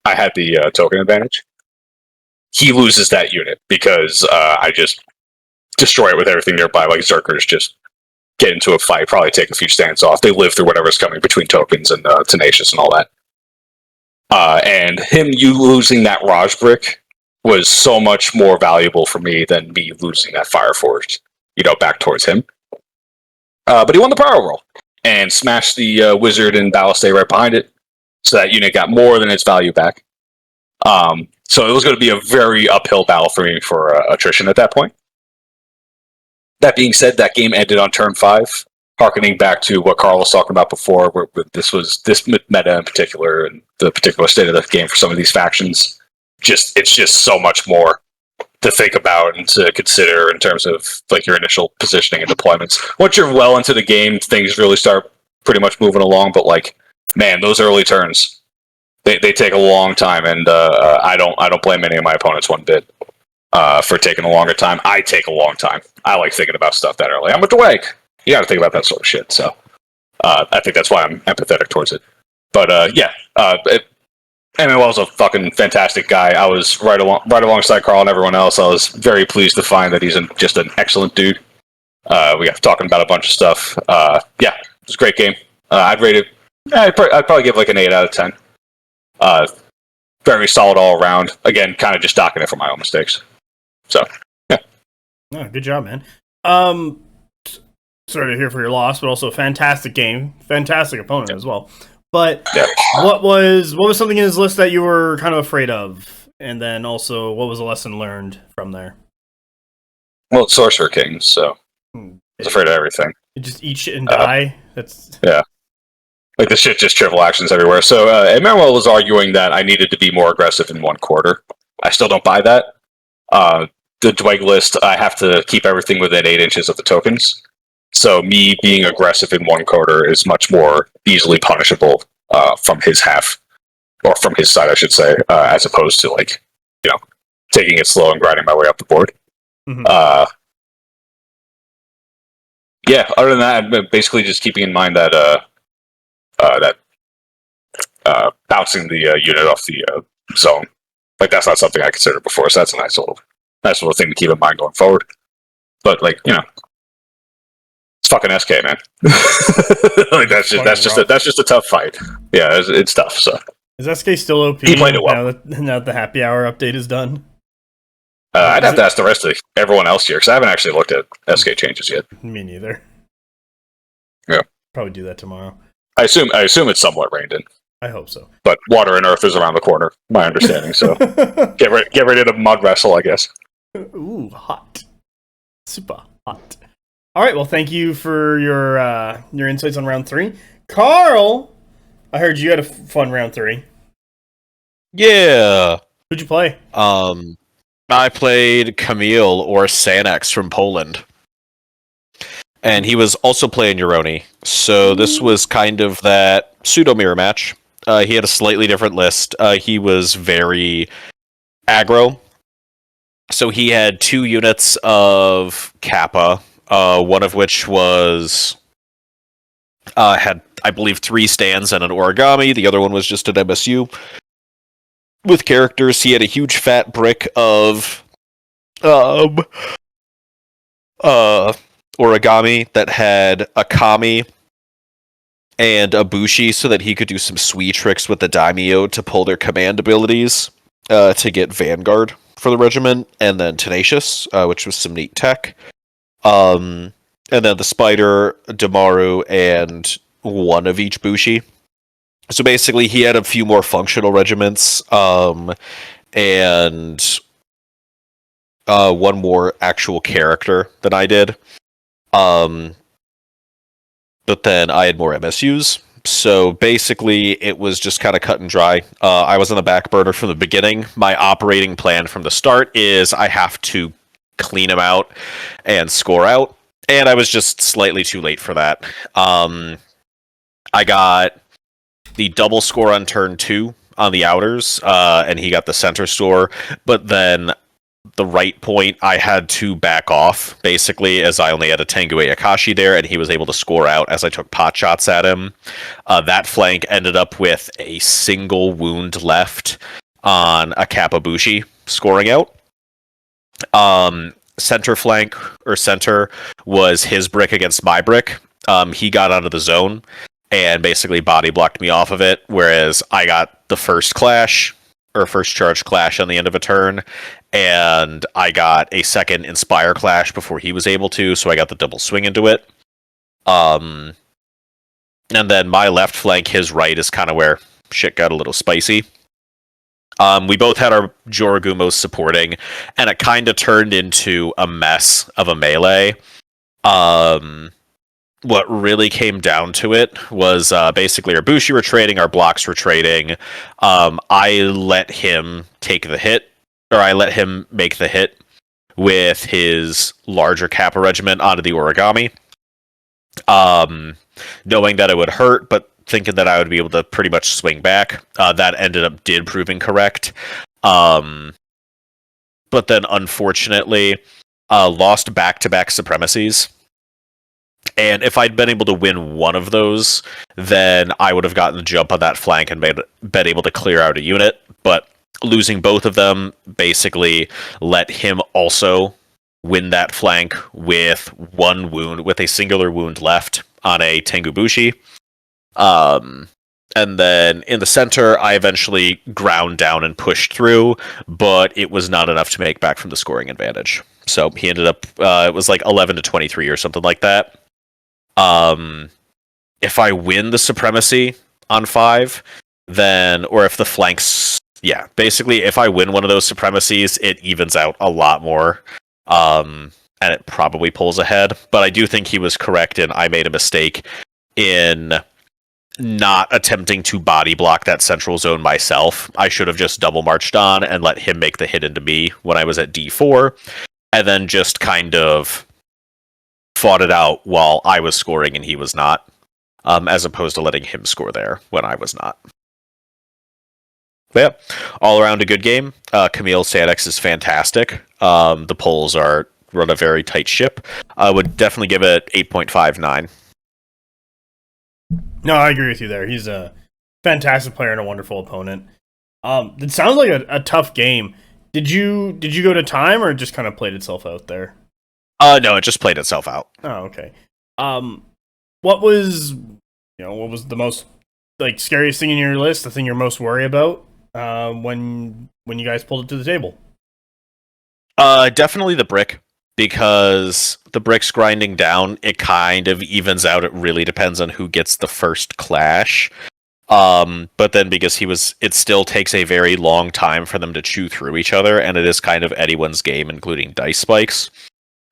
had the token advantage, he loses that unit because I just destroy it with everything nearby. Zerkers just get into a fight, probably take a few stands off. They live through whatever's coming between tokens and Tenacious and all that. And you losing that Raj brick was so much more valuable for me than me losing that Fireforged, back towards him. But he won the power roll and smashed the wizard and ballistay right behind it, so that unit got more than its value back. So it was going to be a very uphill battle for me for attrition at that point. That being said, that game ended on turn 5, harkening back to what Carl was talking about before, where this meta in particular, and the particular state of the game for some of these factions. It's just so much more to think about and to consider in terms of your initial positioning and deployments. Once you're well into the game, things really start pretty much moving along. But man, those early turns, They take a long time, and I don't blame any of my opponents one bit for taking a longer time. I take a long time. I like thinking about stuff that early. I'm with the wake. You got to think about that sort of shit. So I think that's why I'm empathetic towards it. But Emmanuel's a fucking fantastic guy. I was right alongside Carl and everyone else. I was very pleased to find that he's just an excellent dude. We got talking about a bunch of stuff. Yeah, it was a great game. I'd rate it. I'd probably give like an 8 out of 10. Very solid all around. Again, kind of just docking it for my own mistakes. So, yeah. Oh, good job, man. Sorry to hear for your loss, but also a fantastic game, fantastic opponent as well. But what was something in his list that you were kind of afraid of, and then also what was a lesson learned from there? Well, it's Sorcerer King, so I was afraid of everything. You just eat shit and die. That's like the shit, just triple actions everywhere. So Emmanuel was arguing that I needed to be more aggressive in one quarter. I still don't buy that. The Dweg list, I have to keep everything within 8 inches of the tokens. So me being aggressive in one quarter is much more easily punishable from his half, or from his side, I should say, as opposed to taking it slow and grinding my way up the board. Mm-hmm. Other than that, I'm basically just keeping in mind that bouncing the unit off the zone, like that's not something I considered before. So that's a nice little thing to keep in mind going forward. But it's fucking SK, man. Like that's just a tough fight. Yeah, it's tough. So is SK still OP? He played it well. Now that the happy hour update is done. I'd have to ask the rest of everyone else here because I haven't actually looked at SK changes yet. Me neither. Yeah, probably do that tomorrow. I assume it's somewhat reined in. I hope so. But water and earth is around the corner, my understanding. So get ready to mud wrestle, I guess. Ooh, hot, super hot. All right, well, thank you for your insights on round 3, Carl. I heard you had a fun round 3. Yeah. Who'd you play? I played Camille or Sanex from Poland. And he was also playing Euroni. So this was kind of that pseudo-mirror match. He had a slightly different list. He was very aggro. So he had 2 units of Kappa, one of which was had, I believe, 3 stands and an origami. The other one was just an MSU. With characters, he had a huge fat brick of origami that had a kami and a bushi so that he could do some sweet tricks with the daimyo to pull their command abilities to get Vanguard for the regiment, and then Tenacious, which was some neat tech. And then the Spider, Damaru, and one of each bushi. So basically, he had a few more functional regiments, and one more actual character than I did. But then I had more MSUs. So basically, it was just kind of cut and dry. I was on the back burner from the beginning. My operating plan from the start is I have to clean him out and score out. And I was just slightly too late for that. I got the double score on turn 2 on the outers, and he got the center score. But then the right point, I had to back off, basically, as I only had a Tengu Akashi there, and he was able to score out as I took pot shots at him. That flank ended up with a single wound left on a Kappabushi scoring out. Center flank, or center, was his brick against my brick. He got out of the zone and basically body blocked me off of it, whereas I got the first clash, or first charge clash on the end of a turn, and I got a second Inspire clash before he was able to, so I got the double swing into it. And then my left flank, his right, is kind of where shit got a little spicy. We both had our Joragumos supporting, and it kind of turned into a mess of a melee. What really came down to it was basically our Bushi were trading, our blocks were trading. I let him take the hit, or I let him make the hit with his larger Kappa regiment onto the origami, knowing that it would hurt, but thinking that I would be able to pretty much swing back. That ended up proving correct. But then, unfortunately, lost back-to-back supremacies. And if I'd been able to win one of those, then I would have gotten the jump on that flank and been able to clear out a unit. But losing both of them basically let him also win that flank with one wound, with a singular wound left on a Tengubushi. And then in the center, I eventually ground down and pushed through, but it was not enough to make back from the scoring advantage. So he ended up, it was like 11-23 or something like that. If I win the supremacy on 5, then, or if the flanks, yeah, basically if I win one of those supremacies, it evens out a lot more. And it probably pulls ahead. But I do think he was correct, and I made a mistake in not attempting to body block that central zone myself. I should have just double marched on and let him make the hit into me when I was at D4, and then just kind of fought it out while I was scoring and he was not, as opposed to letting him score there when I was not. But yeah, all around a good game. Camille Sadex is fantastic. The polls run a very tight ship. I would definitely give it 8.59. No, I agree with you there. He's a fantastic player and a wonderful opponent. It sounds like a tough game. Did you go to time, or it just kind of played itself out there? No, it just played itself out. Oh, okay. What was the most scariest thing in your list? The thing you're most worried about when you guys pulled it to the table? Definitely the brick, because the brick's grinding down. It kind of evens out. It really depends on who gets the first clash. But then because it still takes a very long time for them to chew through each other, and it is kind of anyone's game, including dice spikes.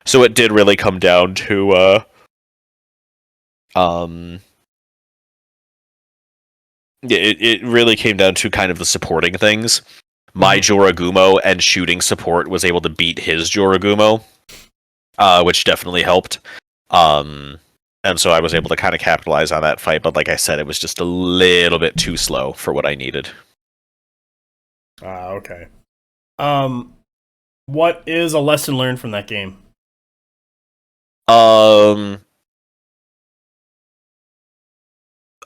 So it did really come down to it really came down to kind of the supporting things. My Joragumo and shooting support was able to beat his Joragumo, which definitely helped. And so I was able to kind of capitalize on that fight, but like I said, it was just a little bit too slow for what I needed. Okay. What is a lesson learned from that game?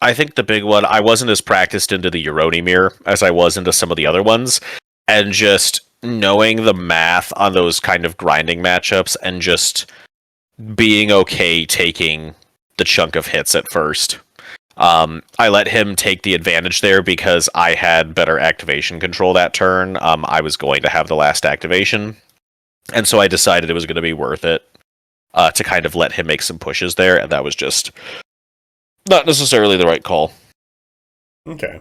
I think the big one, I wasn't as practiced into the Euroni mirror as I was into some of the other ones, and just knowing the math on those kind of grinding matchups and just being okay taking the chunk of hits at first. I let him take the advantage there because I had better activation control that turn. I was going to have the last activation, and so I decided it was going to be worth it to kind of let him make some pushes there, and that was just not necessarily the right call. Okay.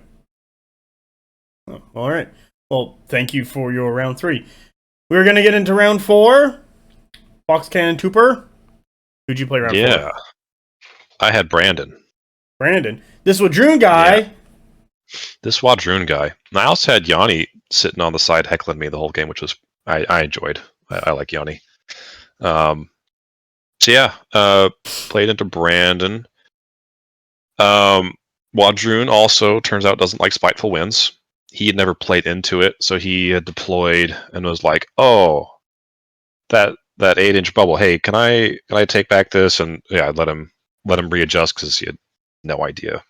Oh, all right. Well, thank you for your round 3. We're going to get into round 4. Box Cannon Tooper. Who'd you play round 4? Yeah. I had Brandon. This Wadroon guy. Yeah. This Wadroon guy. And I also had Yanni sitting on the side heckling me the whole game, which was I enjoyed. I like Yanni. So yeah, played into Brandon. Wadroon also turns out doesn't like spiteful winds. He had never played into it, so he had deployed and was like, "Oh, that 8-inch bubble. Hey, can I take back this?" And yeah, I let him readjust because he had no idea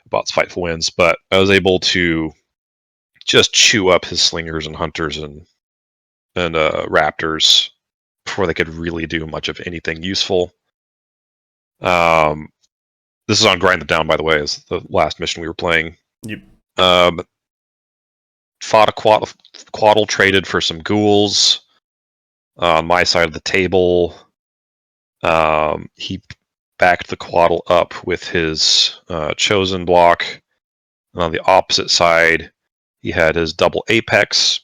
about spiteful winds. But I was able to just chew up his slingers and hunters and raptors before they could really do much of anything useful. This is on Grind Them Down, by the way, is the last mission we were playing. Yep. Fought a quaddle, traded for some ghouls on my side of the table. He backed the quaddle up with his chosen block. And on the opposite side, he had his double apex.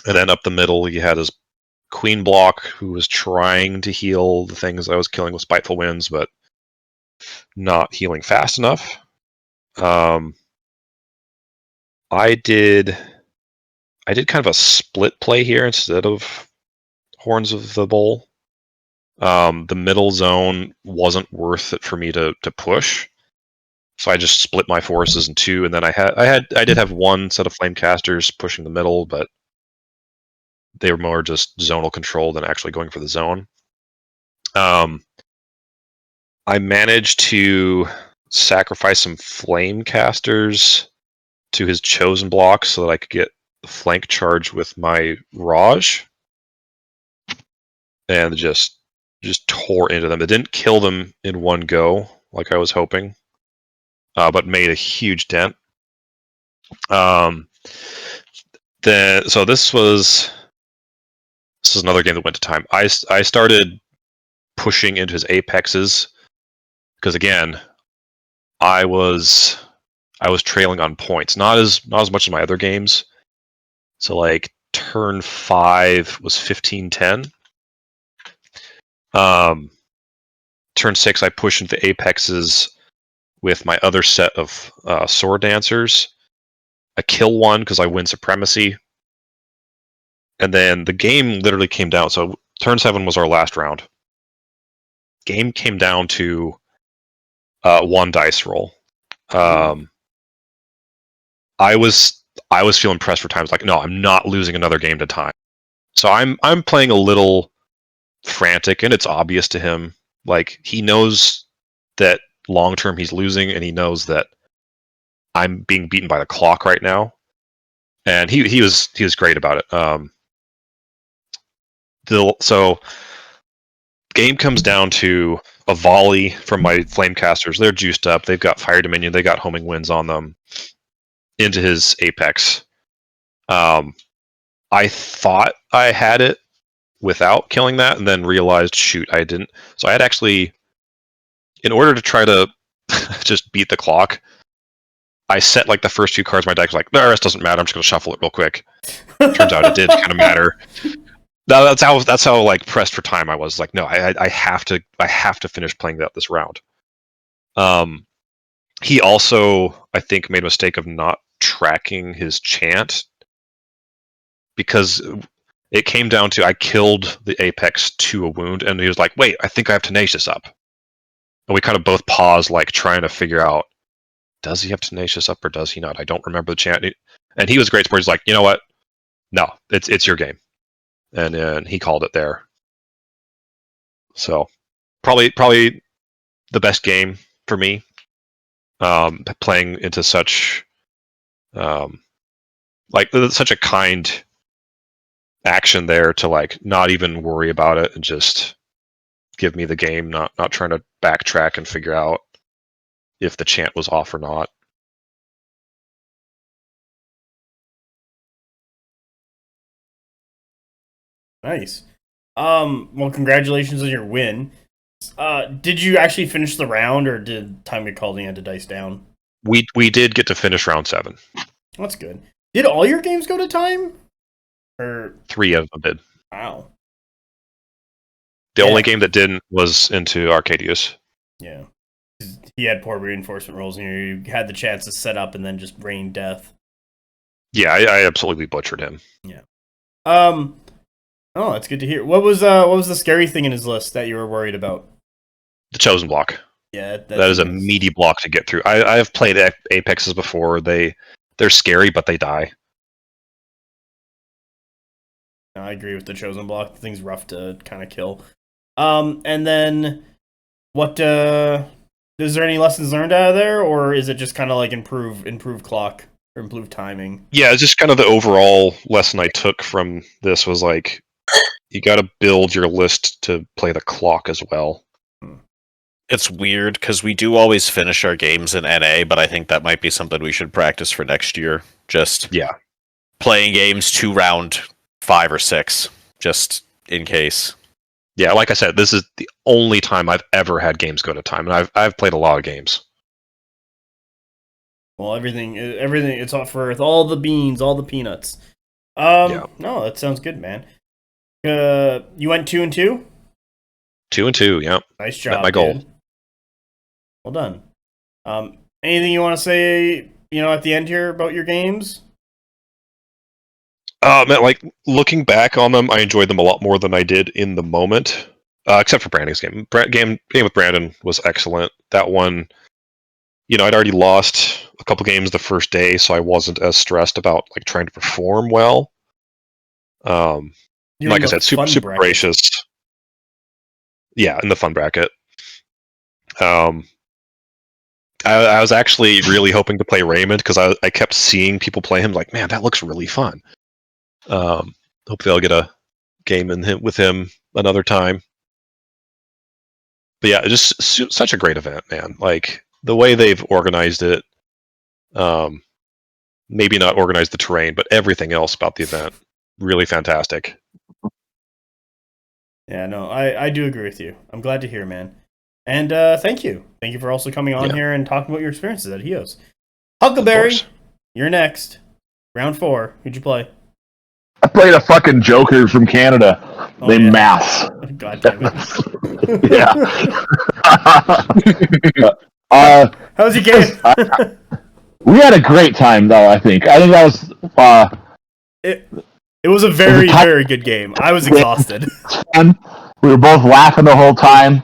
And then up the middle, he had his queen block, who was trying to heal the things I was killing with spiteful winds, but not healing fast enough. I did kind of a split play here instead of Horns of the Bull. The middle zone wasn't worth it for me to push. So I just split my forces in two, and then I did have one set of flame casters pushing the middle, but they were more just zonal control than actually going for the zone. I managed to sacrifice some flame casters to his chosen block so that I could get the flank charge with my Raj, and just tore into them. It didn't kill them in one go like I was hoping, but made a huge dent. So this was another game that went to time. I started pushing into his apexes because again, I was trailing on points, not as much as my other games. So like turn 5 was 15-10. Turn 6 I pushed into the apexes with my other set of sword dancers. I kill one because I win supremacy. And then the game literally came down. So turn 7 was our last round. Game came down to one dice roll. I was feeling pressed for times like, no, I'm not losing another game to time. So I'm playing a little frantic, and it's obvious to him. Like, he knows that long term he's losing, and he knows that I'm being beaten by the clock right now. And he was great about it. So game comes down to a volley from my Flamecasters. They're juiced up. They've got Fire Dominion. They got homing winds on them into his apex. I thought I had it without killing that, and then realized, shoot, I didn't. So I had actually, in order to try to just beat the clock, I set like the first 2 cards of my deck. Was like, the rest doesn't matter. I'm just going to shuffle it real quick. Turns out it did kind of matter. That's how like pressed for time I was. Like, no, I have to finish playing out this round. He also, I think, made a mistake of not tracking his chant, because it came down to I killed the apex to a wound, and he was like, wait, I think I have Tenacious up. And we kind of both paused, like trying to figure out, does he have Tenacious up or does he not? I don't remember the chant. And he was great sport. He's like, you know what? No, it's your game. And he called it there. So probably the best game for me. Playing into such such a kind action there to like not even worry about it and just give me the game, not trying to backtrack and figure out if the chant was off or not. Nice. Well, congratulations on your win. Did you actually finish the round, or did time get called and you had to dice down? We did get to finish round 7. That's good. Did all your games go to time? Or 3 of them did. wow. The only game that didn't was into Arcadius. Yeah. He had poor reinforcement rolls, and you had the chance to set up and then just rain death. Yeah, I absolutely butchered him. Yeah. Oh, that's good to hear. What was the scary thing in his list that you were worried about? The chosen block. Yeah, that is a meaty block to get through. I have played Apexes before. They're scary, but they die. I agree with the chosen block. The thing's rough to kind of kill. And then what? Is there any lessons learned out of there, or is it just kind of like improve clock or improve timing? Yeah, it's just kind of the overall lesson I took from this was like, you got to build your list to play the clock as well. It's weird because we do always finish our games in NA, but I think that might be something we should practice for next year. Just playing games to round 5 or 6, just in case. Yeah, like I said, this is the only time I've ever had games go to time, and I've played a lot of games. Well, everything, it's all for all the beans, all the peanuts. No, that sounds good, man. You went 2-2? 2-2, yeah. Nice job. Met my goal. Dude. Well done. Anything you want to say, at the end here about your games? Man, like, looking back on them, I enjoyed them a lot more than I did in the moment. Except for Brandon's game. Game with Brandon was excellent. That one, I'd already lost a couple games the first day, so I wasn't as stressed about like trying to perform well. Like I said, super bracket. gracious. Yeah, in the fun bracket. I was actually really hoping to play Raymond because I kept seeing people play him. Like, man, that looks really fun. Hopefully, I'll get a game with him another time. But yeah, just such a great event, man. Like the way they've organized it. Maybe not organized the terrain, but everything else about the event, really fantastic. Yeah, no, I do agree with you. I'm glad to hear, man. And thank you for also coming on here and talking about your experiences at Hios. Huckleberry, you're next. Round 4. Who'd you play? I played a fucking Joker from Canada named Mass. God damn it. Yeah. How was your game? We had a great time, though. I think that was. It was a very, very good game. I was exhausted. We were both laughing the whole time.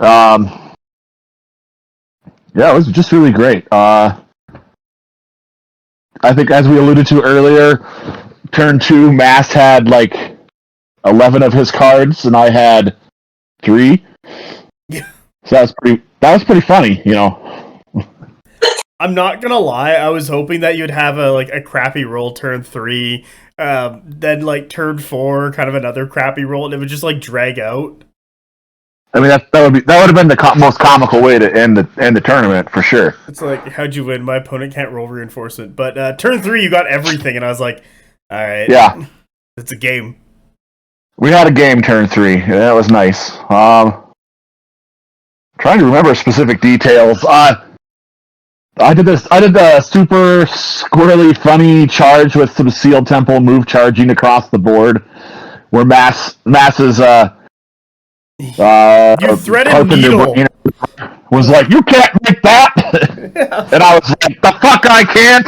Yeah, it was just really great. I think, as we alluded to earlier, turn 2, Mass had like 11 of his cards, and I had 3. Yeah. So that was pretty funny, I'm not gonna lie, I was hoping that you'd have a crappy roll turn 3, then like turn 4, kind of another crappy roll, and it would just like drag out. I mean, that would have been the most comical way to end the tournament for sure. It's like, how'd you win? My opponent can't roll reinforcement. But turn 3, you got everything, and I was like, all right, yeah, it's a game. We had a game turn 3. Yeah, that was nice. Trying to remember specific details. I did the super squirrely funny charge with some Sealed Temple move charging across the board, where Mass's you threaded needle was like, you can't make that. And I was like, the fuck I can't.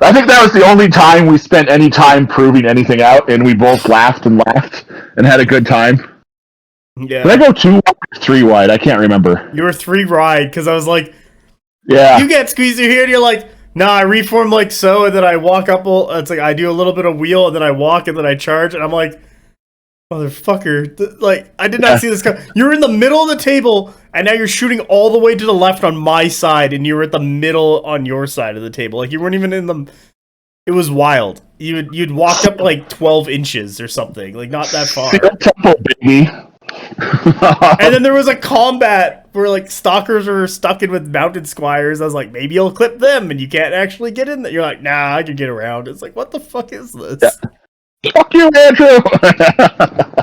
I think that was the only time we spent any time proving anything out, and we both laughed and had a good time. Yeah. Did I go 2 wide or 3 wide? I can't remember. You were 3 wide, because I was like, yeah, you get squeezer here, and you're like, nah, I reform like so, and then I walk up, it's like, I do a little bit of wheel, and then I walk, and then I charge, and I'm like, motherfucker, like, I did not see this come. You're in the middle of the table, and now you're shooting all the way to the left on my side, and you were at the middle on your side of the table. Like, you weren't even in the... It was wild. You'd walked up like 12 inches or something, like, not that far. Sealed Temple, baby. And then there was a combat where like stalkers were stuck in with mounted squires. I was like, maybe you'll clip them, and you can't actually get in there. You're like, nah, I can get around. It's like, what the fuck is this? Yeah. Fuck you, Andrew!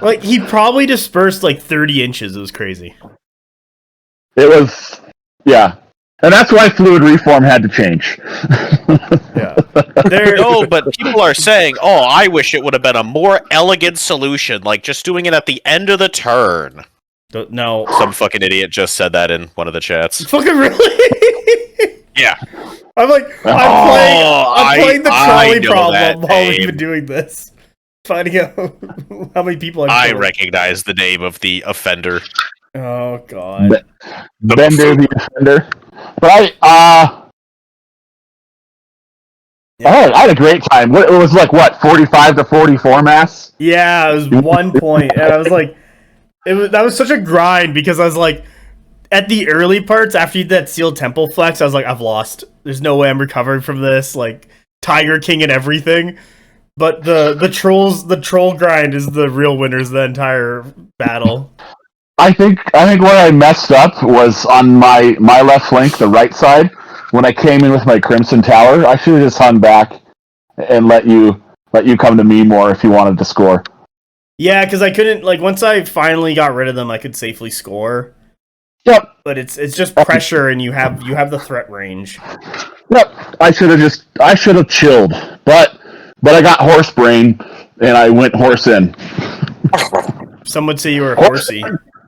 Like, he probably dispersed like 30 inches. It was crazy. It was, yeah. And that's why Fluid Reform had to change. Yeah. No, but people are saying, oh, I wish it would have been a more elegant solution, like just doing it at the end of the turn. No. Some fucking idiot just said that in one of the chats. Fucking really? Yeah. I'm like, I'm playing the trolley problem while we've name. been doing this. Finding out how many people I recognize the name of the offender. Oh, God. Bender the offender. But I had a great time. It was like, 45 to 44, Mass? Yeah, it was 1 point, and I was like, that was such a grind, because I was like, at the early parts, after you did that Sealed Temple flex, I was like, I've lost. There's no way I'm recovering from this, like, Tiger King and everything. But the troll grind is the real winners of the entire battle. I think where I messed up was on my left flank, the right side. When I came in with my Crimson Tower, I should have just hung back and let you come to me more if you wanted to score. Yeah, because I couldn't, like, once I finally got rid of them, I could safely score. Yep. But it's just pressure, and you have the threat range. Yep. I should have chilled, but I got horse brain and I went horse in. Some would say you were horsey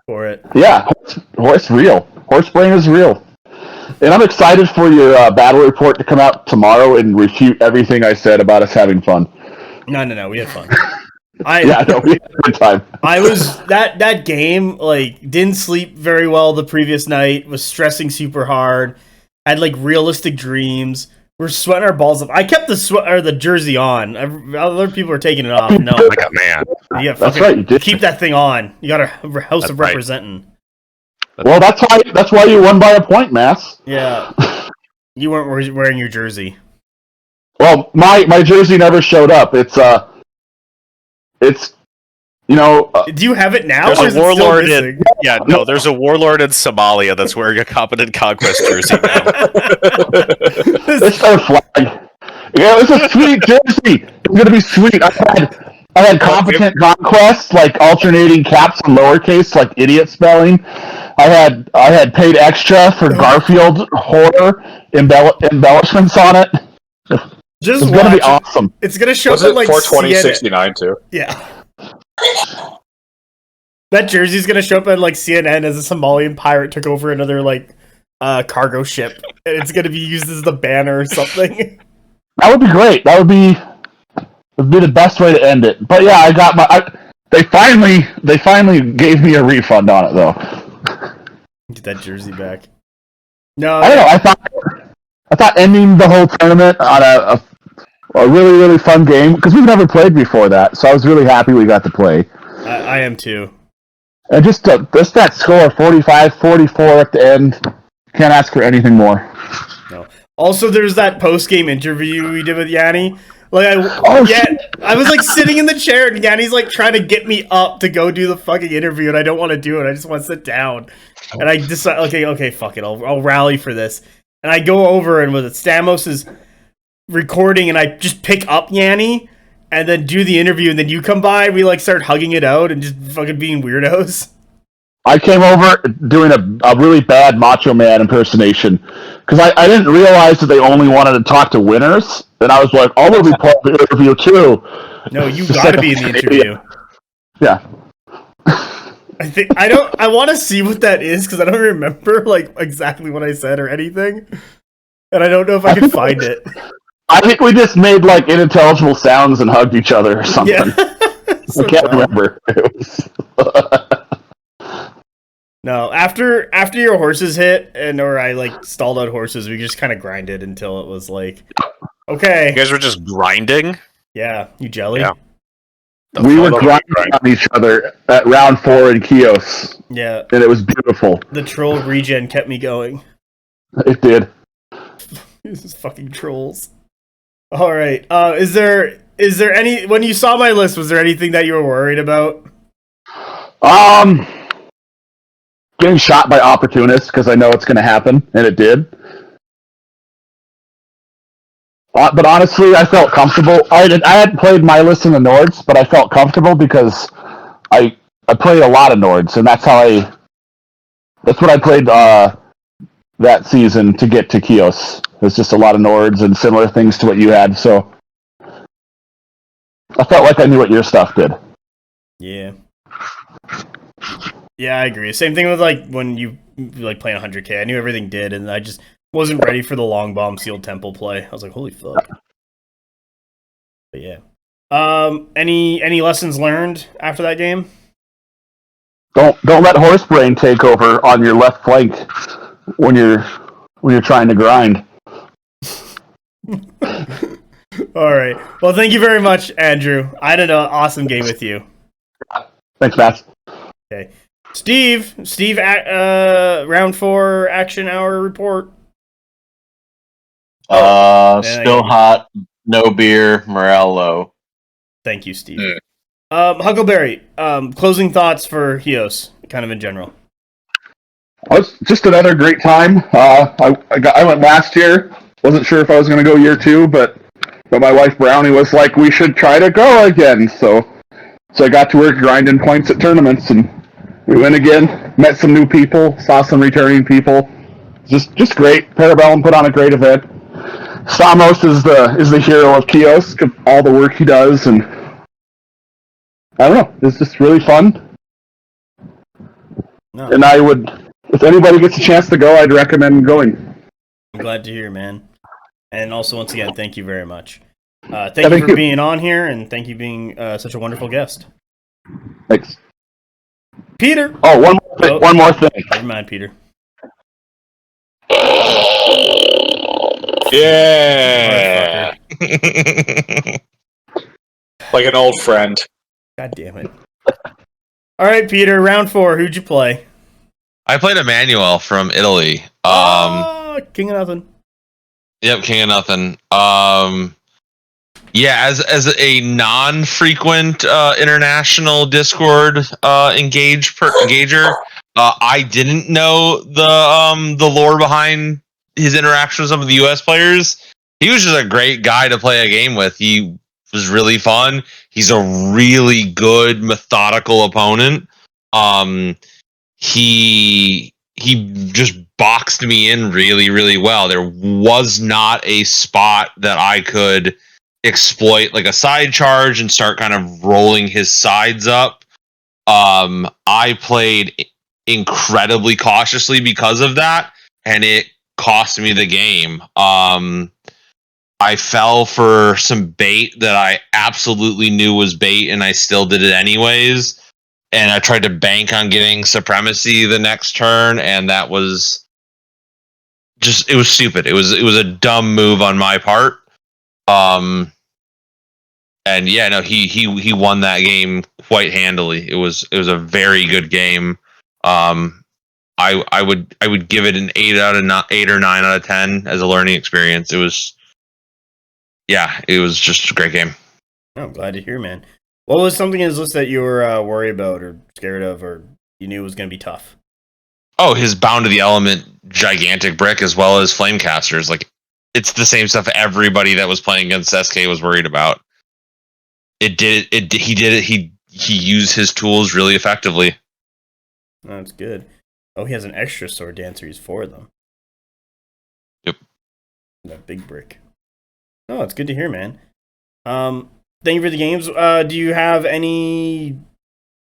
for it. Yeah, horse real. Horse brain is real. And I'm excited for your battle report to come out tomorrow and refute everything I said about us having fun. No, we had fun. Yeah, no, we had a good time. I was that game, like, didn't sleep very well the previous night, was stressing super hard, had like realistic dreams. We're sweating our balls off. I kept the jersey on. Other people are taking it off. No, Like a man. you gotta That's right, you did. keep that thing on. You got a House That's of right. Representing. Well, that's why you won by a point, Mass. Yeah. You weren't wearing your jersey. Well, my jersey never showed up. It's Do you have it now? There's Or is a it still warlord missing? there's a warlord in Somalia that's wearing a competent Conquest jersey now. it's our flag. Yeah, it's a sweet jersey. It's gonna be sweet. I had competent Conquest, like alternating caps and lowercase, like idiot spelling. I had paid extra for Garfield horror embellishments on it. Just It's gonna be watch. awesome. It's gonna show Was up it in like 42069 too? Yeah. That jersey's gonna show up on like CNN as a Somalian pirate took over another like cargo ship, and it's gonna be used as the banner or something. That would be great. That would be the best way to end it. But yeah, I got they finally gave me a refund on it though. Get that jersey back. No, I don't know. I thought ending the whole tournament on a really, really fun game, because we've never played before that, so I was really happy we got to play. I am too. And just that score, 45-44 at the end, can't ask for anything more. No. Also, there's that post-game interview we did with Yanni. Like, I was like sitting in the chair, and Yanni's like trying to get me up to go do the fucking interview, and I don't want to do it. I just want to sit down. And I decide, okay, fuck it, I'll rally for this. And I go over, and with it, Stamos is recording, and I just pick up Yanni, and then do the interview, and then you come by, and we like start hugging it out and just fucking being weirdos. I came over doing a really bad Macho Man impersonation, because I didn't realize that they only wanted to talk to winners, and I was like, I'll be part of the interview too. No, you gotta be in the interview. Yeah. I want to see what that is, because I don't remember like exactly what I said or anything, and I don't know if I can find it. I think we just made like unintelligible sounds and hugged each other or something. Yeah. I can't remember. No, after your horses hit, or I like stalled out horses, we just kind of grinded until it was like, okay. You guys were just grinding? Yeah, you jelly? Yeah. We were grinding on each other at round 4 in Chios. Yeah. And it was beautiful. The troll regen kept me going. It did. These fucking trolls. Alright, is there any, when you saw my list, was there anything that you were worried about? Getting shot by opportunists, because I know it's going to happen, and it did. But honestly, I felt comfortable. I hadn't played my list in the Nords, but I felt comfortable because I played a lot of Nords, and that's what I played that season to get to Chios. It's just a lot of Nords and similar things to what you had, so I felt like I knew what your stuff did. Yeah. Yeah, I agree. Same thing with like when you like playing 100k. I knew everything did, and I just wasn't ready for the long bomb sealed temple play. I was like, holy fuck. But yeah. Any lessons learned after that game? Don't let Horsebrain take over on your left flank when you're trying to grind. All right. Well, thank you very much, Andrew. I had an awesome game with you. Thanks, Matt. Okay. Steve, round 4 action hour report. Still hot, no beer, morale low. Thank you, Steve. Huckleberry, closing thoughts for Hios, kind of in general. It was just another great time. I went last year. Wasn't sure if I was going to go year 2, but my wife Brownie was like, we should try to go again. So I got to work grinding points at tournaments, and we went again. Met some new people, saw some returning people. Just great. Parabellum put on a great event. Stamos is the hero of Chios, all the work he does, and I don't know. It's just really fun. No. And I would, if anybody gets a chance to go, I'd recommend going. I'm glad to hear, man. And also, once again, thank you very much. Thank you for being on here, and thank you being such a wonderful guest. Thanks. Peter! Oh, one more thing. Never mind, Peter. Yeah. Like an old friend. God damn it. All right, Peter, round 4. Who'd you play? I played Emmanuel from Italy. King of Nothing. Yep, King of Nothing. Yeah, as a non-frequent international Discord engager, I didn't know the lore behind his interaction with some of the U.S. players. He was just a great guy to play a game with. He was really fun. He's a really good methodical opponent. He just boxed me in really, really well. There was not a spot that I could exploit like a side charge and start kind of rolling his sides up. I played incredibly cautiously because of that, and it cost me the game. I fell for some bait that I absolutely knew was bait, and I still did it anyways. And I tried to bank on getting supremacy the next turn, and that was just, it was stupid. It was a dumb move on my part. And yeah, no, he won that game quite handily. It was a very good game. I would give it an 8 or 9 out of 10 as a learning experience. It was just a great game. Oh, I'm glad to hear, man. What was something in his list that you were worried about or scared of, or you knew was going to be tough? Oh, his Bound to the Element gigantic brick, as well as Flamecasters. Like, it's the same stuff everybody that was playing against SK was worried about. He did it. He used his tools really effectively. That's good. Oh, he has an extra sword dancer. He's 4 of them. Yep. That big brick. Oh, it's good to hear, man. Thank you for the games. Do you have any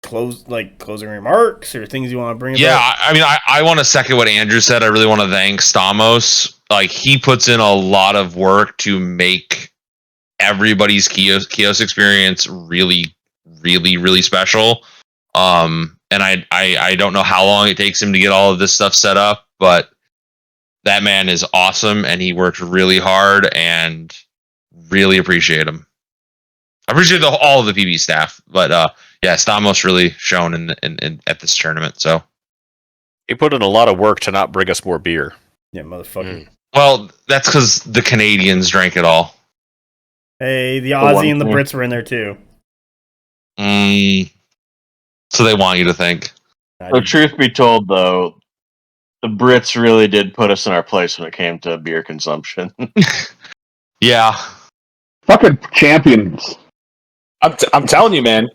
closing remarks or things you want to bring up? Yeah, I mean, I want to second what Andrew said. I really want to thank Stamos. Like, he puts in a lot of work to make everybody's Chios experience really, really, really special. And I don't know how long it takes him to get all of this stuff set up, but that man is awesome, and he worked really hard, and really appreciate him. I appreciate all of the PB staff, but yeah, Stamos really shone in at this tournament. So he put in a lot of work to not bring us more beer. Yeah, motherfucker. Well, that's because the Canadians drank it all. Hey, the Aussie and the Brits were in there too. So they want you to think. So truth be told, though, the Brits really did put us in our place when it came to beer consumption. Yeah. Fucking champions. I'm telling you, man,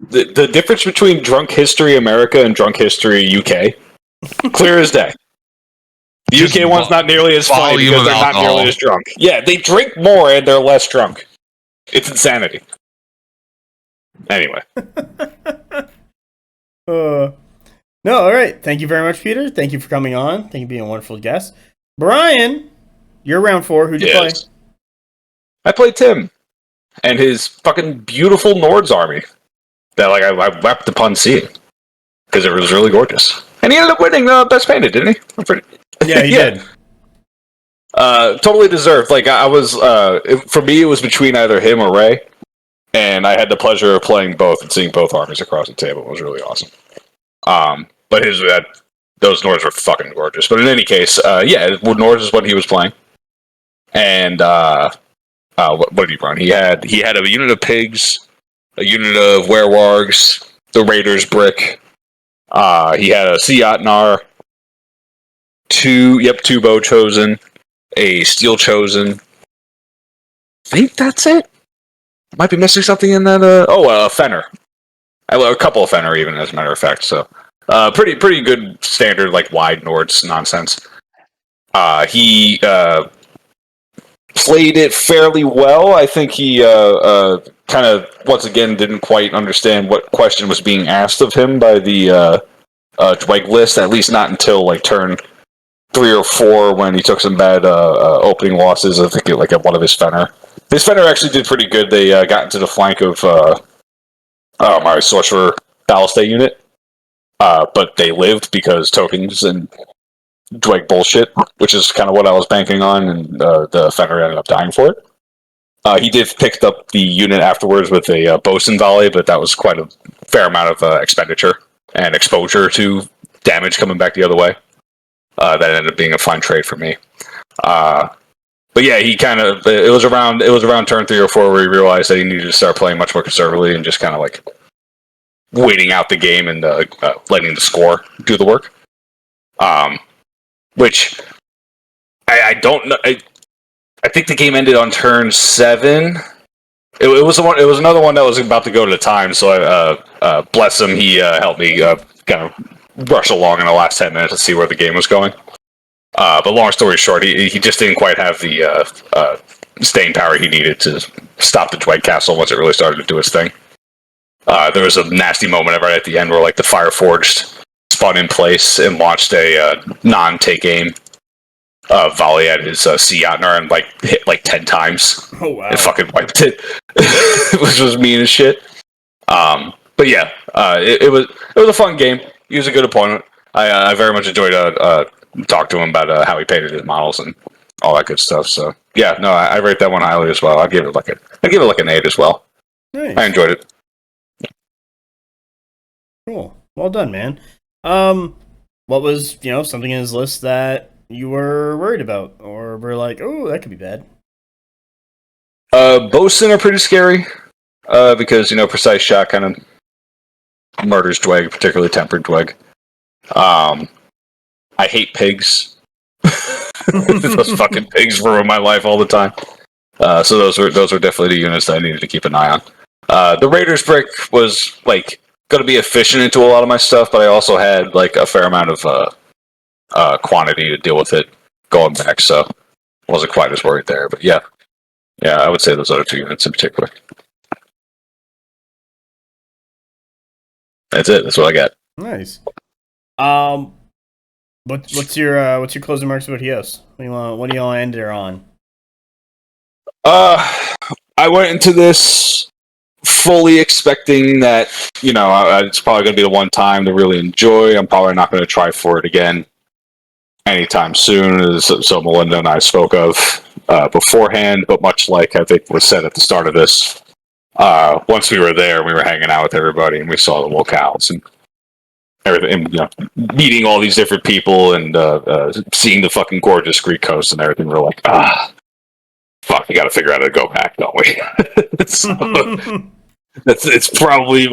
the difference between Drunk History America and Drunk History UK, clear as day. The Just UK one's not nearly as funny volume because of they're not alcohol. nearly as drunk. Yeah, they drink more and they're less drunk. It's insanity. Anyway. No, all right. Thank you very much, Peter. Thank you for coming on. Thank you for being a wonderful guest. Brian, you're round 4. Who'd you play? I played Tim and his fucking beautiful Nord's army that I wept upon seeing because it was really gorgeous. And he ended up winning Best Painted, didn't he? Yeah, he did. Totally deserved. Like, I was, for me, it was between either him or Ray, and I had the pleasure of playing both and seeing both armies across the table. It was really awesome. But those Nords were fucking gorgeous. But in any case, yeah, Nords is what he was playing. And what did he run? He had a unit of pigs, a unit of werewolves, the Raiders brick. He had a Siatnar, two bow chosen, a steel chosen. I think that's it. Might be missing something in that. Fenner. A couple of Fenner, even, as a matter of fact. So, pretty good standard, like, wide Nords nonsense. He played it fairly well. I think he kind of, once again, didn't quite understand what question was being asked of him by the list, at least not until, like, turn 3 or 4 when he took some bad opening losses, I think, at one of his Fenner. His Fenrir actually did pretty good. They got into the flank of my Sorcerer Ballista unit, but they lived because tokens and Dweg bullshit, which is kind of what I was banking on, and the Fenrir ended up dying for it. He did pick up the unit afterwards with a bosun volley, but that was quite a fair amount of expenditure and exposure to damage coming back the other way. That ended up being a fine trade for me. But yeah, he kind of it was around turn 3 or 4 where he realized that he needed to start playing much more conservatively and just kind of like waiting out the game and letting the score do the work. Which I don't know. I think the game ended on turn 7. It was another one that was about to go to time. So I bless him. He helped me kind of rush along in the last 10 minutes to see where the game was going. But long story short, he just didn't quite have the staying power he needed to stop the Dwight Castle once it really started to do its thing. There was a nasty moment right at the end where like the Fireforged spun in place and launched a non-take aim volley at his Sea Yachtner and like hit like 10 times. Oh wow! And fucking wiped it, which was mean as shit. But yeah, it was a fun game. He was a good opponent. I very much enjoyed talk to him about how he painted his models and all that good stuff. So yeah, no, I rate that one highly as well. I give it like an 8 as well. Nice. I enjoyed it. Cool. Well done, man. What was something in his list that you were worried about, or were like, oh, that could be bad? Bosun are pretty scary because precise shot kind of murders Dweg, particularly tempered Dweg. I hate pigs. Those fucking pigs ruin my life all the time. So those were definitely the units that I needed to keep an eye on. The Raiders brick was like going to be efficient into a lot of my stuff, but I also had like a fair amount of quantity to deal with it going back, so wasn't quite as worried there. But yeah, I would say those other 2 units in particular. That's it. That's what I got. Nice. What's your closing remarks about Hios? What do you want to end there on? I went into this fully expecting that it's probably going to be the one time to really enjoy. I'm probably not going to try for it again anytime soon. So Melinda and I spoke of beforehand, but much like I think was said at the start of this, once we were there, we were hanging out with everybody and we saw the locales and everything, meeting all these different people and seeing the fucking gorgeous Greek coast and everything. We're like, fuck, we got to figure out how to go back, don't we? So, it's probably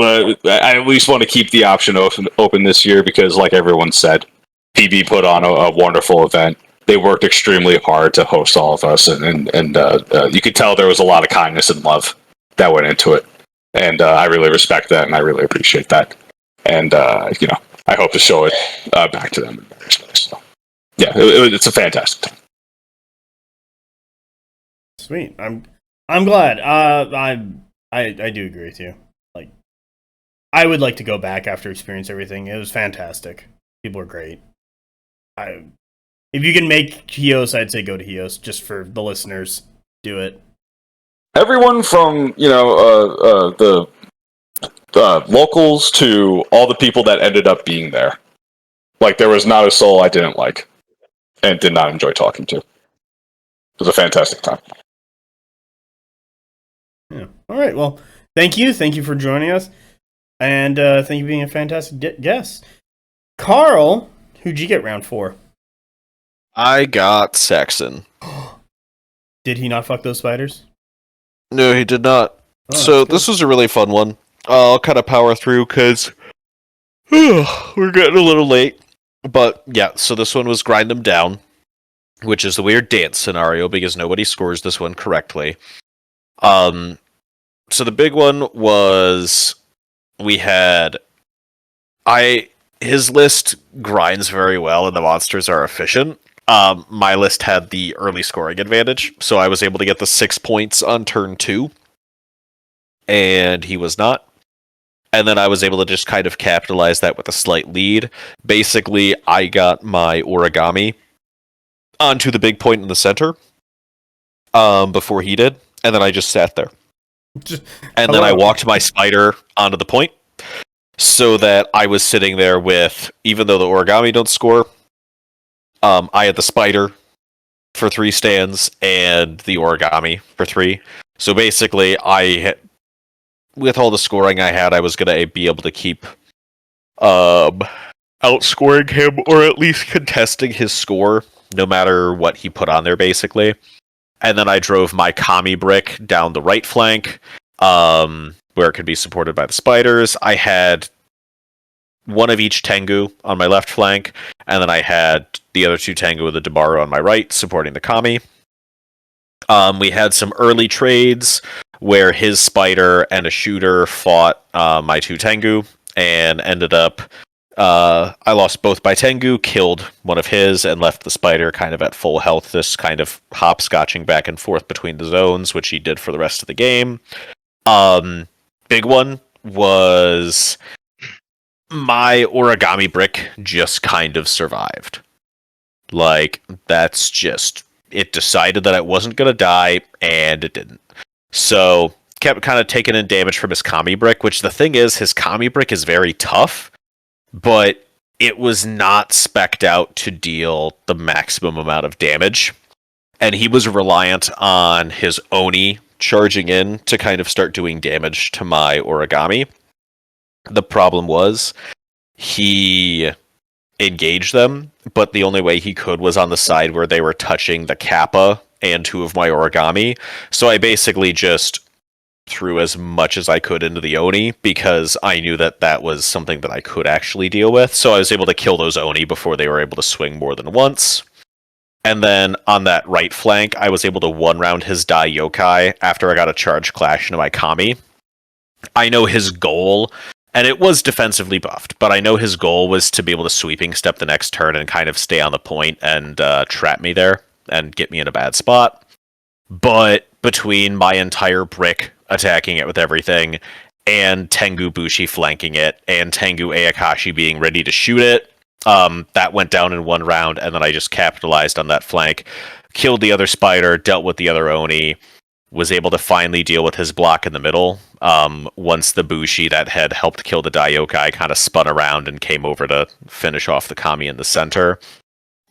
I at least want to keep the option open this year because, like everyone said, PB put on a wonderful event. They worked extremely hard to host all of us, and you could tell there was a lot of kindness and love that went into it, and I really respect that, and I really appreciate that. And I hope to show it back to them. So, yeah, it's a fantastic time. Sweet. I'm glad. I do agree with you. Like, I would like to go back after experience everything. It was fantastic. People are great. If you can make Hios, I'd say go to Hios. Just for the listeners, do it. Everyone from the locals to all the people that ended up being there. Like, there was not a soul I didn't like and did not enjoy talking to. It was a fantastic time. Yeah. All right. Well, thank you. Thank you for joining us. And thank you for being a fantastic guest. Carl, who'd you get round 4? I got Saxon. Did he not fuck those spiders? No, he did not. So this was a really fun one. I'll kind of power through because we're getting a little late. But yeah, so this one was Grind Them Down, which is the weird dance scenario because nobody scores this one correctly. So the big one was we had his list grinds very well and the monsters are efficient. My list had the early scoring advantage, so I was able to get the 6 points on turn 2, and he was not. And then I was able to just kind of capitalize that with a slight lead. Basically, I got my origami onto the big point in the center, before he did, and then I just sat there. Just- And then I walked my spider onto the point so that I was sitting there with, even though the origami don't score, I had the spider for 3 stands and the origami for 3. So basically, with all the scoring I had, I was going to be able to keep outscoring him, or at least contesting his score, no matter what he put on there, basically. And then I drove my Kami brick down the right flank, where it could be supported by the spiders. I had one of each Tengu on my left flank, and then I had the other 2 Tengu with the Dabaru on my right, supporting the Kami. We had some early trades where his spider and a shooter fought my 2 Tengu, and ended up I lost both my Tengu, killed one of his, and left the spider kind of at full health, this kind of hopscotching back and forth between the zones, which he did for the rest of the game. Big one was my origami brick just kind of survived. Like, that's just... It decided that it wasn't going to die, and it didn't. So, kept kind of taking in damage from his Kami brick, which the thing is, his Kami brick is very tough, but it was not spec'd out to deal the maximum amount of damage. And he was reliant on his Oni charging in to kind of start doing damage to my origami. The problem was, he engaged them, but the only way he could was on the side where they were touching the Kappa and 2 of my origami. So I basically just threw as much as I could into the Oni, because I knew that that was something that I could actually deal with. So I was able to kill those Oni before they were able to swing more than once. And then on that right flank, I was able to 1-round his Dai Yokai after I got a charge clash into my Kami. I know his goal, and it was defensively buffed, but I know his goal was to be able to sweeping step the next turn and kind of stay on the point and trap me there and get me in a bad spot. But between my entire brick attacking it with everything, and Tengu Bushi flanking it, and Tengu Ayakashi being ready to shoot it, that went down in 1 round, and then I just capitalized on that flank, killed the other spider, dealt with the other Oni, was able to finally deal with his block in the middle, once the Bushi that had helped kill the Daiokai kind of spun around and came over to finish off the Kami in the center.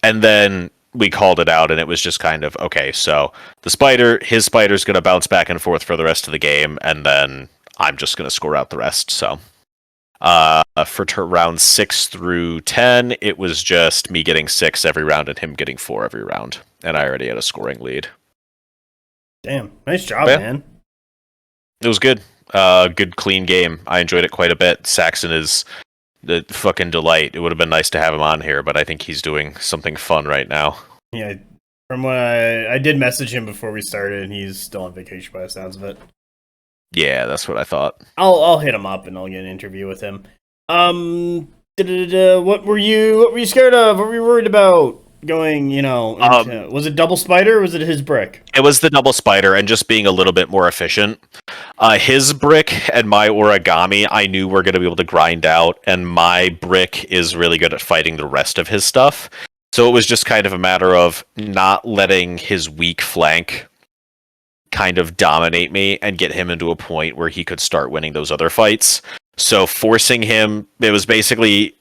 And then we called it out, and it was just kind of, okay, so his spider's going to bounce back and forth for the rest of the game, and then I'm just going to score out the rest. So for round 6 through 10, it was just me getting 6 every round and him getting 4 every round, and I already had a scoring lead. Damn, nice job, man. It was good. Good, clean game. I enjoyed it quite a bit. Saxon is the fucking delight. It would have been nice to have him on here, but I think he's doing something fun right now. Yeah, from what I did message him before we started, and he's still on vacation by the sounds of it. Yeah, that's what I thought. I'll hit him up and I'll get an interview with him. What were you scared of? What were you worried about going, was it double spider or was it his brick? It was the double spider and just being a little bit more efficient. His brick and my origami I knew were going to be able to grind out, and my brick is really good at fighting the rest of his stuff. So it was just kind of a matter of not letting his weak flank kind of dominate me and get him into a point where he could start winning those other fights. So forcing him, it was basically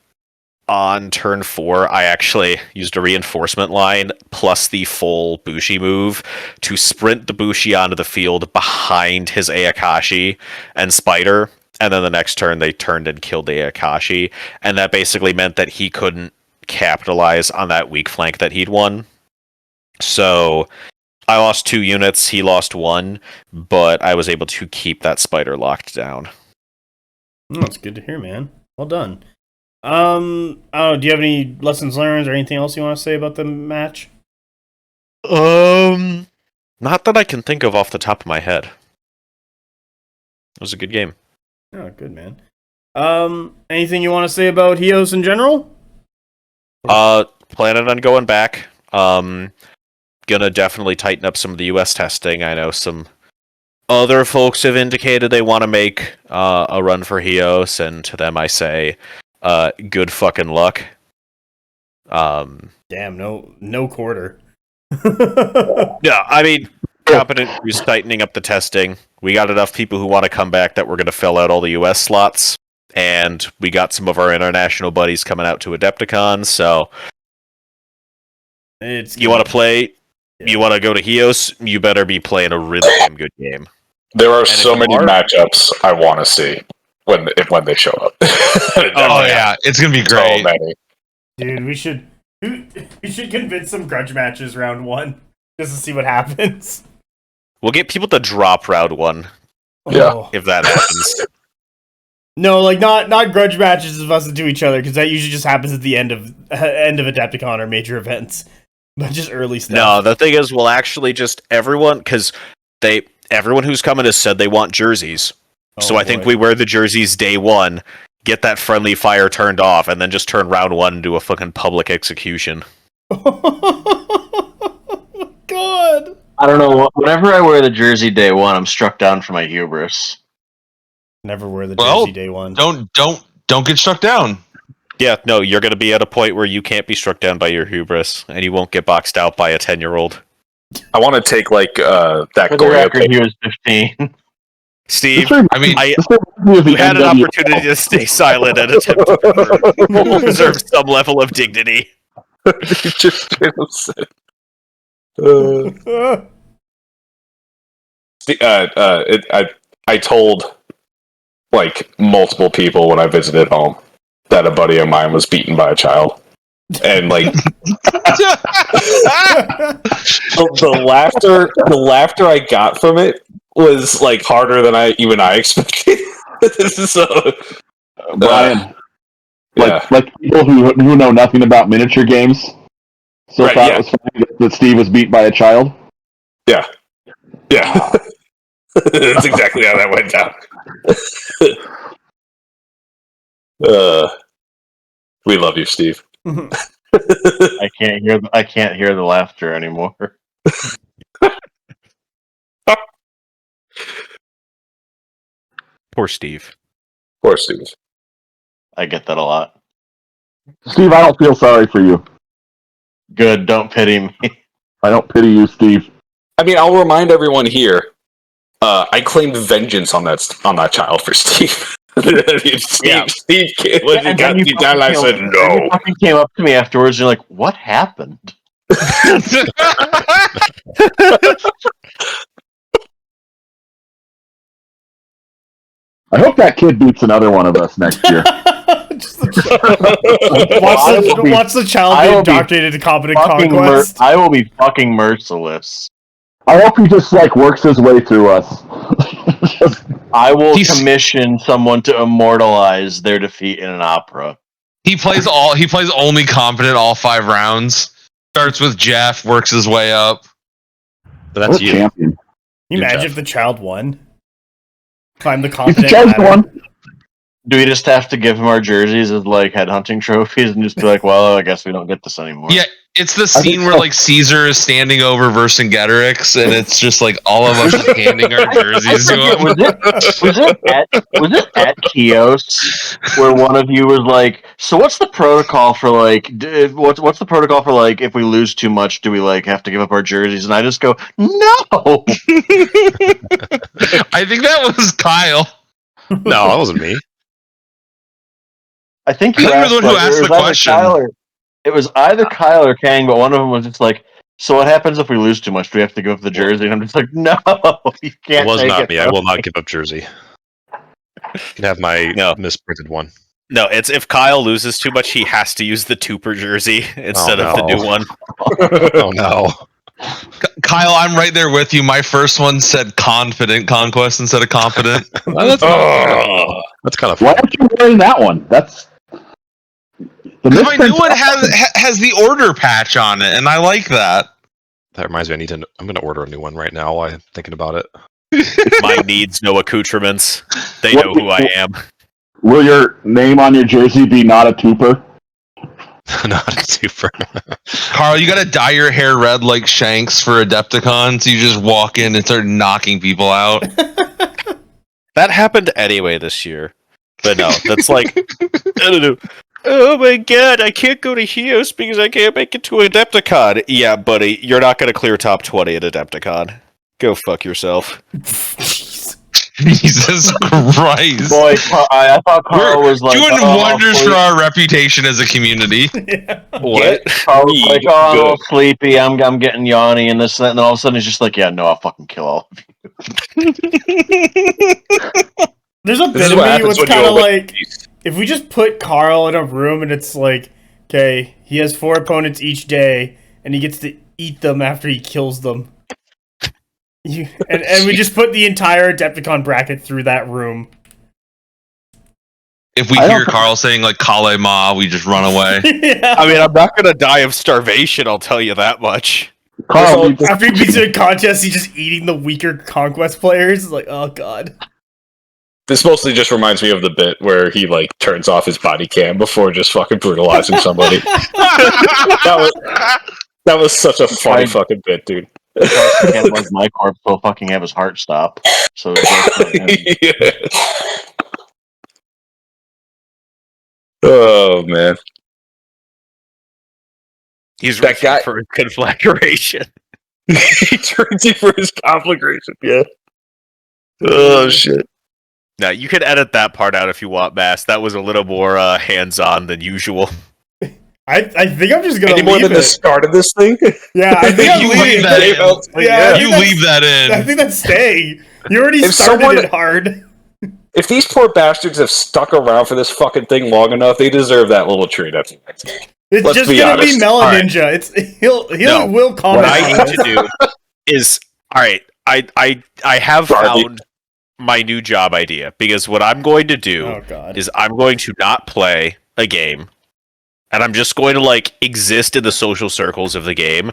on turn 4, I actually used a reinforcement line plus the full Bushi move to sprint the Bushi onto the field behind his Ayakashi and Spider, and then the next turn they turned and killed the Ayakashi, and that basically meant that he couldn't capitalize on that weak flank that he'd won. So I lost 2 units, he lost 1, but I was able to keep that Spider locked down. Oh, that's good to hear, man. Well done. Do you have any lessons learned or anything else you want to say about the match? Not that I can think of off the top of my head. It was a good game. Oh, good, man. Anything you want to say about Hios in general? Planning on going back. Gonna definitely tighten up some of the US testing. I know some other folks have indicated they want to make a run for Hios, and to them I say, good fucking luck. Damn, no quarter. Yeah, I mean, competent crews tightening up the testing. We got enough people who want to come back that we're going to fill out all the US slots. And we got some of our international buddies coming out to Adepticon, so you want to play, you want to go to Hios, you better be playing a really damn good game. There are so many matchups I want to see when they show up. Oh yeah, it's gonna be great. So many. Dude, we should convince some grudge matches round 1 just to see what happens. We'll get people to drop round 1. Yeah. If that happens. No, like not grudge matches of us to each other, because that usually just happens at the end of Adepticon or major events, but just early stuff. No, the thing is, we'll actually just everyone who's coming has said they want jerseys, so I think we wear the jerseys day 1, get that friendly fire turned off, and then just turn round 1 into a fucking public execution. God, I don't know. Whenever I wear the jersey day 1, I'm struck down for my hubris. never wear the jersey day 1. Don't get struck down. Yeah, no, you're going to be at a point where you can't be struck down by your hubris, and you won't get boxed out by a 10-year-old. I want to take that For the Goryo record, pick. he was 15. Steve, I mean, you had an opportunity to stay silent and attempt to preserve some level of dignity. You just straight up said. I told like multiple people when I visited home that a buddy of mine was beaten by a child, and like the laughter I got from it was like harder than I expected. So, Brian, yeah. like people who know nothing about miniature games, so Right, thought yeah. it was funny that Steve was beat by a child. Yeah. That's exactly how that went down. We love you, Steve. I can't hear the laughter anymore. Poor Steve. Poor Steve. I get that a lot. Steve, I don't feel sorry for you. Good, don't pity me. I don't pity you, Steve. I mean, I'll remind everyone here. I claimed vengeance on that child for Steve. Steve when he got beat down, I said no. You fucking came up to me afterwards. You're like, "What happened?" I hope that kid beats another one of us next year. Watch the child be indoctrinated to competent Conquest. I will be fucking merciless. I hope he just works his way through us. I will commission someone to immortalize their defeat in an opera. He plays only competent all 5 rounds. Starts with Jeff, works his way up. But that's you. Champion. Can you imagine Jeff. if the child won? Climb the If the competent child ladder. won, Do we just have to give him our jerseys as headhunting trophies and just be like, well, I guess we don't get this anymore? Yeah, it's the scene where Caesar is standing over Vercingetorix, and it's just all of us just handing our jerseys to him. Was it at Chios where one of you was like, so what's the protocol for what's the protocol for if we lose too much, do we have to give up our jerseys? And I just go, no. I think that was Kyle. No, that wasn't me. I think I you thought you were asked, the one who asked the question. It was either Kyle or Kang, but one of them was just like, so what happens if we lose too much? Do we have to give up the jersey? And I'm just like, no, you can't. It was take not it. me. I will not give up jersey. You can have my misprinted one. No, it's if Kyle loses too much, he has to use the Tooper jersey instead of the new one. Oh no. Kyle, I'm right there with you. My first one said confident Conquest instead of confident. That's kind of why fun. aren't you wearing that one? That's my new one has the order patch on it, and I like that. That reminds me, I'm going to order a new one right now while I'm thinking about it. Mine needs no accoutrements. They know who I am. Will your name on your jersey be not a Tooper? Not super. Carl, you gotta dye your hair red like Shanks for Adepticon, so you just walk in and start knocking people out. That happened anyway this year. But no, that's I don't know. Oh my god, I can't go to Hios because I can't make it to Adepticon. Yeah, buddy, you're not going to clear top 20 at Adepticon. Go fuck yourself. Jesus Christ. Boy, I thought Carl was like doing wonders for our reputation as a community. What? Carl was like, oh, I'm all sleepy. I'm getting yawny and this and that. And all of a sudden, he's just like, yeah, no, I'll fucking kill all of you. There's a bit of me what's kind of like, if we just put Carl in a room and it's like, okay, he has 4 opponents each day, and he gets to eat them after he kills them. And we just put the entire Adepticon bracket through that room. If we hear Carl saying like "Kale Ma," we just run away. Yeah. I mean, I'm not gonna die of starvation. I'll tell you that much. Carl, After he beats in a contest, he's just eating the weaker Conquest players. It's like, oh god. This mostly just reminds me of the bit where he like turns off his body cam before just fucking brutalizing somebody. that was such a funny fucking bit, dude. I can't like my corpse will fucking have his heart stop. So yeah. Oh man. He's that guy for his conflagration. He turns you for his conflagration, yeah. Oh shit. Now you can edit that part out if you want, Bass. That was a little more hands-on than usual. I think I'm just gonna any more leave than it. the start of this thing. Yeah, I think I'm You leaving leave that in. Yeah, You leave that in. I think that's staying. You already If started someone- it hard. If these poor bastards have stuck around for this fucking thing long enough, they deserve that little treat. That's It's Let's just be gonna honest. be Melon All right. Ninja. It's he'll No. will comment. What I on need it. to do is, all right. I have Darby. found my new job idea, because what I'm going to do Oh god. is I'm going to not play a game, and I'm just going to like exist in the social circles of the game,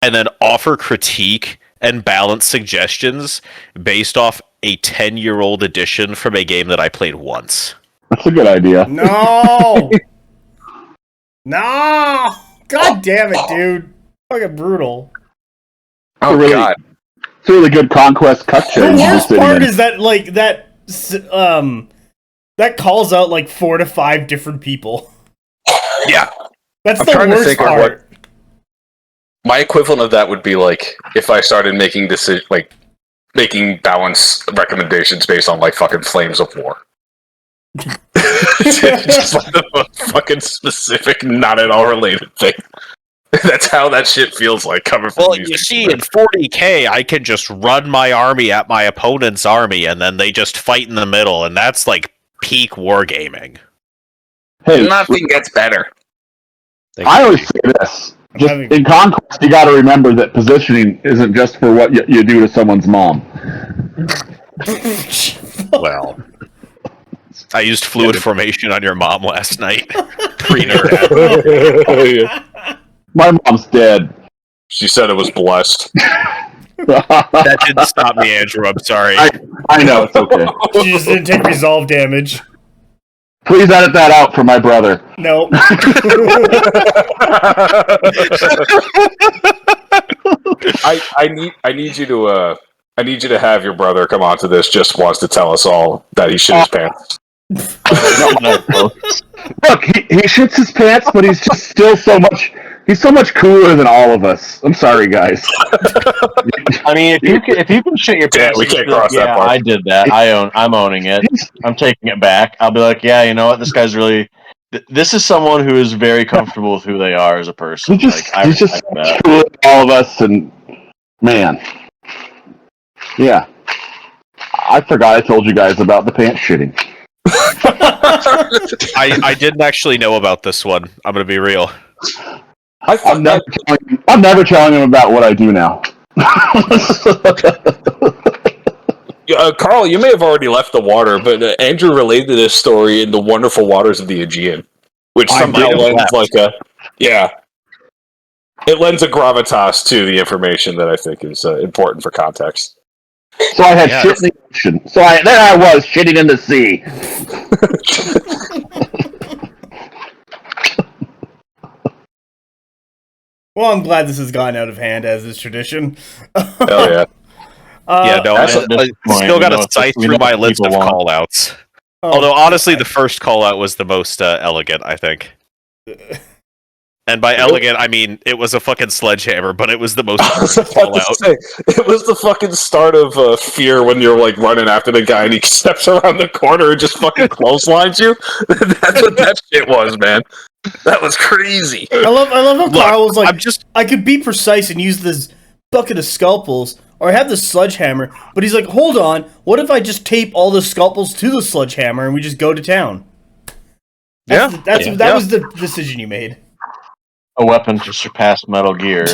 and then offer critique and balance suggestions based off a 10-year-old edition from a game that I played once. that's a good idea. No. No. God damn it, dude. Fucking brutal. oh really- god. It's a really good Conquest cut The change. worst part is that like that calls out like 4 to 5 different people. Yeah. That's I'm the trying to worst think of part. My equivalent of that would be like if I started making making balance recommendations based on like fucking Flames of War. Just like a fucking specific, not at all related thing. That's how that shit feels like coming from Well, these you see, people. in 40k, I can just run my army at my opponent's army, and then they just fight in the middle, and that's like peak wargaming. Hey, Nothing gets better. I always say this. Just Having- in Conquest, you got to remember that positioning isn't just for what you do to someone's mom. Well, I used fluid formation on your mom last night. Pre-nerd out. My mom's dead. She said it was blessed. That didn't stop me, Andrew. I'm sorry. I know, it's okay. She just didn't take resolve damage. Please edit that out for my brother. No. I need you to have your brother come onto this just once to tell us all that he shit his pants. Look, he shits his pants, but he's just still so much cooler than all of us. I'm sorry, guys. I mean, if you can shit your Yeah, pants, we can't cross that yeah, part. I did that. I'm owning it. I'm taking it back. I'll be like, yeah, you know what? This guy's really. This is someone who is very comfortable with who they are as a person. He's just I so respect much that. cooler than all of us, and man, yeah. I forgot I told you guys about the pants shitting. I didn't actually know about this one. I'm gonna be real. I'm never telling him about what I do now. Carl, you may have already left the water, but Andrew related this story in the wonderful waters of the Aegean, which somehow lends it lends a gravitas to the information that I think is important for context. So I had shit in the ocean. So there I was shitting in the sea. Well, I'm glad this has gone out of hand as is tradition. Hell yeah. Yeah, no, I still got to know, sight we through know my what list of people want. call-outs. Oh, Although, honestly, the first call-out was the most elegant, I think. And by elegant, I mean it was a fucking sledgehammer, but it was the most I was about to say, it was the fucking start of Fear when you're like running after the guy and he steps around the corner and just fucking clotheslines you. That's what that shit was, man. That was crazy. I love how Kyle was like, I'm just I could be precise and use this bucket of scalpels, or I have the sledgehammer, but he's like, hold on, what if I just tape all the scalpels to the sledgehammer and we just go to town? That was the decision you made. A weapon to surpass Metal Gear.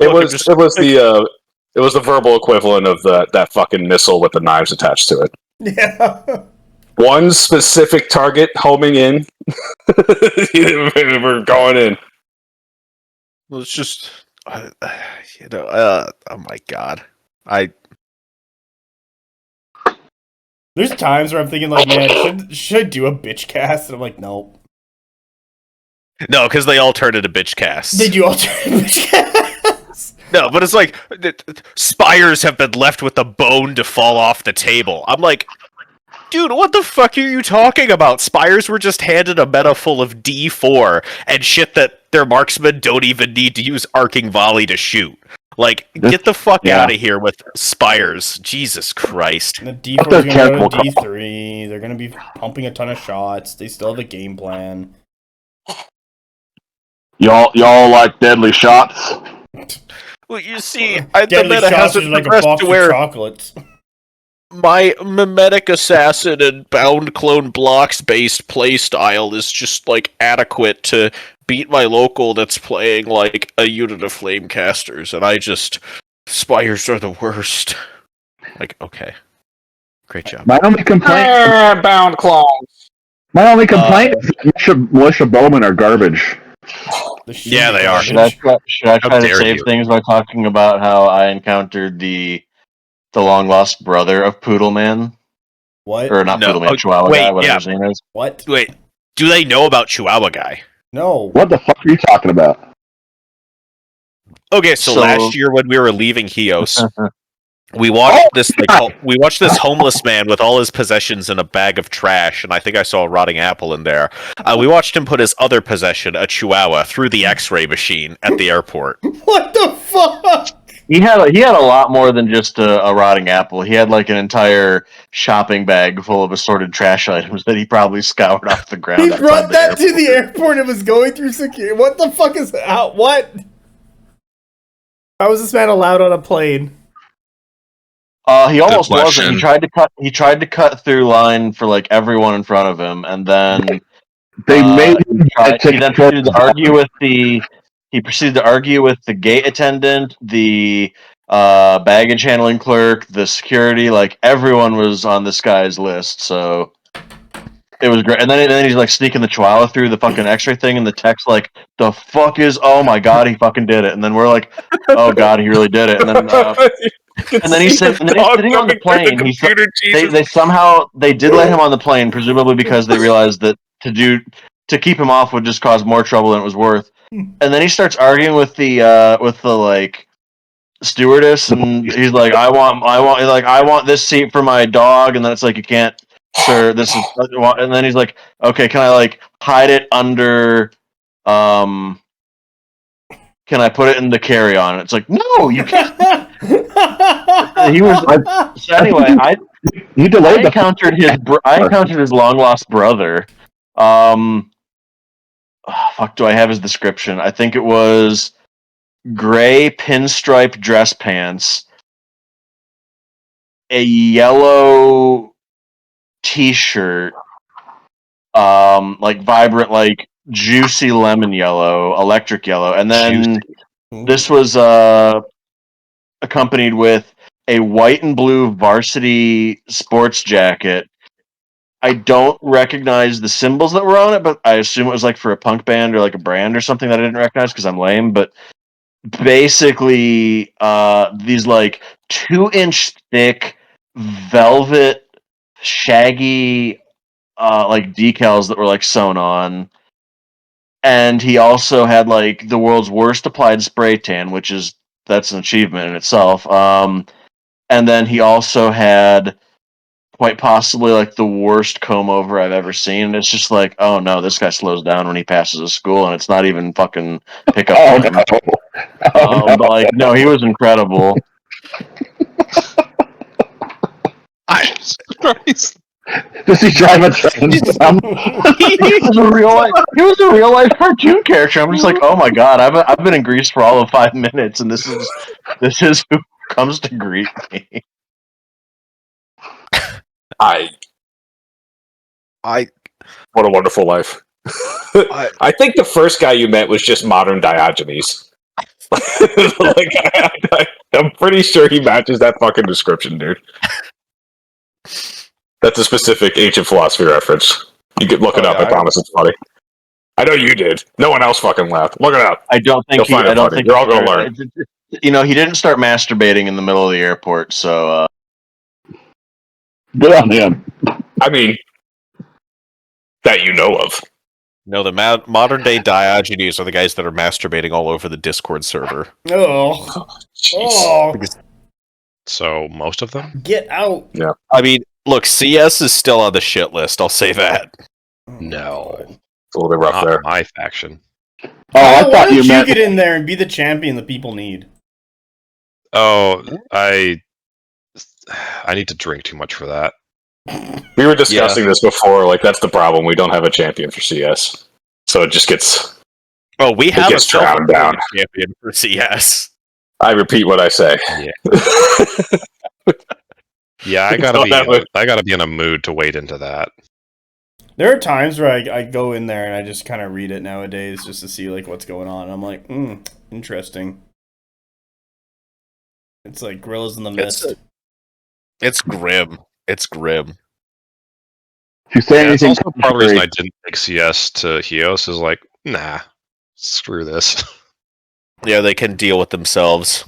It was the verbal equivalent of that fucking missile with the knives attached to it. Yeah. One specific target homing in. We're going in. Well, it's just, oh my god, There's times where I'm thinking like, man, should I do a bitch cast? And I'm like, nope. No, because they all turn into bitch casts. They do all turn into bitch casts. No, but it's like spires have been left with a bone to fall off the table. I'm like, dude, what the fuck are you talking about? Spires were just handed a meta full of D4 and shit that their marksmen don't even need to use arcing volley to shoot. Like, get the fuck out of here with spires. Jesus Christ. And the D4 is going to go to D3. They're going to be pumping a ton of shots. They still have a game plan. Y'all like deadly shots? Well, you see, the Deadly meta shots hasn't is like a progressed box to of where chocolates. my mimetic assassin and bound clone blocks based playstyle is just like adequate to beat my local that's playing like a unit of flamecasters, and I just spires are the worst. Like, okay, great job. My only complaint. Bound clones. My only complaint is that militia bowmen are garbage. Yeah, they are. Should I try How to dare save you. things by talking about how I encountered the long lost brother of Poodle Man? What? Or not No. Poodle Man, Oh, Chihuahua wait, guy, whatever yeah. his name is. What? Wait, do they know about Chihuahua Guy? No. What the fuck are you talking about? Okay, so So- last year when we were leaving Hios, we watched this homeless man with all his possessions in a bag of trash, and I think I saw a rotting apple in there. We watched him put his other possession, a Chihuahua, through the X-ray machine at the airport. What the fuck? He had a lot more than just a rotting apple. He had like an entire shopping bag full of assorted trash items that he probably scoured off the ground. He outside brought the that to airport. the airport and was going through security. What the fuck is that? What? How was this man allowed on a plane? He almost Good wasn't. He question. tried to cut through line for like everyone in front of him, and then They made him he then proceeded to argue with the. He proceeded to argue with the gate attendant, the baggage handling clerk, the security. Like everyone was on this guy's list, so it was great. And then he's like sneaking the Chihuahua through the fucking X-ray thing, and the text like, "The fuck is? Oh my god, he fucking did it!" And then we're like, "Oh god, he really did it!" And then he's sitting on the plane. They did let him on the plane, presumably because they realized that to keep him off would just cause more trouble than it was worth. And then he starts arguing with the like stewardess, and he's like, I want this seat for my dog, and then it's like, you can't, sir. This is, and then he's like, okay, can I like hide it under, can I put it in the carry-on? And it's like, no, you can't. He was so anyway. I encountered his long lost brother. Fuck, do I have his description? I think it was gray pinstripe dress pants, a yellow t-shirt, like vibrant, like juicy lemon yellow, electric yellow, and then this was accompanied with a white and blue varsity sports jacket. I don't recognize the symbols that were on it, but I assume it was like for a punk band or like a brand or something that I didn't recognize because I'm lame. But basically, these like 2-inch thick velvet shaggy like decals that were like sewn on. And he also had like the world's worst applied spray tan, that's an achievement in itself. And then he also had quite possibly like the worst comb over I've ever seen. It's just like, oh no, this guy slows down when he passes a school, and it's not even fucking pickup. But like, no, he was incredible. Christ. Does he drive a train? He was a real life cartoon character. I'm just like, oh my god, I've been in Greece for all of 5 minutes, and this is who comes to greet me. What a wonderful life. I think the first guy you met was just modern Diogenes. I'm pretty sure he matches that fucking description, dude. That's a specific ancient philosophy reference. You could look it up. I promise it's funny. I know you did. No one else fucking laughed. Look it up. I don't think You're all gonna learn. He didn't start masturbating in the middle of the airport, so good on him. I mean, that you know of. No, the modern day Diogenes are the guys that are masturbating all over the Discord server. Oh. So most of them? Get out. Yeah. I mean, look, CS is still on the shit list. I'll say that. No. It's a little bit rough there. My faction. Oh, I Why thought don't you meant. get in there and be the champion the people need? Oh, I need to drink too much for that. We were discussing this before. Like, that's the problem. We don't have a champion for CS. So it just gets... Oh, we have a gets drowned down. champion for CS. I repeat what I say. Yeah, I gotta be in a mood to wade into that. There are times where I go in there and I just kind of read it nowadays just to see like what's going on. I'm like, interesting. It's like Gorillas in the Mist. It's grim. It's grim. If you say It's anything, also part of the reason I didn't take CS to Hios is like, nah, screw this. Yeah, they can deal with themselves.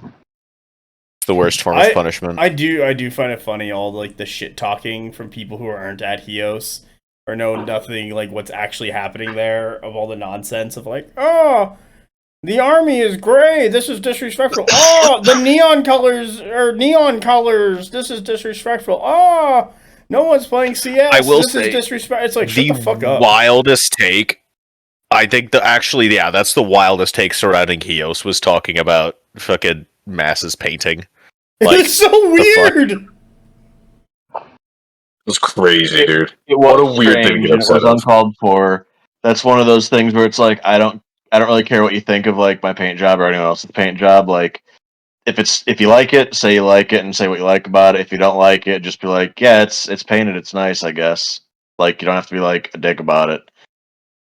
It's the worst form of punishment. I do find it funny, all like the shit talking from people who aren't at Hios or know nothing like what's actually happening there, of all the nonsense of like, oh, the army is gray, this is disrespectful. Oh, the neon colors are neon colors, this is disrespectful. Oh, no one's playing CS. I will this say is disrespect. It's like, shut the fuck up. Wildest take. I think that's the wildest take surrounding Hios was talking about fucking Mass's painting. Like, it's so weird. It was crazy, dude. It What was a weird thing to get strange. It was upset of. uncalled for. That's one of those things where it's like, I don't really care what you think of like my paint job or anyone else's paint job. Like, if you like it, say you like it and say what you like about it. If you don't like it, just be like, yeah, it's painted, it's nice, I guess. Like, you don't have to be like a dick about it.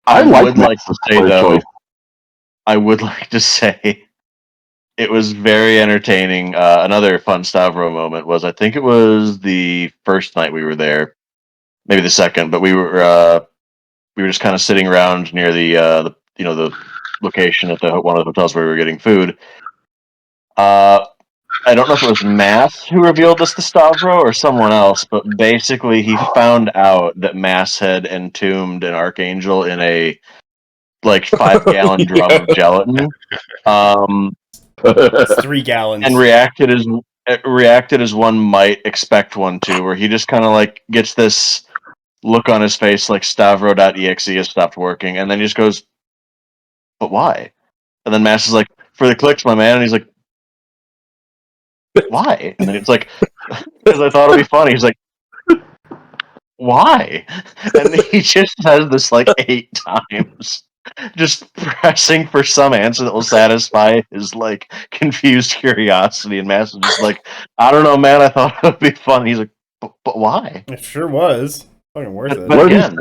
I would like to say though, I would like to say it was very entertaining. Another fun Stavro moment was, I think it was the first night we were there, maybe the second, but we were just kind of sitting around near the location at one of the hotels where we were getting food. I don't know if it was Mass who revealed this to Stavro or someone else, but basically he found out that Mass had entombed an archangel in a 5-gallon drum of gelatin. It's 3 gallons. And reacted as one might expect one to, where he just kind of like gets this look on his face like Stavro.exe has stopped working, and then he just goes, but why? And then Mass is like, for the clicks, my man, and he's like, why? And then it's like, because I thought it'd be funny. He's like, why? And he just says this 8 times, just pressing for some answer that will satisfy his confused curiosity. And Mass is just like, I don't know, man. I thought it would be fun. He's like, but why? It sure was fucking worth it. But again,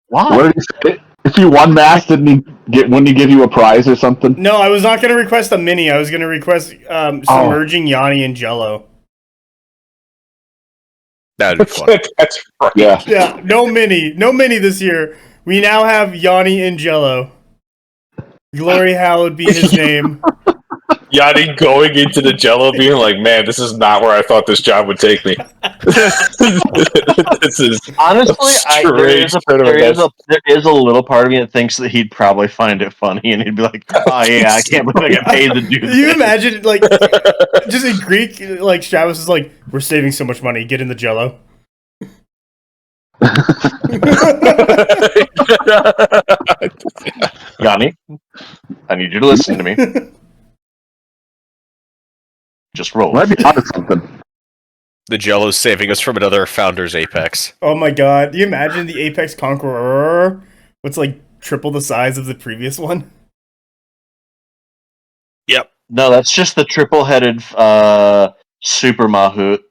why? What did he say? If you won Mass, wouldn't he give you a prize or something? No, I was not going to request a mini. I was going to request submerging Yanni in Jello. That'd be fun. That's right. Yeah. Yeah, no mini this year. We now have Yanni in Jello. Glory hallowed be his name. Yanni going into the Jello being like, man, this is not where I thought this job would take me. This is honestly, there is a little part of me that thinks that he'd probably find it funny, and he'd be like, oh yeah, I can't believe I got paid to do this. You imagine, just in Greek, Stravis is like, we're saving so much money, get in the Jello. Yanni, I need you to listen to me. Just roll. Might be onto something. The Jello's saving us from another Founders Apex. Oh my god. Do you imagine the Apex Conqueror? What's like triple the size of the previous one? Yep. No, that's just the triple-headed Super Mahout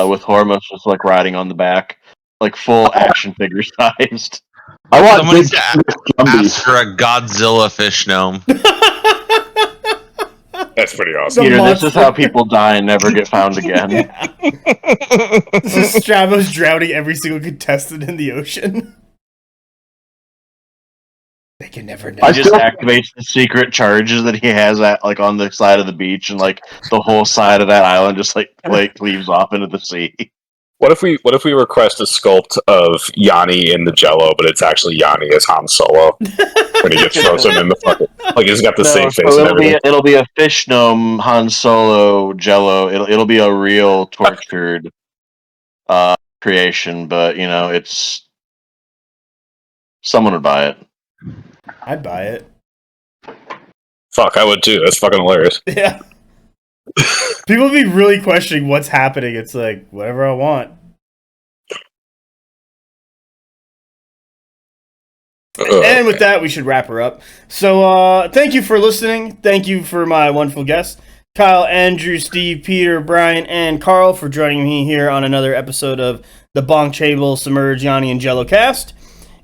with Hormus just like riding on the back, like full action figure sized. I want Somebody's big asked Gumbies. for a Godzilla fish gnome. That's pretty awesome. Peter, this is how people die and never get found again. This is Stravos drowning every single contestant in the ocean. They can never know. He just activates the secret charges that he has at like on the side of the beach, and like the whole side of that island just like leaves off into the sea. What if we request a sculpt of Yanni in the Jello, but it's actually Yanni as Han Solo when he just throws him in the fucking like he's got the same face and everything. It'll be a fish gnome Han Solo Jello. It'll be a real tortured creation, but you know it's someone would buy it. I'd buy it. Fuck, I would too. That's fucking hilarious. Yeah. People would be really questioning what's happening. It's like, whatever I want. And with that, we should wrap her up. So, thank you for listening. Thank you for my wonderful guests, Kyle, Andrew, Steve, Peter, Brian, and Carl for joining me here on another episode of the BonkTable Submerge Yanni and Jello cast.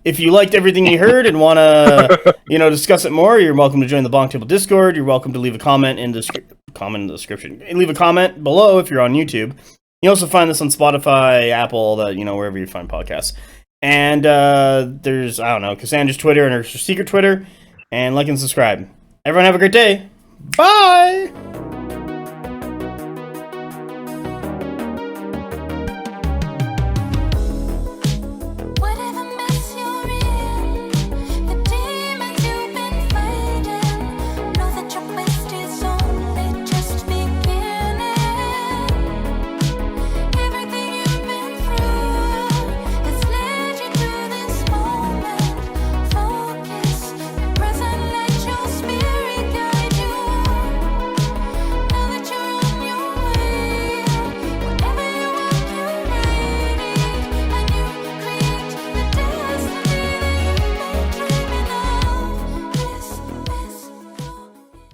If you liked everything you heard and want to, discuss it more, you're welcome to join the BonkTable Discord. You're welcome to leave a comment in the description. Leave a comment below if you're on YouTube. You also find this on Spotify, Apple, wherever you find podcasts. And there's, Cassandra's Twitter and her secret Twitter. And like and subscribe. Everyone have a great day. Bye!